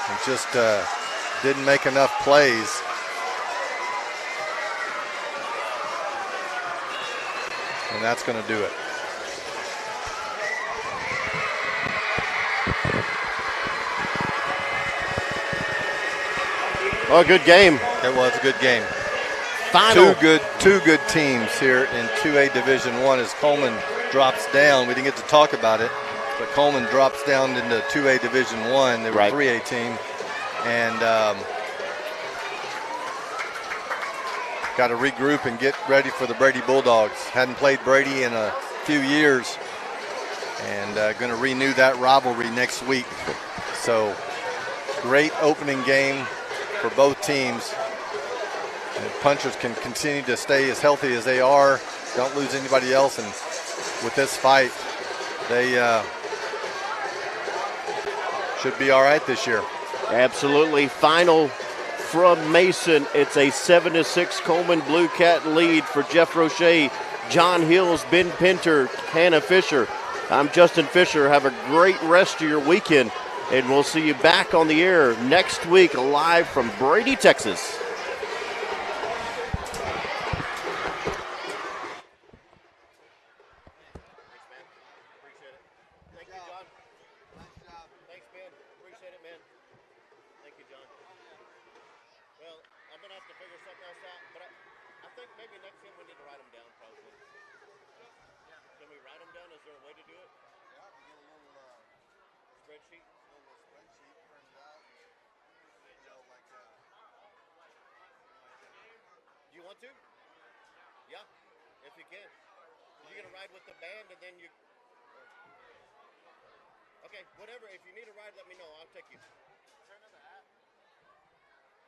And just didn't make enough plays. And that's going to do it. Oh, a good game. It was a good game. Final. Two good teams here in 2A Division I as Coleman drops down. We didn't get to talk about it, but Coleman drops down into 2A Division I. They were a 3A team. And got to regroup and get ready for the Brady Bulldogs. Hadn't played Brady in a few years, and going to renew that rivalry next week. So great opening game for both teams. And punchers can continue to stay as healthy as they are. Don't lose anybody else. And with this fight, they should be all right this year. Absolutely. Final from Mason. It's a 7-6 Coleman Blue Cat lead for Jeff Roche, John Hills, Ben Pinter, Hannah Fisher. I'm Justin Fisher. Have a great rest of your weekend, and we'll see you back on the air next week live from Brady, Texas. text him? We need to write them down, probably. Can we write them down? Is there a way to do it? Yeah, we get a little Spreadsheet? spreadsheet printed out. You know, like Do you want to? Yeah, if you can. You're going to ride with the band and then you... Okay, whatever. If you need a ride, let me know. I'll take you. Turn on the app.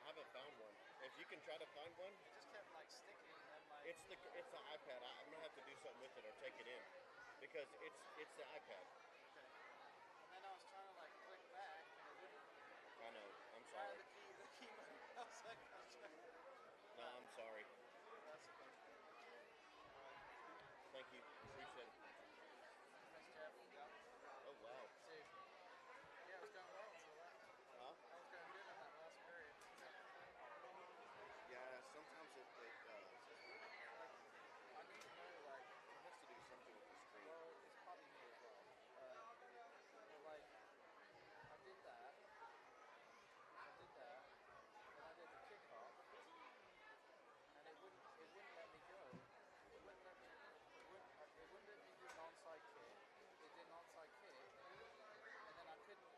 I haven't found one. If you can try to find one. It just kept like sticking and like. It's the iPad. I'm going to have to do something with it or take it in. Because it's the iPad. Okay. And then I was trying to like click back and it wouldn't. I know. I'm Try sorry. the key mode. I was like, No, I'm sorry. that's okay. Thank you. Appreciate it. Thanks, Jeff. Yeah. Oh, wow. See. Yeah, it was going well until that. Huh? I was going good in that last period. Yeah, sometimes it I need to know, like, has to do something with the screen. well, it's probably me as well. But like, I did that, and I did the kickoff, and it wouldn't let me go. It wouldn't let me do an onside kick. It did an onside kick, and then I couldn't.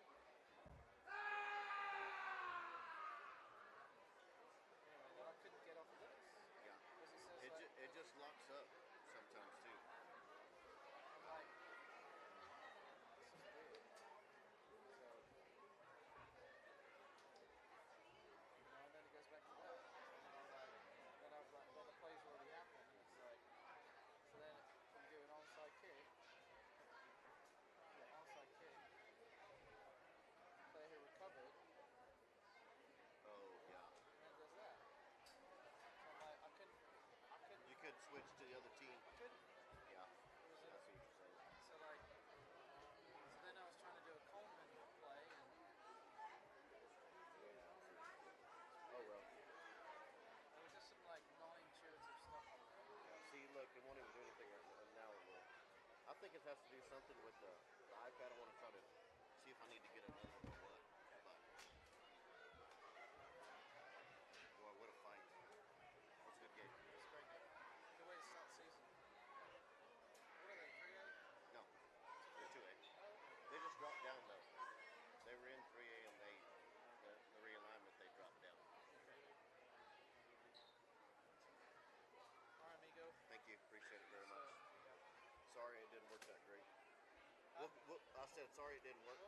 Anyway, then I couldn't get off of this. Yeah. Because it says It just locks up sometimes too. I'm like, this is weird. So, and then it goes back to that. And then I'm like, then the play's already happened, and it's like, so then you do an onside kick. Yeah, onside kick. Player who recovered, Oh yeah. and then does that. So I'm like, I couldn't. You could switch to the other team. I couldn't. Yeah. It was I see what you're saying. So like, so then I was trying to do a Coleman play, and Oh well. there was just some like non-intuitive stuff. Yeah. See, look, it won't even do anything right now. It will. I think it has to do something with the iPad. I want to try to see if I need to get another one or what. But boy, what a fight! That's a good game. It's a great game. Good way to start the season. What are they, 3A? No, they're 2A. They just dropped down though. They were in 3A and the realignment they dropped down. All right, amigo. Thank you. Appreciate it very much. Yeah. Sorry it didn't work that great. I said sorry it didn't work.